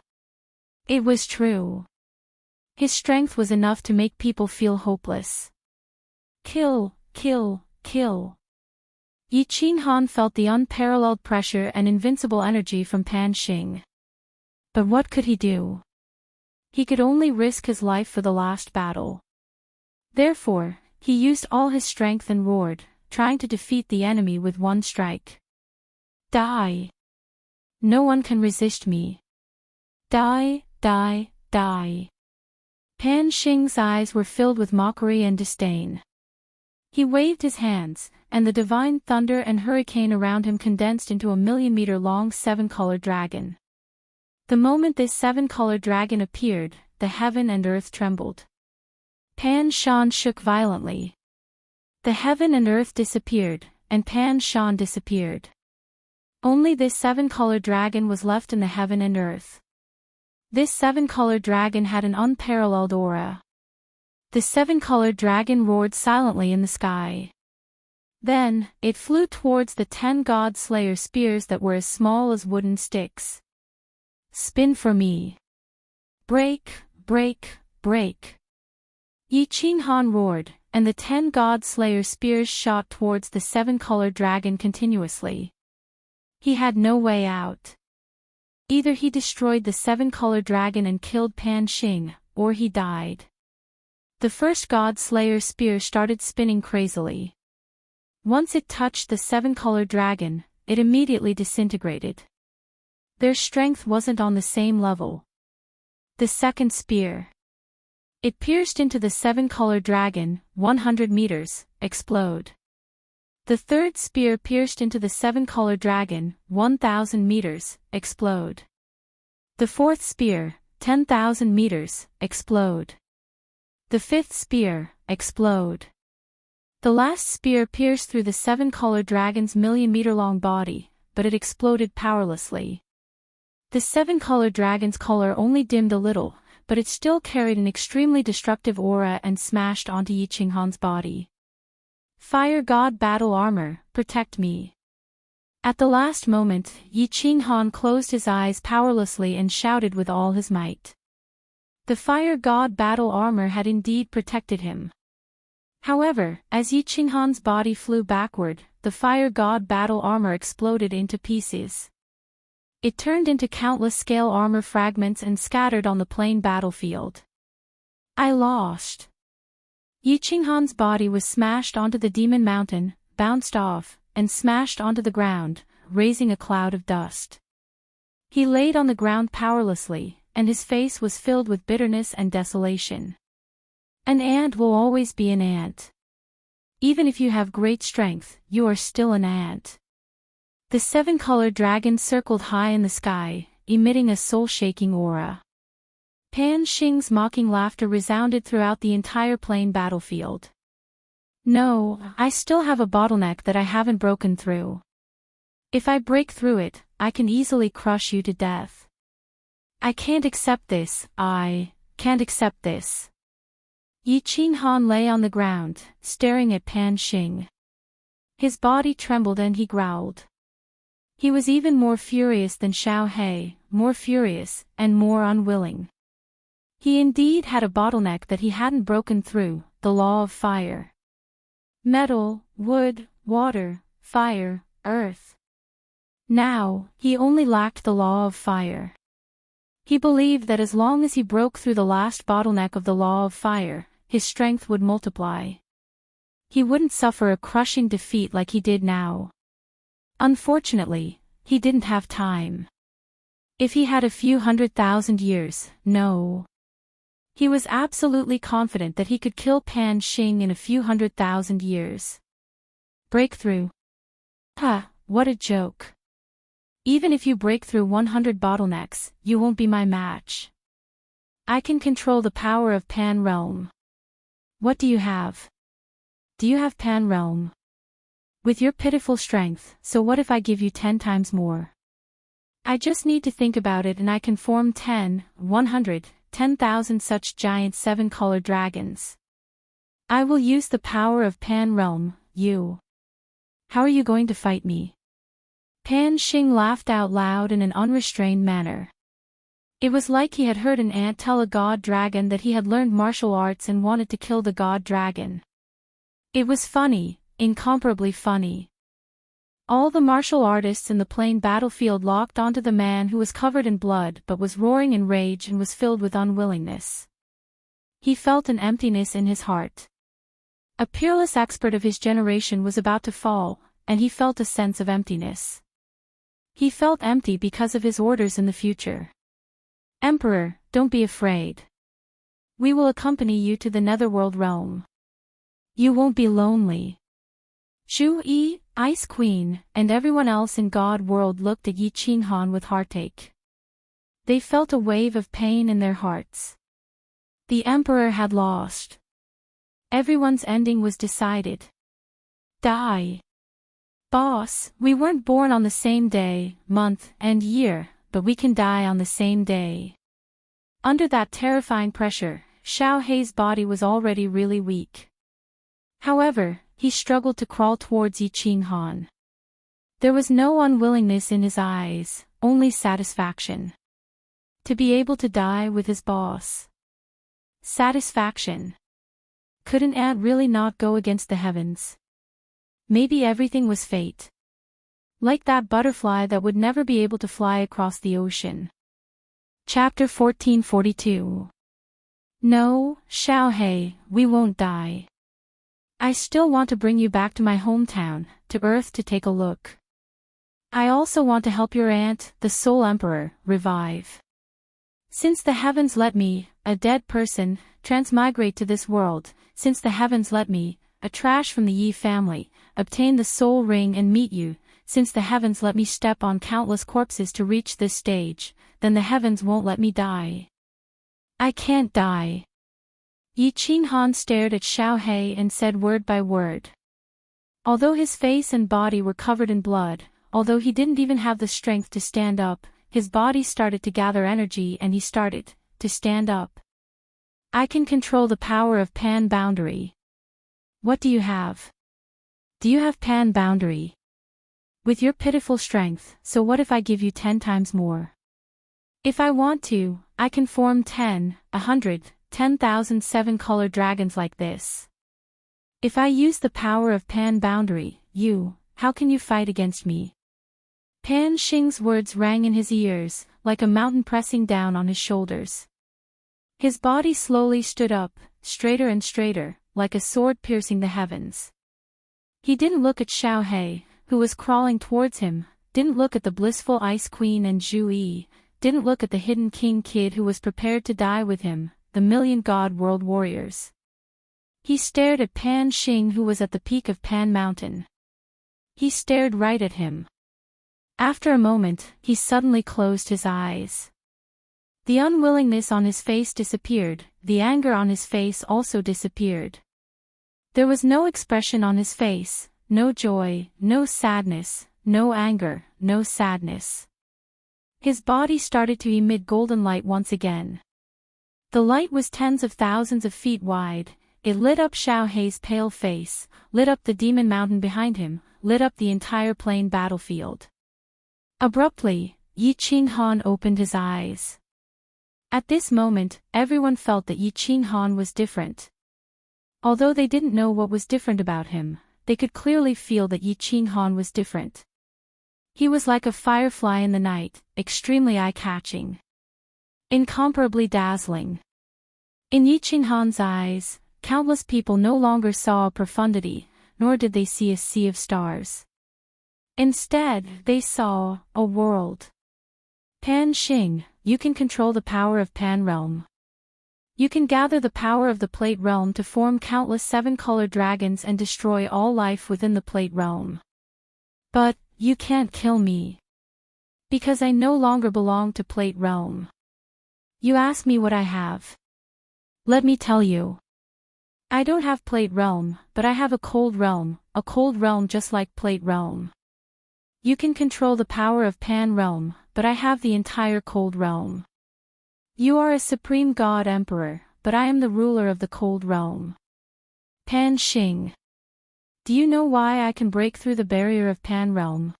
[SPEAKER 1] It was true. His strength was enough to make people feel hopeless. Kill, kill, kill. Yi Qinghan felt the unparalleled pressure and invincible energy from Pan Xing. But what could he do? He could only risk his life for the last battle. Therefore, he used all his strength and roared, trying to defeat the enemy with one strike. Die! No one can resist me. Die, die, die. Pan Xing's eyes were filled with mockery and disdain. He waved his hands, and the divine thunder and hurricane around him condensed into a 1,000,000-meter-long 7-colored dragon. The moment this 7-colored dragon appeared, the heaven and earth trembled. Pan Shan shook violently. The heaven and earth disappeared, and Pan Shan disappeared. Only this 7-colored dragon was left in the heaven and earth. This seven-colored dragon had an unparalleled aura. The seven-colored dragon roared silently in the sky. Then, it flew towards the 10 god slayer spears that were as small as wooden sticks. Spin for me. Break, break, break. Yi Qinghan roared, and the 10 god slayer spears shot towards the seven-colored dragon continuously. He had no way out. Either he destroyed the seven-colored dragon and killed Pan Xing, or he died. The first god slayer spear started spinning crazily. Once it touched the seven-colored dragon, it immediately disintegrated. Their strength wasn't on the same level. The second spear. It pierced into the seven-colored dragon, 100 meters, explode. The third spear pierced into the seven-colored dragon, 1,000 meters, explode. The fourth spear, 10,000 meters, explode. The fifth spear, explode. The last spear pierced through the seven-colored dragon's million-meter-long body, but it exploded powerlessly. The seven-colored dragon's color only dimmed a little, but it still carried an extremely destructive aura and smashed onto Yi Qinghan's body. Fire God Battle Armor, protect me. At the last moment, Yi Qinghan closed his eyes powerlessly and shouted with all his might. The Fire God Battle Armor had indeed protected him. However, as Yi Qinghan's body flew backward, the Fire God Battle Armor exploded into pieces. It turned into countless scale armor fragments and scattered on the plain battlefield. I lost. Yi Qinghan's body was smashed onto the demon mountain, bounced off, and smashed onto the ground, raising a cloud of dust. He laid on the ground powerlessly, and his face was filled with bitterness and desolation. An ant will always be an ant. Even if you have great strength, you are still an ant. The seven-colored dragon circled high in the sky, emitting a soul-shaking aura. Pan Xing's mocking laughter resounded throughout the entire plain battlefield. No, I still have a bottleneck that I haven't broken through. If I break through it, I can easily crush you to death. I can't accept this, I can't accept this. Yi Qinghan lay on the ground, staring at Pan Xing. His body trembled and he growled. He was even more furious than Xiao He, more furious, and more unwilling. He indeed had a bottleneck that he hadn't broken through, the law of fire. Metal, wood, water, fire, earth. Now, he only lacked the law of fire. He believed that as long as he broke through the last bottleneck of the law of fire, his strength would multiply. He wouldn't suffer a crushing defeat like he did now. Unfortunately, he didn't have time. If he had a few 100,000 years, no. He was absolutely confident that he could kill Pan Xing in a few 100,000 years. Breakthrough. Ha, what a joke. Even if you break through 100 bottlenecks, you won't be my match. I can control the power of Pan Realm. What do you have? Do you have Pan Realm? With your pitiful strength, so what if I give you 10 times more? I just need to think about it and I can form 10, 100, 10,000 such giant seven-colored dragons. I will use the power of Pan Realm, you. How are you going to fight me? Pan Xing laughed out loud in an unrestrained manner. It was like he had heard an ant tell a god dragon that he had learned martial arts and wanted to kill the god dragon. It was funny, incomparably funny. All the martial artists in the plain battlefield locked onto the man who was covered in blood but was roaring in rage and was filled with unwillingness. He felt an emptiness in his heart. A peerless expert of his generation was about to fall, and he felt a sense of emptiness. He felt empty because of his orders in the future. Emperor, don't be afraid. We will accompany you to the Netherworld realm. You won't be lonely. Zhu Yi, Ice Queen, and everyone else in God World looked at Yi Qinghan with heartache. They felt a wave of pain in their hearts. The Emperor had lost. Everyone's ending was decided. Die. Boss, we weren't born on the same day, month, and year, but we can die on the same day. Under that terrifying pressure, Xiao Hei's body was already really weak. However, he struggled to crawl towards Yi Qinghan. There was no unwillingness in his eyes, only satisfaction. To be able to die with his boss. Satisfaction. Could an ant really not go against the heavens? Maybe everything was fate. Like that butterfly that would never be able to fly across the ocean. Chapter 1442. No, Xiao Hei, we won't die. I still want to bring you back to my hometown, to Earth to take a look. I also want to help your aunt, the Soul Emperor, revive. Since the heavens let me, a dead person, transmigrate to this world, since the heavens let me, a trash from the Yi family, obtain the soul ring and meet you, since the heavens let me step on countless corpses to reach this stage, then the heavens won't let me die. I can't die. Yi Qinghan stared at Xiao Hei and said word by word. Although his face and body were covered in blood, although he didn't even have the strength to stand up, his body started to gather energy and he started to stand up. I can control the power of Pan Boundary. What do you have? Do you have Pan Boundary? With your pitiful strength, so what if I give you 10 times more? If I want to, I can form 10, 100, 10,000 7-color dragons like this. If I use the power of Pan Boundary, how can you fight against me? Pan Xing's words rang in his ears, like a mountain pressing down on his shoulders. His body slowly stood up, straighter and straighter, like a sword piercing the heavens. He didn't look at Xiao Hei, who was crawling towards him, didn't look at the blissful Ice Queen and Zhu Yi, didn't look at the hidden King Kid who was prepared to die with him, the Million God World Warriors. He stared at Pan Xing who was at the peak of Pan Mountain. He stared right at him. After a moment, he suddenly closed his eyes. The unwillingness on his face disappeared, the anger on his face also disappeared. There was no expression on his face, no joy, no sadness, no anger, no sadness. His body started to emit golden light once again. The light was tens of thousands of feet wide, it lit up Xiao Hei's pale face, lit up the demon mountain behind him, lit up the entire plain battlefield. Abruptly, Yi Qinghan opened his eyes. At this moment, everyone felt that Yi Qinghan was different. Although they didn't know what was different about him, they could clearly feel that Yi Qinghan was different. He was like a firefly in the night, extremely eye-catching. Incomparably dazzling. In Yi Qinghan's eyes, countless people no longer saw a profundity, nor did they see a sea of stars. Instead, they saw a world. Pan Xing, you can control the power of Pan Realm. You can gather the power of the Plate Realm to form countless 7-color dragons and destroy all life within the Plate Realm. But, you can't kill me. Because I no longer belong to Plate Realm. You ask me what I have. Let me tell you. I don't have Plate Realm, but I have a cold realm just like Plate Realm. You can control the power of Pan Realm, but I have the entire Cold Realm. You are a supreme god emperor, but I am the ruler of the Cold Realm. Pan Xing. Do you know why I can break through the barrier of Pan Realm?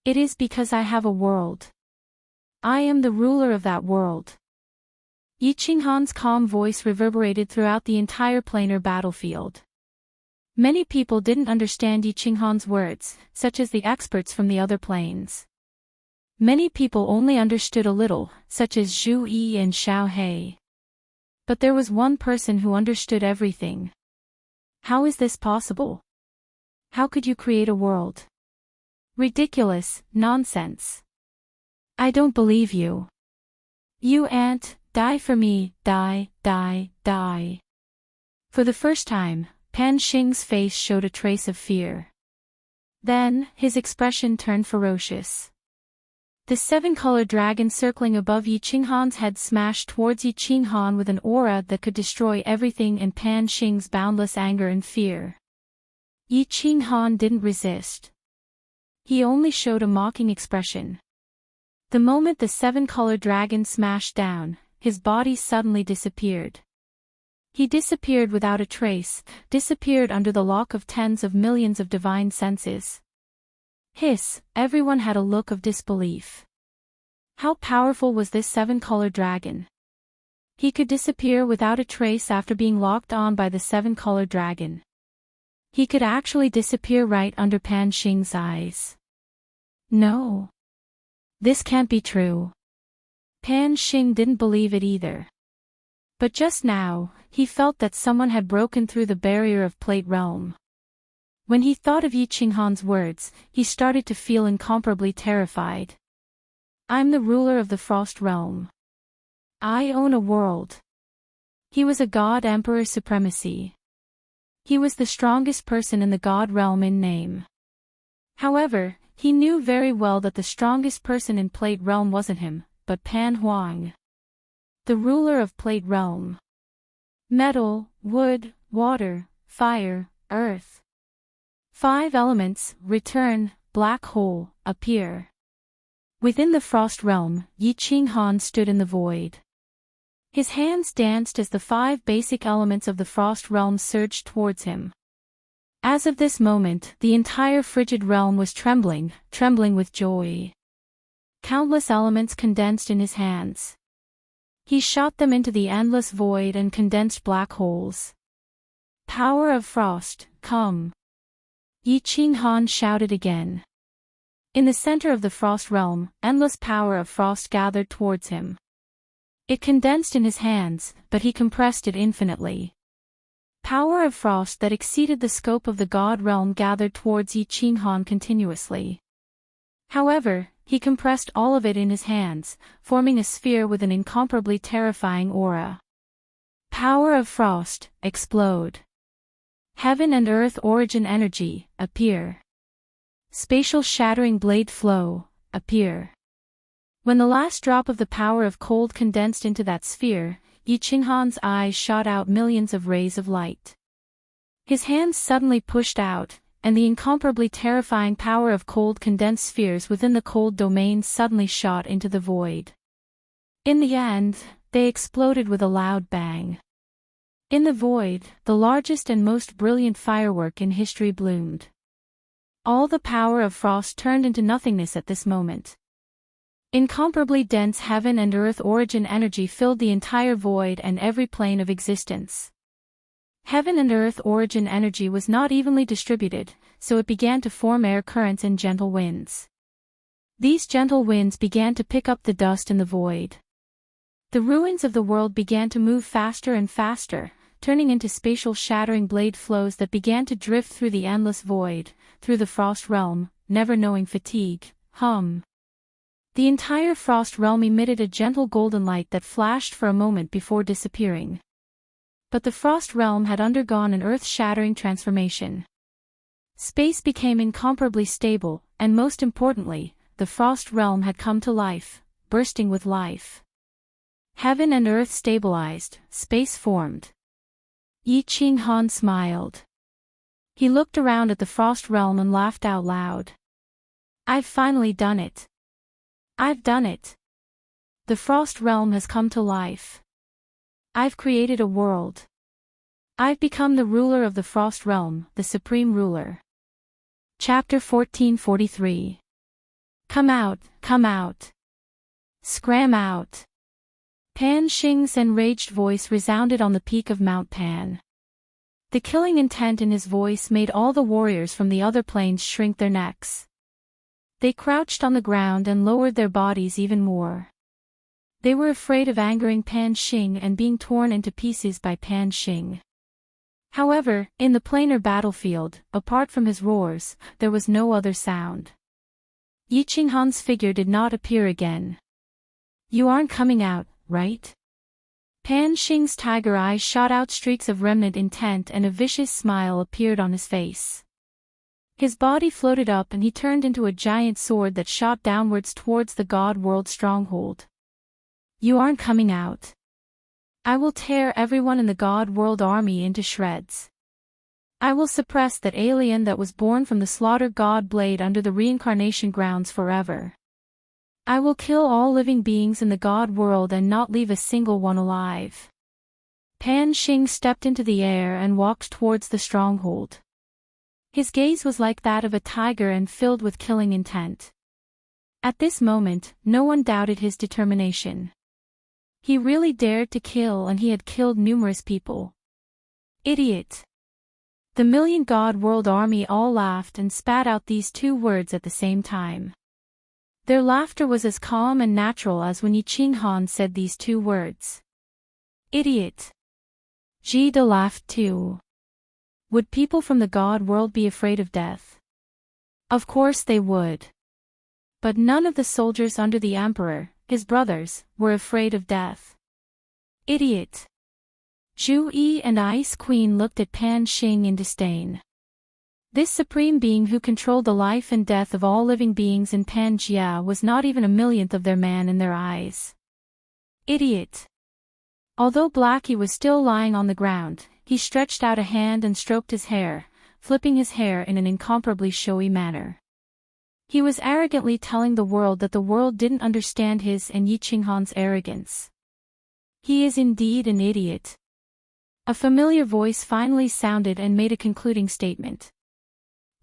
[SPEAKER 1] It is because I have a world. I am the ruler of that world. Yi Qinghan's calm voice reverberated throughout the entire planar battlefield. Many people didn't understand Yi Qinghan's words, such as the experts from the other planes. Many people only understood a little, such as Zhu Yi and Xiao Hei. But there was one person who understood everything. How is this possible? How could you create a world? Ridiculous, nonsense. I don't believe you. You ant, die for me, die, die, die. For the first time, Pan Xing's face showed a trace of fear. Then, his expression turned ferocious. The 7-color dragon circling above Yi Qinghan's head smashed towards Yi Qinghan with an aura that could destroy everything in Pan Xing's boundless anger and fear. Yi Qinghan didn't resist. He only showed a mocking expression. The moment the 7-color dragon smashed down, his body suddenly disappeared. He disappeared without a trace, disappeared under the lock of tens of millions of divine senses. Hiss, everyone had a look of disbelief. How powerful was this seven-color dragon? He could disappear without a trace after being locked on by the seven-color dragon. He could actually disappear right under Pan Xing's eyes. No. This can't be true. Pan Xing didn't believe it either. But just now, he felt that someone had broken through the barrier of Plate Realm. When he thought of Yi Qinghan's words, he started to feel incomparably terrified. I'm the ruler of the Frost Realm. I own a world. He was a god emperor supremacy. He was the strongest person in the god realm in name. However, he knew very well that the strongest person in Plate Realm wasn't him, but Pan Huang. The ruler of Plate Realm. Metal, wood, water, fire, earth. 5 elements, return, black hole, appear. Within the Frost Realm, Yi Qinghan stood in the void. His hands danced as the 5 basic elements of the Frost Realm surged towards him. As of this moment, the entire frigid realm was trembling with joy. Countless elements condensed in his hands. He shot them into the endless void and condensed black holes. Power of Frost, come! Yi Qinghan shouted again. In the center of the Frost Realm, endless power of frost gathered towards him. It condensed in his hands, but he compressed it infinitely. Power of frost that exceeded the scope of the God realm gathered towards Yi Qinghan continuously. However, he compressed all of it in his hands, forming a sphere with an incomparably terrifying aura. Power of frost, explode. Heaven and earth origin energy, appear. Spatial shattering blade flow, appear. When the last drop of the power of cold condensed into that sphere, Yi Qinghan's eyes shot out millions of rays of light. His hands suddenly pushed out, and the incomparably terrifying power of cold condensed spheres within the cold domain suddenly shot into the void. In the end, they exploded with a loud bang. In the void, the largest and most brilliant firework in history bloomed. All the power of frost turned into nothingness at this moment. Incomparably dense heaven and earth origin energy filled the entire void and every plane of existence. Heaven and earth origin energy was not evenly distributed, so it began to form air currents and gentle winds. These gentle winds began to pick up the dust in the void. The ruins of the world began to move faster and faster, turning into spatial shattering blade flows that began to drift through the endless void, through the frost realm, never knowing fatigue. The entire frost realm emitted a gentle golden light that flashed for a moment before disappearing. But the frost realm had undergone an earth-shattering transformation. Space became incomparably stable, and most importantly, the frost realm had come to life, bursting with life. Heaven and earth stabilized, space formed. Yi Qinghan smiled. He looked around at the frost realm and laughed out loud. I've finally done it. I've done it. The frost realm has come to life. I've created a world. I've become the ruler of the frost realm, the supreme ruler. Chapter 1443. Come out, come out. Scram out. Pan Xing's enraged voice resounded on the peak of Mount Pan. The killing intent in his voice made all the warriors from the other planes shrink their necks. They crouched on the ground and lowered their bodies even more. They were afraid of angering Pan Xing and being torn into pieces by Pan Xing. However, in the planar battlefield, apart from his roars, there was no other sound. Yi Qinghan's figure did not appear again. You aren't coming out, right? Pan Xing's tiger eyes shot out streaks of remnant intent and a vicious smile appeared on his face. His body floated up and he turned into a giant sword that shot downwards towards the God World stronghold. You aren't coming out. I will tear everyone in the God World army into shreds. I will suppress that alien that was born from the slaughter God blade under the reincarnation grounds forever. I will kill all living beings in the god world and not leave a single one alive. Pan Xing stepped into the air and walked towards the stronghold. His gaze was like that of a tiger and filled with killing intent. At this moment, no one doubted his determination. He really dared to kill, and he had killed numerous people. Idiot! The Million God World Army all laughed and spat out these two words at the same time. Their laughter was as calm and natural as when Yi Qinghan said these two words. Idiot! Ji De laughed too. Would people from the God world be afraid of death? Of course they would. But none of the soldiers under the emperor, his brothers, were afraid of death. Idiot! Zhu Yi and Ice Queen looked at Pan Xing in disdain. This supreme being who controlled the life and death of all living beings in Pangaea was not even a millionth of their man in their eyes. Idiot! Although Blackie was still lying on the ground, he stretched out a hand and stroked his hair, flipping his hair in an incomparably showy manner. He was arrogantly telling the world that the world didn't understand his and Yi Qinghan's arrogance. He is indeed an idiot. A familiar voice finally sounded and made a concluding statement.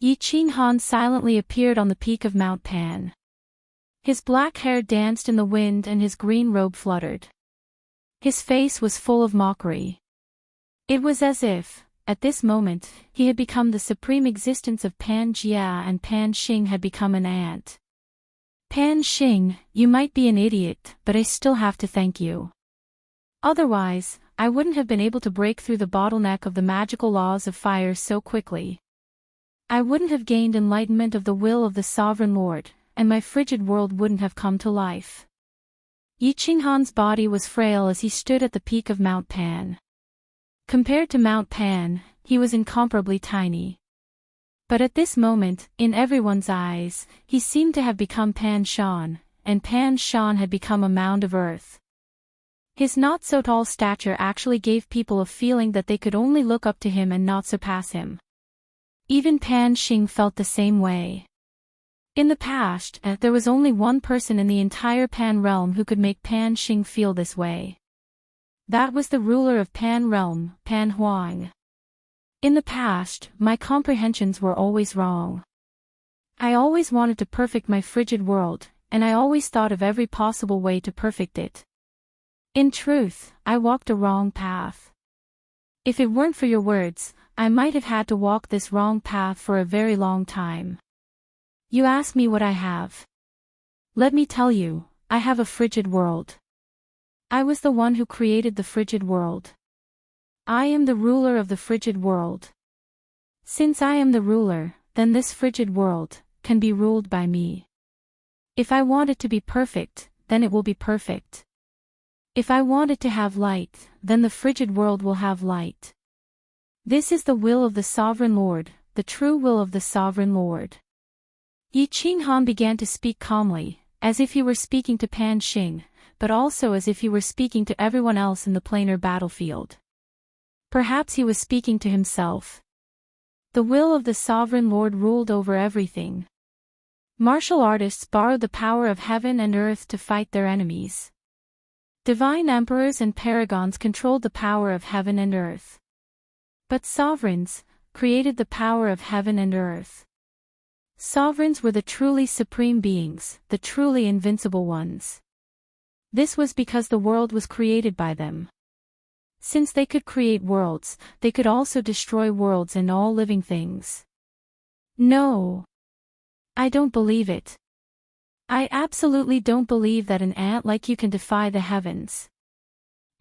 [SPEAKER 1] Yi Qinghan silently appeared on the peak of Mount Pan. His black hair danced in the wind and his green robe fluttered. His face was full of mockery. It was as if, at this moment, he had become the supreme existence of Pangaea and Pan Xing had become an ant. Pan Xing, you might be an idiot, but I still have to thank you. Otherwise, I wouldn't have been able to break through the bottleneck of the magical laws of fire so quickly. I wouldn't have gained enlightenment of the will of the Sovereign Lord, and my frigid world wouldn't have come to life. Yi Qinghan's body was frail as he stood at the peak of Mount Pan. Compared to Mount Pan, he was incomparably tiny. But at this moment, in everyone's eyes, he seemed to have become Pan Shan, and Pan Shan had become a mound of earth. His not-so-tall stature actually gave people a feeling that they could only look up to him and not surpass him. Even Pan Xing felt the same way. In the past, there was only one person in the entire Pan realm who could make Pan Xing feel this way. That was the ruler of Pan realm, Pan Huang. In the past, my comprehensions were always wrong. I always wanted to perfect my frigid world, and I always thought of every possible way to perfect it. In truth, I walked a wrong path. If it weren't for your words, I might have had to walk this wrong path for a very long time. You ask me what I have. Let me tell you, I have a frigid world. I was the one who created the frigid world. I am the ruler of the frigid world. Since I am the ruler, then this frigid world can be ruled by me. If I want it to be perfect, then it will be perfect. If I want it to have light, then the frigid world will have light. This is the will of the Sovereign Lord, the true will of the Sovereign Lord. Yi Qinghan began to speak calmly, as if he were speaking to Pan Xing, but also as if he were speaking to everyone else in the planar battlefield. Perhaps he was speaking to himself. The will of the Sovereign Lord ruled over everything. Martial artists borrowed the power of heaven and earth to fight their enemies. Divine emperors and paragons controlled the power of heaven and earth. But sovereigns created the power of heaven and earth. Sovereigns were the truly supreme beings, the truly invincible ones. This was because the world was created by them. Since they could create worlds, they could also destroy worlds and all living things. No. I don't believe it. I absolutely don't believe that an ant like you can defy the heavens.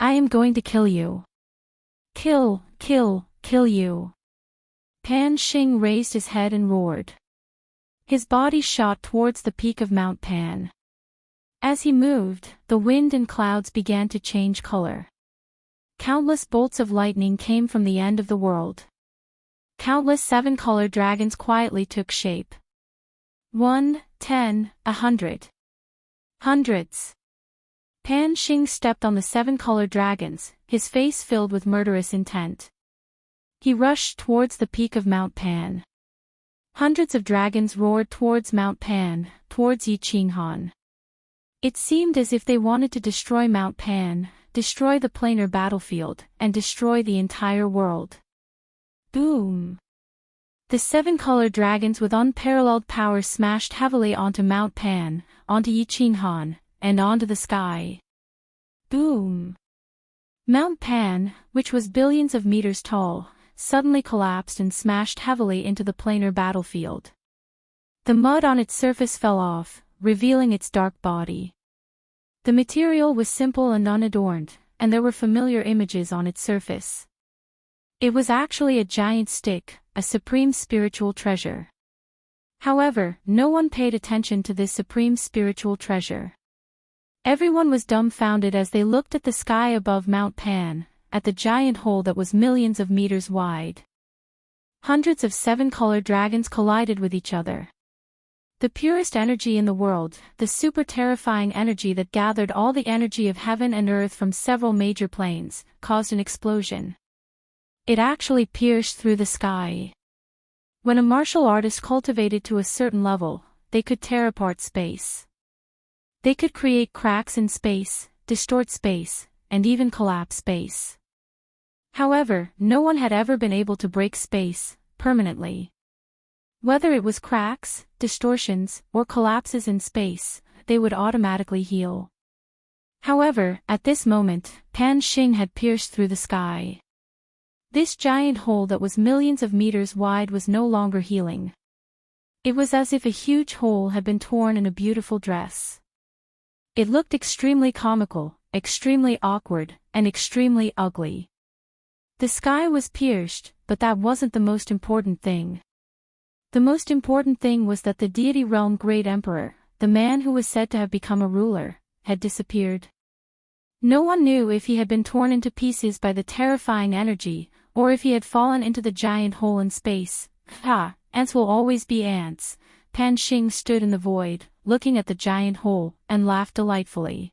[SPEAKER 1] I am going to kill you. Kill you. Pan Xing raised his head and roared. His body shot towards the peak of Mount Pan. As he moved, the wind and clouds began to change color. Countless bolts of lightning came from the end of the world. Countless seven-colored dragons quietly took shape. 1, 10, 100. Hundreds. Pan Xing stepped on the seven-colored dragons, his face filled with murderous intent. He rushed towards the peak of Mount Pan. Hundreds of dragons roared towards Mount Pan, towards Yi Qinghan. It seemed as if they wanted to destroy Mount Pan, destroy the planar battlefield, and destroy the entire world. Boom! The 7 colored dragons with unparalleled power smashed heavily onto Mount Pan, onto Yiqing Han, and onto the sky. Boom! Mount Pan, which was billions of meters tall, suddenly collapsed and smashed heavily into the planar battlefield. The mud on its surface fell off, revealing its dark body. The material was simple and unadorned, and there were familiar images on its surface. It was actually a giant stick, a supreme spiritual treasure. However, no one paid attention to this supreme spiritual treasure. Everyone was dumbfounded as they looked at the sky above Mount Pan, at the giant hole that was millions of meters wide. Hundreds of 7 colored dragons collided with each other. The purest energy in the world, the super terrifying energy that gathered all the energy of heaven and earth from several major planes, caused an explosion. It actually pierced through the sky. When a martial artist cultivated to a certain level, they could tear apart space. They could create cracks in space, distort space, and even collapse space. However, no one had ever been able to break space, permanently. Whether it was cracks, distortions, or collapses in space, they would automatically heal. However, at this moment, Pan Xing had pierced through the sky. This giant hole that was millions of meters wide was no longer healing. It was as if a huge hole had been torn in a beautiful dress. It looked extremely comical, extremely awkward, and extremely ugly. The sky was pierced, but that wasn't the most important thing. The most important thing was that the deity realm great emperor, the man who was said to have become a ruler, had disappeared. No one knew if he had been torn into pieces by the terrifying energy, or if he had fallen into the giant hole in space. Ha, ants will always be ants. Pan Xing stood in the void, looking at the giant hole, and laughed delightfully.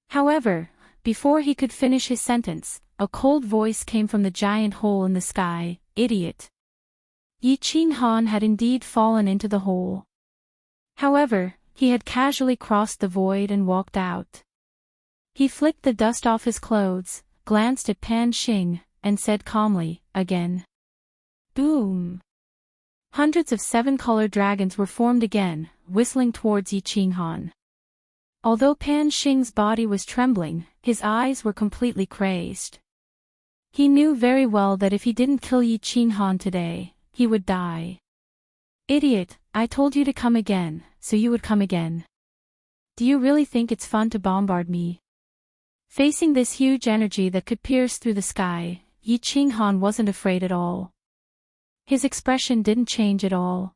[SPEAKER 1] However, before he could finish his sentence, a cold voice came from the giant hole in the sky. Idiot! Yiqing Han had indeed fallen into the hole. However, he had casually crossed the void and walked out. He flicked the dust off his clothes, glanced at Pan Xing, and said calmly, again. Boom! Hundreds of 7 colored dragons were formed again, whistling towards Yiqing Han. Although Pan Xing's body was trembling, his eyes were completely crazed. He knew very well that if he didn't kill Yiqing Han today, he would die. Idiot, I told you to come again, so you would come again. Do you really think it's fun to bombard me? Facing this huge energy that could pierce through the sky, Yiqing Han wasn't afraid at all. His expression didn't change at all.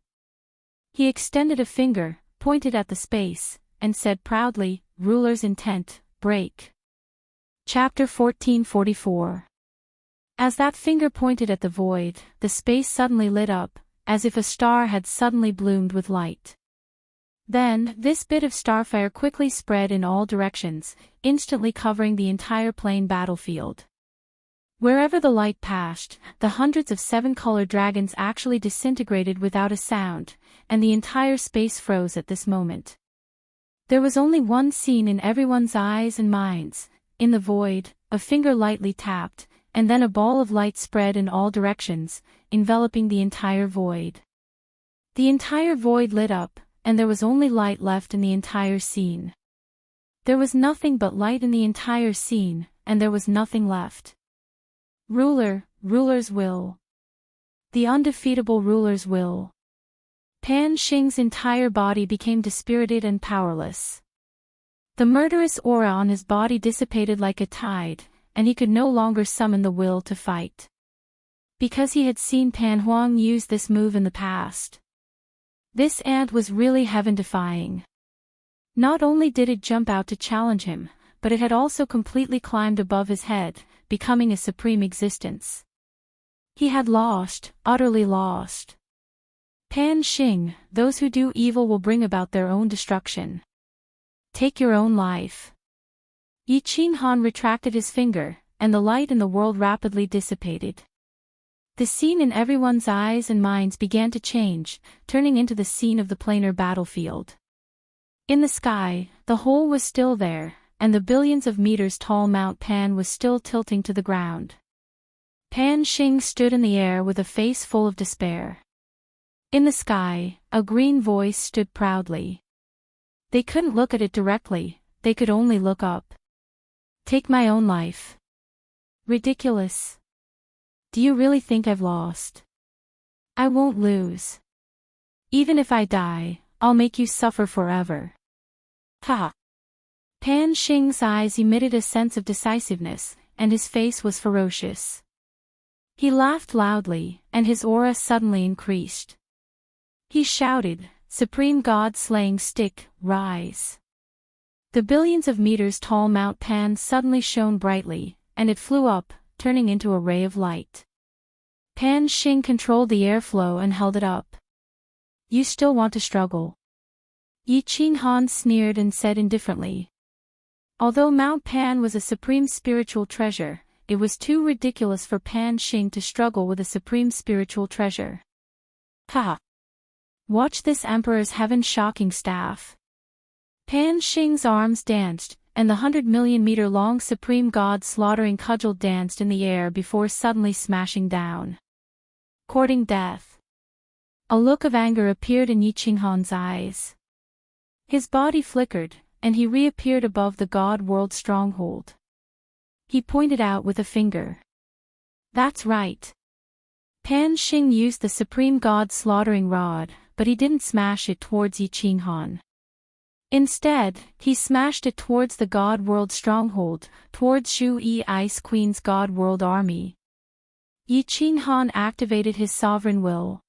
[SPEAKER 1] He extended a finger, pointed at the space, and said proudly, Ruler's intent, break. Chapter 1444. As that finger pointed at the void, the space suddenly lit up, as if a star had suddenly bloomed with light. Then, this bit of starfire quickly spread in all directions, instantly covering the entire plain battlefield. Wherever the light passed, the hundreds of 7 colored dragons actually disintegrated without a sound, and the entire space froze at this moment. There was only one scene in everyone's eyes and minds. In the void, a finger lightly tapped, and then a ball of light spread in all directions, enveloping the entire void. The entire void lit up, and there was only light left in the entire scene. There was nothing but light in the entire scene, and there was nothing left. Ruler's will. The undefeatable ruler's will. Pan Xing's entire body became dispirited and powerless. The murderous aura on his body dissipated like a tide, and he could no longer summon the will to fight. Because he had seen Pan Huang use this move in the past. This ant was really heaven-defying. Not only did it jump out to challenge him, but it had also completely climbed above his head, becoming a supreme existence. He had lost, utterly lost. Pan Xing, those who do evil will bring about their own destruction. Take your own life. Yiqing Han retracted his finger, and the light in the world rapidly dissipated. The scene in everyone's eyes and minds began to change, turning into the scene of the planar battlefield. In the sky, the hole was still there, and the billions of meters tall Mount Pan was still tilting to the ground. Pan Xing stood in the air with a face full of despair. In the sky, a green voice stood proudly. They couldn't look at it directly, they could only look up. Take my own life. Ridiculous. Do you really think I've lost? I won't lose. Even if I die, I'll make you suffer forever. Ha! Pan Xing's eyes emitted a sense of decisiveness, and his face was ferocious. He laughed loudly, and his aura suddenly increased. He shouted, "Supreme God-slaying stick, rise!" The billions of meters tall Mount Pan suddenly shone brightly, and it flew up, turning into a ray of light. Pan Xing controlled the airflow and held it up. You still want to struggle? Yi Qinghan sneered and said indifferently. Although Mount Pan was a supreme spiritual treasure, it was too ridiculous for Pan Xing to struggle with a supreme spiritual treasure. Ha! Watch this Emperor's heaven-shocking staff. Pan Xing's arms danced, and the 100-million-meter-long Supreme God-slaughtering cudgel danced in the air before suddenly smashing down. Courting death. A look of anger appeared in Yi Qinghan's eyes. His body flickered, and he reappeared above the God World stronghold. He pointed out with a finger. That's right. Pan Xing used the Supreme God slaughtering rod, but he didn't smash it towards Yi Qinghan. Instead, he smashed it towards the God World stronghold, towards Shu Yi Ice Queen's God World army. Yi Qinghan activated his sovereign will.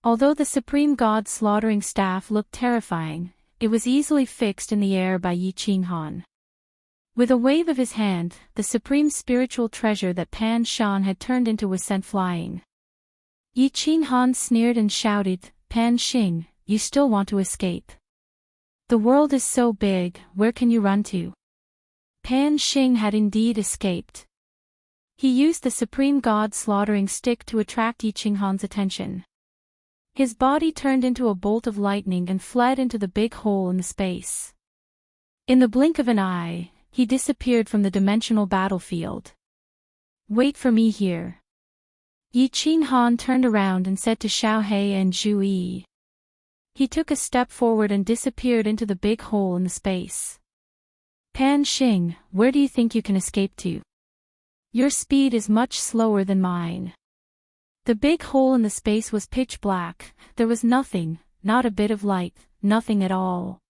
[SPEAKER 1] Although the Supreme God slaughtering staff looked terrifying, it was easily fixed in the air by Yi Qinghan. With a wave of his hand, the supreme spiritual treasure that Pan Shan had turned into was sent flying. Yi Qinghan sneered and shouted, Pan Xing, you still want to escape? The world is so big, where can you run to? Pan Xing had indeed escaped. He used the supreme god slaughtering stick to attract Yi Qinghan's attention. His body turned into a bolt of lightning and fled into the big hole in the space. In the blink of an eye, he disappeared from the dimensional battlefield. Wait for me here. Yi Qinghan turned around and said to Xiao He and Zhu Yi. He took a step forward and disappeared into the big hole in the space. Pan Xing, where do you think you can escape to? Your speed is much slower than mine. The big hole in the space was pitch black, there was nothing, not a bit of light, nothing at all.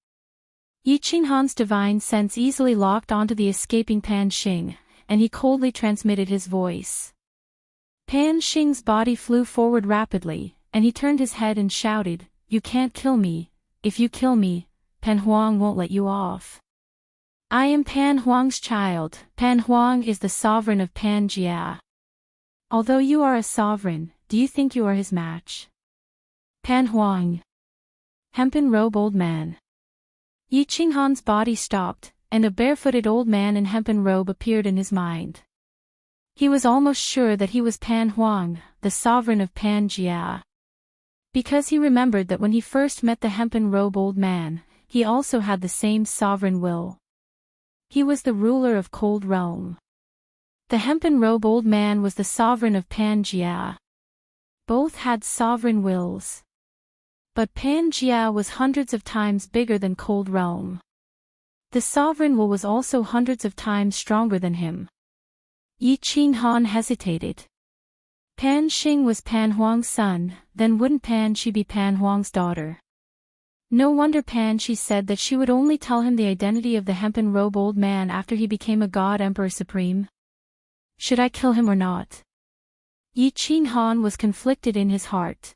[SPEAKER 1] Yi Qinghan's divine sense easily locked onto the escaping Pan Xing, and he coldly transmitted his voice. Pan Xing's body flew forward rapidly, and he turned his head and shouted, You can't kill me. If you kill me, Pan Huang won't let you off. I am Pan Huang's child. Pan Huang is the sovereign of Pangaea. Although you are a sovereign, do you think you are his match? Pan Huang. Hempen robe old man. Yi Qinghan's body stopped, and a barefooted old man in hempen robe appeared in his mind. He was almost sure that he was Pan Huang, the sovereign of Pangaea. Because he remembered that when he first met the hempen robe old man, he also had the same sovereign will. He was the ruler of Cold Realm. The hempen robe old man was the sovereign of Pangaea. Both had sovereign wills. But Pangaea was hundreds of times bigger than Cold Realm. The sovereign will was also hundreds of times stronger than him. Yi Qinghan hesitated. Pan Xing was Pan Huang's son, then wouldn't Pan Shi be Pan Huang's daughter? No wonder Pan Shi said that she would only tell him the identity of the hempen robe old man after he became a god emperor supreme. Should I kill him or not? Yi Qinghan was conflicted in his heart.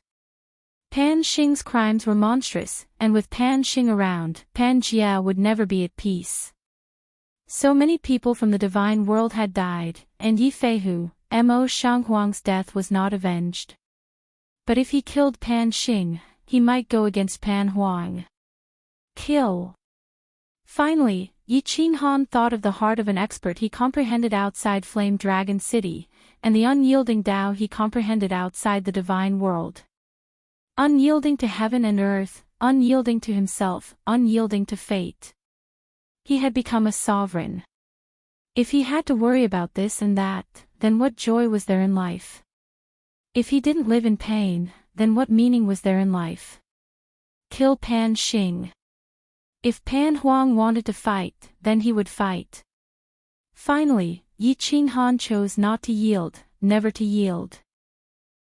[SPEAKER 1] Pan Xing's crimes were monstrous, and with Pan Xing around, Pangaea would never be at peace. So many people from the divine world had died, and Yi Feihu, Mo Shanghuang's death was not avenged. But if he killed Pan Xing, he might go against Pan Huang. Kill. Finally, Yi Qinghan thought of the heart of an expert he comprehended outside Flame Dragon City, and the unyielding Tao he comprehended outside the divine world. Unyielding to heaven and earth, unyielding to himself, unyielding to fate. He had become a sovereign. If he had to worry about this and that, then what joy was there in life? If he didn't live in pain, then what meaning was there in life? Kill Pan Xing. If Pan Huang wanted to fight, then he would fight. Finally, Yi Qinghan chose not to yield, never to yield.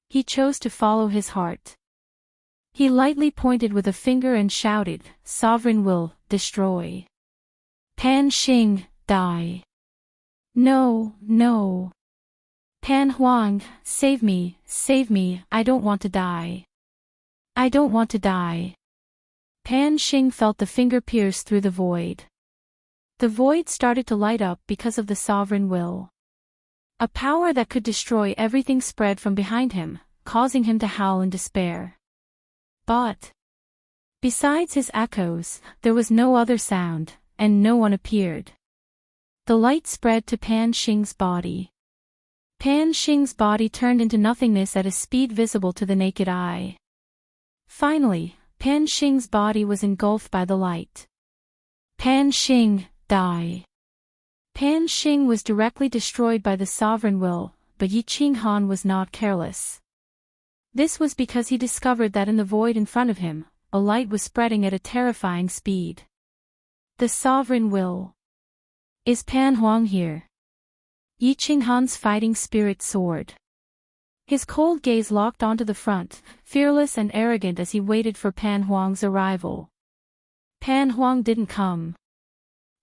[SPEAKER 1] He chose to follow his heart. He lightly pointed with a finger and shouted, "Sovereign will, destroy. Pan Xing, die. No, no. Pan Huang, save me, I don't want to die. I don't want to die." Pan Xing felt the finger pierce through the void. The void started to light up because of the sovereign will. A power that could destroy everything spread from behind him, causing him to howl in despair. But besides his echoes, there was no other sound, and no one appeared. The light spread to Pan Xing's body. Pan Xing's body turned into nothingness at a speed visible to the naked eye. Finally, Pan Xing's body was engulfed by the light. Pan Xing, die. Pan Xing was directly destroyed by the sovereign will, but Yi Qinghan was not careless. This was because he discovered that in the void in front of him, a light was spreading at a terrifying speed. The sovereign will. Is Pan Huang here? Yi Qinghan's fighting spirit soared. His cold gaze locked onto the front, fearless and arrogant as he waited for Pan Huang's arrival. Pan Huang didn't come.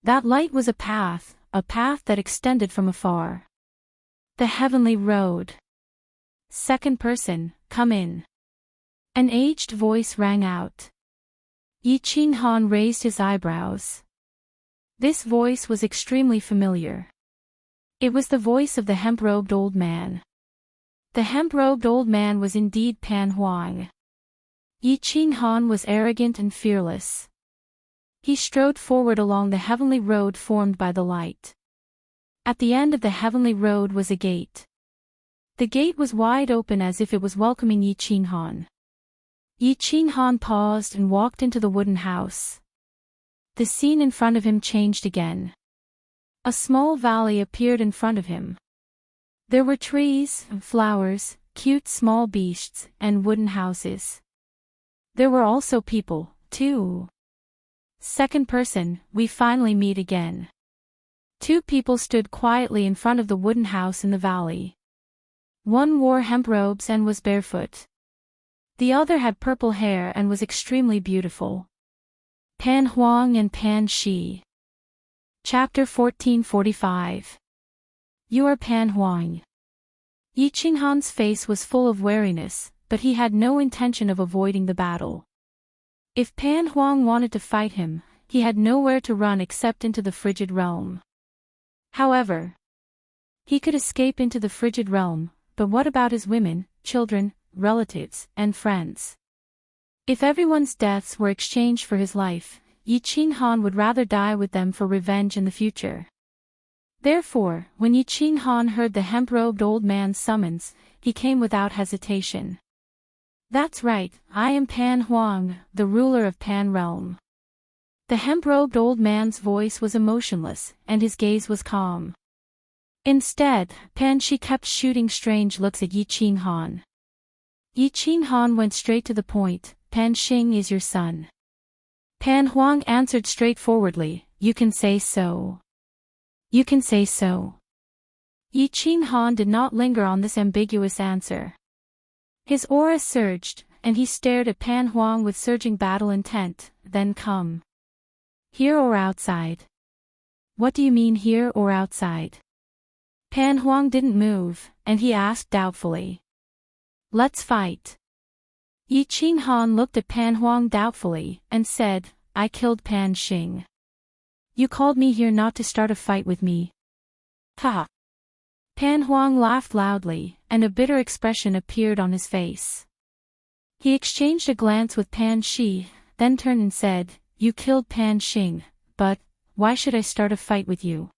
[SPEAKER 1] That light was a path that extended from afar. The heavenly road. Second person, come in. An aged voice rang out. Yi Qinghan raised his eyebrows. This voice was extremely familiar. It was the voice of the hemp-robed old man. The hemp-robed old man was indeed Pan Huang. Yi Qinghan was arrogant and fearless. He strode forward along the heavenly road formed by the light. At the end of the heavenly road was a gate. The gate was wide open as if it was welcoming Yi Qinghan. Yi Qinghan paused and walked into the wooden house. The scene in front of him changed again. A small valley appeared in front of him. There were trees, flowers, cute small beasts, and wooden houses. There were also people, too. Second person, we finally meet again. Two people stood quietly in front of the wooden house in the valley. One wore hemp robes and was barefoot. The other had purple hair and was extremely beautiful. Pan Huang and Pan Shi. Chapter 1445. You are Pan Huang. Yi Qinghan's face was full of wariness, but he had no intention of avoiding the battle. If Pan Huang wanted to fight him, he had nowhere to run except into the frigid realm. However, he could escape into the frigid realm, but what about his women, children, relatives, and friends? If everyone's deaths were exchanged for his life, Yi Qinghan would rather die with them for revenge in the future. Therefore, when Yi Qinghan heard the hemp-robed old man's summons, he came without hesitation. That's right, I am Pan Huang, the ruler of Pan Realm. The hemp-robed old man's voice was emotionless, and his gaze was calm. Instead, Pan Shi kept shooting strange looks at Yi Qinghan. Yi Qinghan went straight to the point. Pan Xing is your son. Pan Huang answered straightforwardly, you can say so. You can say so. Yi Qinghan did not linger on this ambiguous answer. His aura surged, and he stared at Pan Huang with surging battle intent, then come. Here or outside? What do you mean here or outside? Pan Huang didn't move, and he asked doubtfully. Let's fight. Yi Qinghan looked at Pan Huang doubtfully, and said, I killed Pan Xing. You called me here not to start a fight with me. Ha! Pan Huang laughed loudly, and a bitter expression appeared on his face. He exchanged a glance with Pan Shi, then turned and said, you killed Pan Xing, but why should I start a fight with you?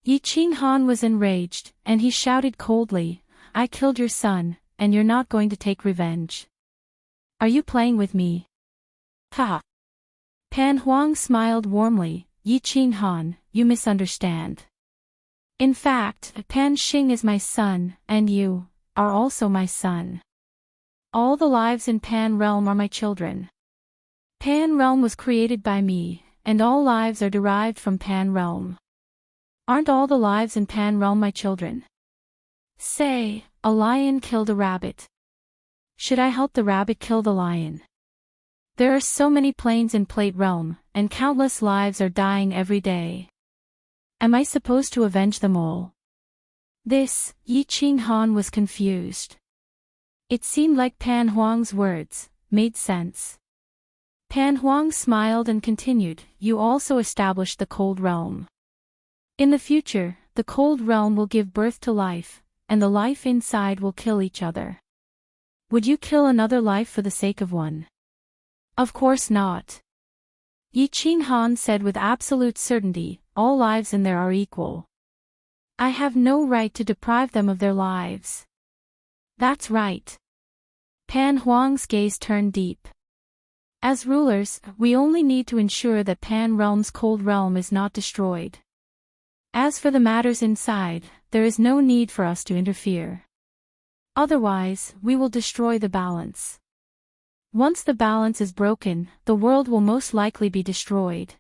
[SPEAKER 1] Yi Qinghan was enraged, and he shouted coldly, I killed your son, and you're not going to take revenge. Are you playing with me? Ha! Pan Huang smiled warmly. Yi Qing Han, you misunderstand. In fact, Pan Xing is my son, and you are also my son. All the lives in Pan Realm are my children. Pan Realm was created by me, and all lives are derived from Pan Realm. Aren't all the lives in Pan Realm my children? Say, a lion killed a rabbit. Should I help the rabbit kill the lion? There are so many planes in Plate Realm, and countless lives are dying every day. Am I supposed to avenge them all? This, Yi Qing Han was confused. It seemed like Pan Huang's words made sense. Pan Huang smiled and continued, you also established the Cold Realm. In the future, the Cold Realm will give birth to life, and the life inside will kill each other. Would you kill another life for the sake of one? Of course not. Yi Qing Han said with absolute certainty, all lives in there are equal. I have no right to deprive them of their lives. That's right. Pan Huang's gaze turned deep. As rulers, we only need to ensure that Pan Realm's Cold Realm is not destroyed. As for the matters inside, there is no need for us to interfere. Otherwise, we will destroy the balance. Once the balance is broken, the world will most likely be destroyed.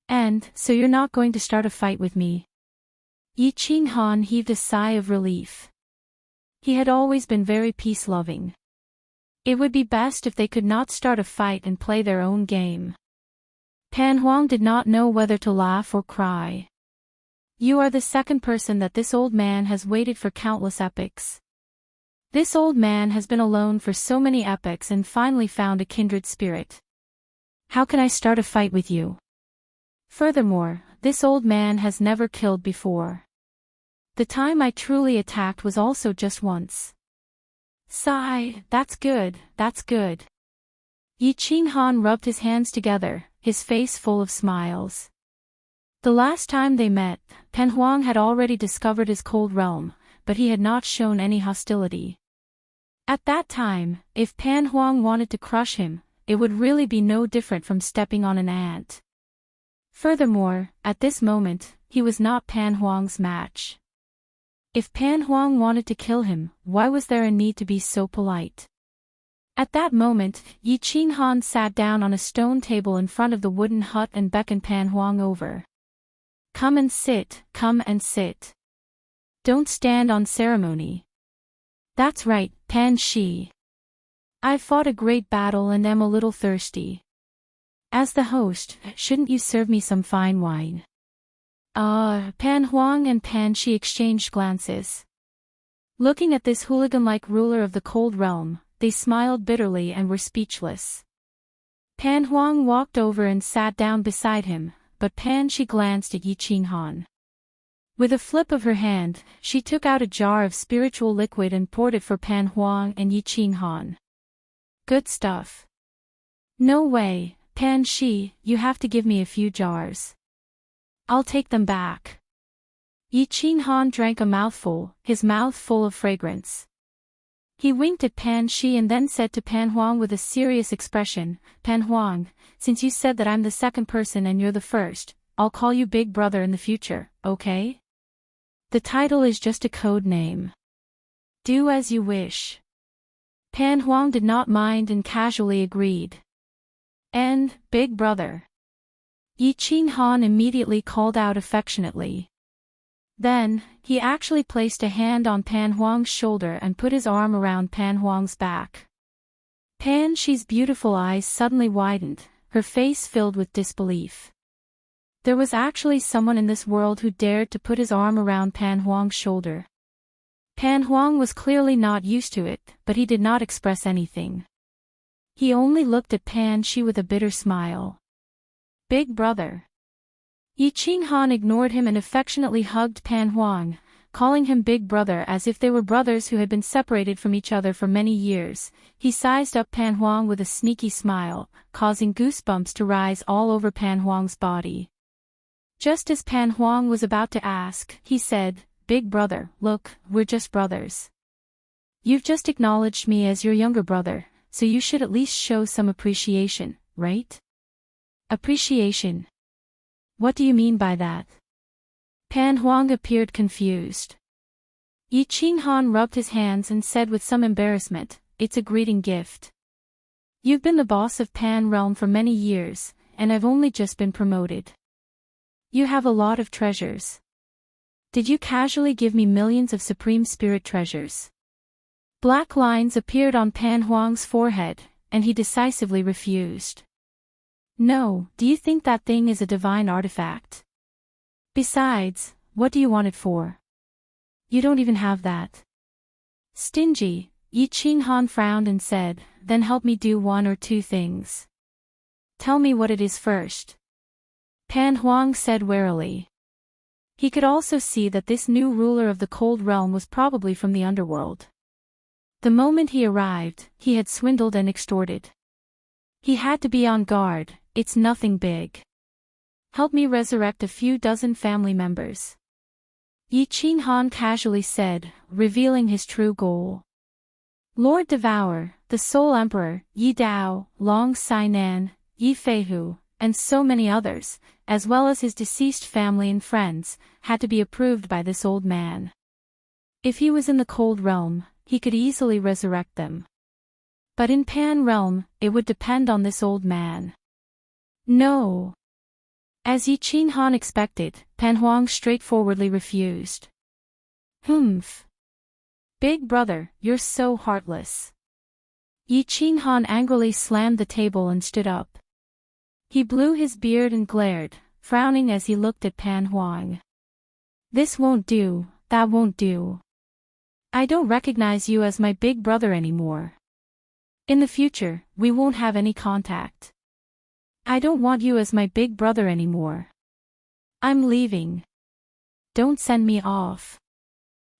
[SPEAKER 1] And, so you're not going to start a fight with me? Yi Qing Han heaved a sigh of relief. He had always been very peace-loving. It would be best if they could not start a fight and play their own game. Pan Huang did not know whether to laugh or cry. You are the second person that this old man has waited for countless epochs. This old man has been alone for so many epochs and finally found a kindred spirit. How can I start a fight with you? Furthermore, this old man has never killed before. The time I truly attacked was also just once. Sigh, that's good, that's good. Yi Qing Han rubbed his hands together, his face full of smiles. The last time they met, Pan Huang had already discovered his Cold Realm, but he had not shown any hostility. At that time, if Pan Huang wanted to crush him, it would really be no different from stepping on an ant. Furthermore, at this moment, he was not Pan Huang's match. If Pan Huang wanted to kill him, why was there a need to be so polite? At that moment, Yi Qing Han sat down on a stone table in front of the wooden hut and beckoned Pan Huang over. Come and sit, come and sit. Don't stand on ceremony. That's right, Pan Shi. I've fought a great battle and am a little thirsty. As the host, shouldn't you serve me some fine wine? Pan Huang and Pan Shi exchanged glances. Looking at this hooligan-like ruler of the Cold Realm, they smiled bitterly and were speechless. Pan Huang walked over and sat down beside him, but Pan Shi glanced at Yi Qing Han. With a flip of her hand, she took out a jar of spiritual liquid and poured it for Pan Huang and Yi Qing Han. Good stuff. No way, Pan Shi, you have to give me a few jars. I'll take them back. Yi Qing Han drank a mouthful, his mouth full of fragrance. He winked at Pan Shi and then said to Pan Huang with a serious expression, Pan Huang, since you said that I'm the second person and you're the first, I'll call you Big Brother in the future, okay? The title is just a code name. Do as you wish. Pan Huang did not mind and casually agreed. And, Big Brother. Yi Qing Han immediately called out affectionately. Then, he actually placed a hand on Pan Huang's shoulder and put his arm around Pan Huang's back. Pan Shi's beautiful eyes suddenly widened, her face filled with disbelief. There was actually someone in this world who dared to put his arm around Pan Huang's shoulder. Pan Huang was clearly not used to it, but he did not express anything. He only looked at Pan Shi with a bitter smile. Big Brother. Yi Qing Han ignored him and affectionately hugged Pan Huang, calling him Big Brother as if they were brothers who had been separated from each other for many years. He sized up Pan Huang with a sneaky smile, causing goosebumps to rise all over Pan Huang's body. Just as Pan Huang was about to ask, he said, Big Brother, look, we're just brothers. You've just acknowledged me as your younger brother, so you should at least show some appreciation. right? Appreciation. What do you mean by that? Pan Huang appeared confused. Yi Qinghan rubbed his hands and said with some embarrassment, "It's a greeting gift. You've been the boss of Pan Realm for many years, and I've only just been promoted. You have a lot of treasures. Did you casually give me millions of Supreme Spirit treasures?" Black lines appeared on Pan Huang's forehead, and he decisively refused. "No, do you think that thing is a divine artifact? Besides, what do you want it for? You don't even have that." Stingy, Yi Qinghan frowned and said, "Then help me do one or two things." "Tell me what it is first," Pan Huang said warily. He could also see that this new ruler of the Cold Realm was probably from the underworld. The moment he arrived, he had swindled and extorted. He had to be on guard. "It's nothing big. Help me resurrect a few dozen family members," Yi Qinghan casually said, revealing his true goal. Lord Devour, the Soul Emperor, Yi Dao, Long Sainan, Yi Feihu, and so many others, as well as his deceased family and friends, had to be approved by this old man. If he was in the Cold Realm, he could easily resurrect them. But in Pan Realm, it would depend on this old man. No. As Yi Qinghan expected, Pan Huang straightforwardly refused. "Humph. Big brother, you're so heartless." Yi Qinghan angrily slammed the table and stood up. He blew his beard and glared, frowning as he looked at Pan Huang. "This won't do, that won't do. I don't recognize you as my big brother anymore. In the future, we won't have any contact. I don't want you as my big brother anymore. I'm leaving. Don't send me off."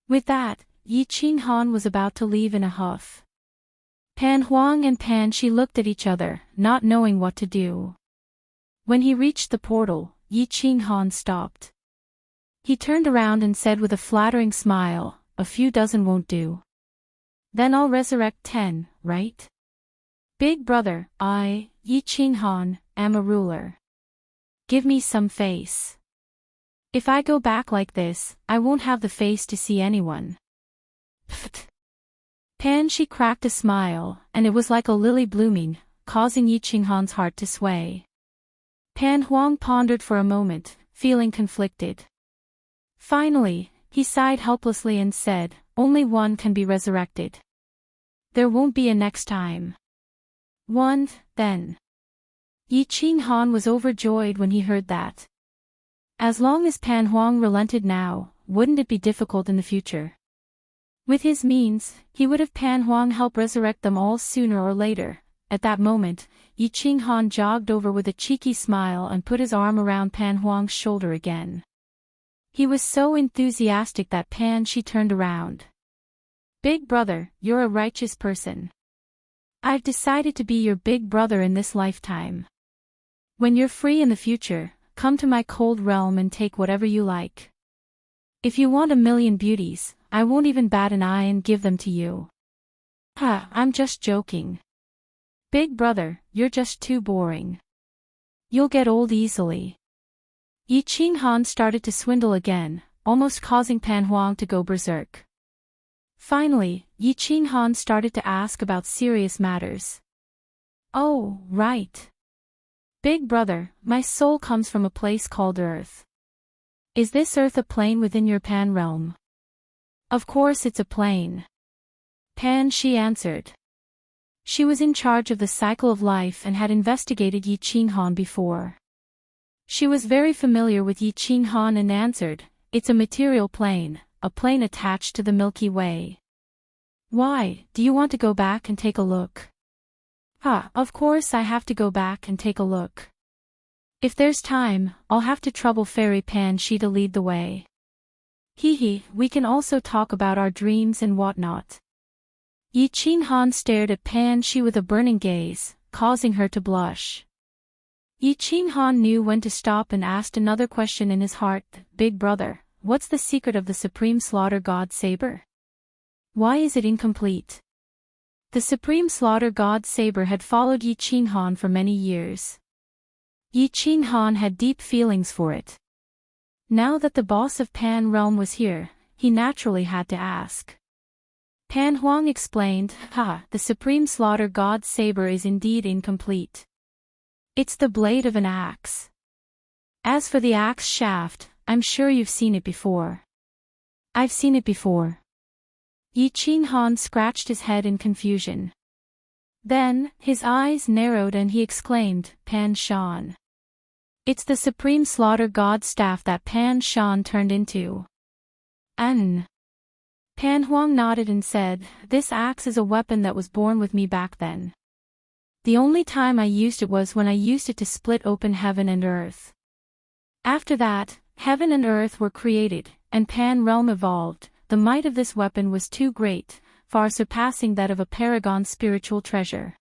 [SPEAKER 1] With that, Yi Qinghan was about to leave in a huff. Pan Huang and Pan Shi looked at each other, not knowing what to do. When he reached the portal, Yi Qinghan stopped. He turned around and said with a flattering smile, "A few dozen won't do. Then I'll resurrect 10, right? Big brother, I, Yi Qinghan, am a ruler. Give me some face. If I go back like this, I won't have the face to see anyone." Pfft. Pan Shi cracked a smile, and it was like a lily blooming, causing Yi Qinghan's heart to sway. Pan Huang pondered for a moment, feeling conflicted. Finally, he sighed helplessly and said, "Only one can be resurrected. There won't be a next time." "One, then." Yi Qinghan was overjoyed when he heard that. As long as Pan Huang relented now, wouldn't it be difficult in the future? With his means, he would have Pan Huang help resurrect them all sooner or later. At that moment, Yi Qinghan jogged over with a cheeky smile and put his arm around Pan Huang's shoulder again. He was so enthusiastic that Pan Shi turned around. "Big brother, you're a righteous person. I've decided to be your big brother in this lifetime. When you're free in the future, come to my Cold Realm and take whatever you like. If you want 1,000,000 beauties, I won't even bat an eye and give them to you." I'm just joking. Big brother, you're just too boring. You'll get old easily." Yi Qinghan started to swindle again, almost causing Pan Huang to go berserk. Finally, Yi Qinghan started to ask about serious matters. "Oh, right. Big brother, my soul comes from a place called Earth. Is this Earth a plane within your Pan realm?" "Of course it's a plane," Pan Shi answered. She was in charge of the cycle of life and had investigated Yi Qinghan before. She was very familiar with Yi Qinghan and answered, "It's a material plane, a plane attached to the Milky Way." "Why, do you want to go back and take a look?" Of course I have to go back and take a look. If there's time, I'll have to trouble Fairy Pan Shi to lead the way. We can also talk about our dreams and whatnot." Yi Qinghan stared at Pan Shi with a burning gaze, causing her to blush. Yi Qinghan knew when to stop and asked another question in his heart, "Big brother, what's the secret of the Supreme Slaughter God Saber? Why is it incomplete?" The supreme slaughter god Saber had followed Yi Qinghan for many years. Yi Qinghan had deep feelings for it. Now that the boss of Pan Realm was here, he naturally had to ask. Pan Huang explained, the supreme slaughter god Saber is indeed incomplete. It's the blade of an axe. As for the axe shaft, I'm sure you've seen it before. I've seen it before. Yi Qinghan scratched his head in confusion. Then, his eyes narrowed and he exclaimed, Pan Shan. It's the supreme slaughter god staff that Pan Shan turned into. Pan Huang nodded and said, this axe is a weapon that was born with me back then. The only time I used it was when I used it to split open heaven and earth. After that, heaven and earth were created, and Pan Realm evolved. The might of this weapon was too great, far surpassing that of a paragon spiritual treasure.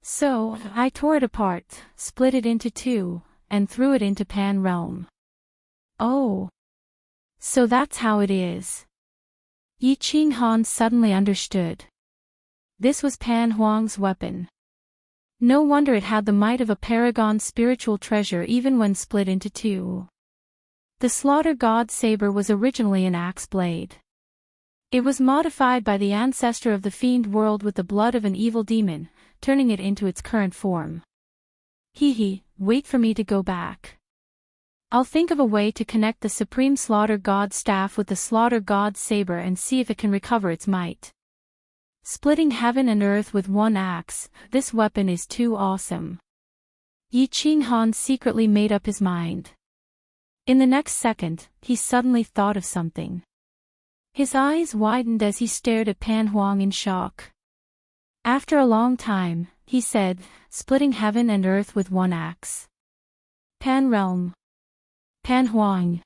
[SPEAKER 1] So, I tore it apart, split it into two, and threw it into Pan Realm. Oh. So that's how it is. Yi Qinghan suddenly understood. This was Pan Huang's weapon. No wonder it had the might of a paragon spiritual treasure even when split into two. The slaughter god Saber was originally an axe blade. It was modified by the ancestor of the fiend world with the blood of an evil demon, turning it into its current form. Wait for me to go back. I'll think of a way to connect the supreme slaughter god staff with the slaughter god Saber and see if it can recover its might. Splitting heaven and earth with one axe, this weapon is too awesome. Yi Qinghan secretly made up his mind. In the next second, he suddenly thought of something. His eyes widened as he stared at Pan Huang in shock. After a long time, he said, splitting heaven and earth with one axe. Pan Realm. Pan Huang.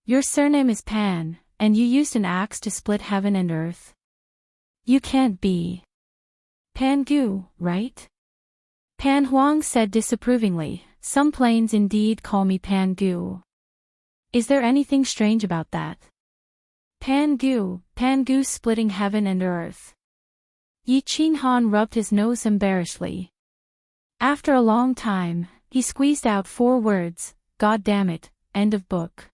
[SPEAKER 1] Your surname is Pan, and you used an axe to split heaven and earth? You can't be Pan Gu, right? Pan Huang said disapprovingly, some planes indeed call me Pan Gu. Is there anything strange about that? Pan Gu splitting heaven and earth. Yi Qinghan rubbed his nose embarrassedly. After a long time, he squeezed out 4 words, God damn it, end of book.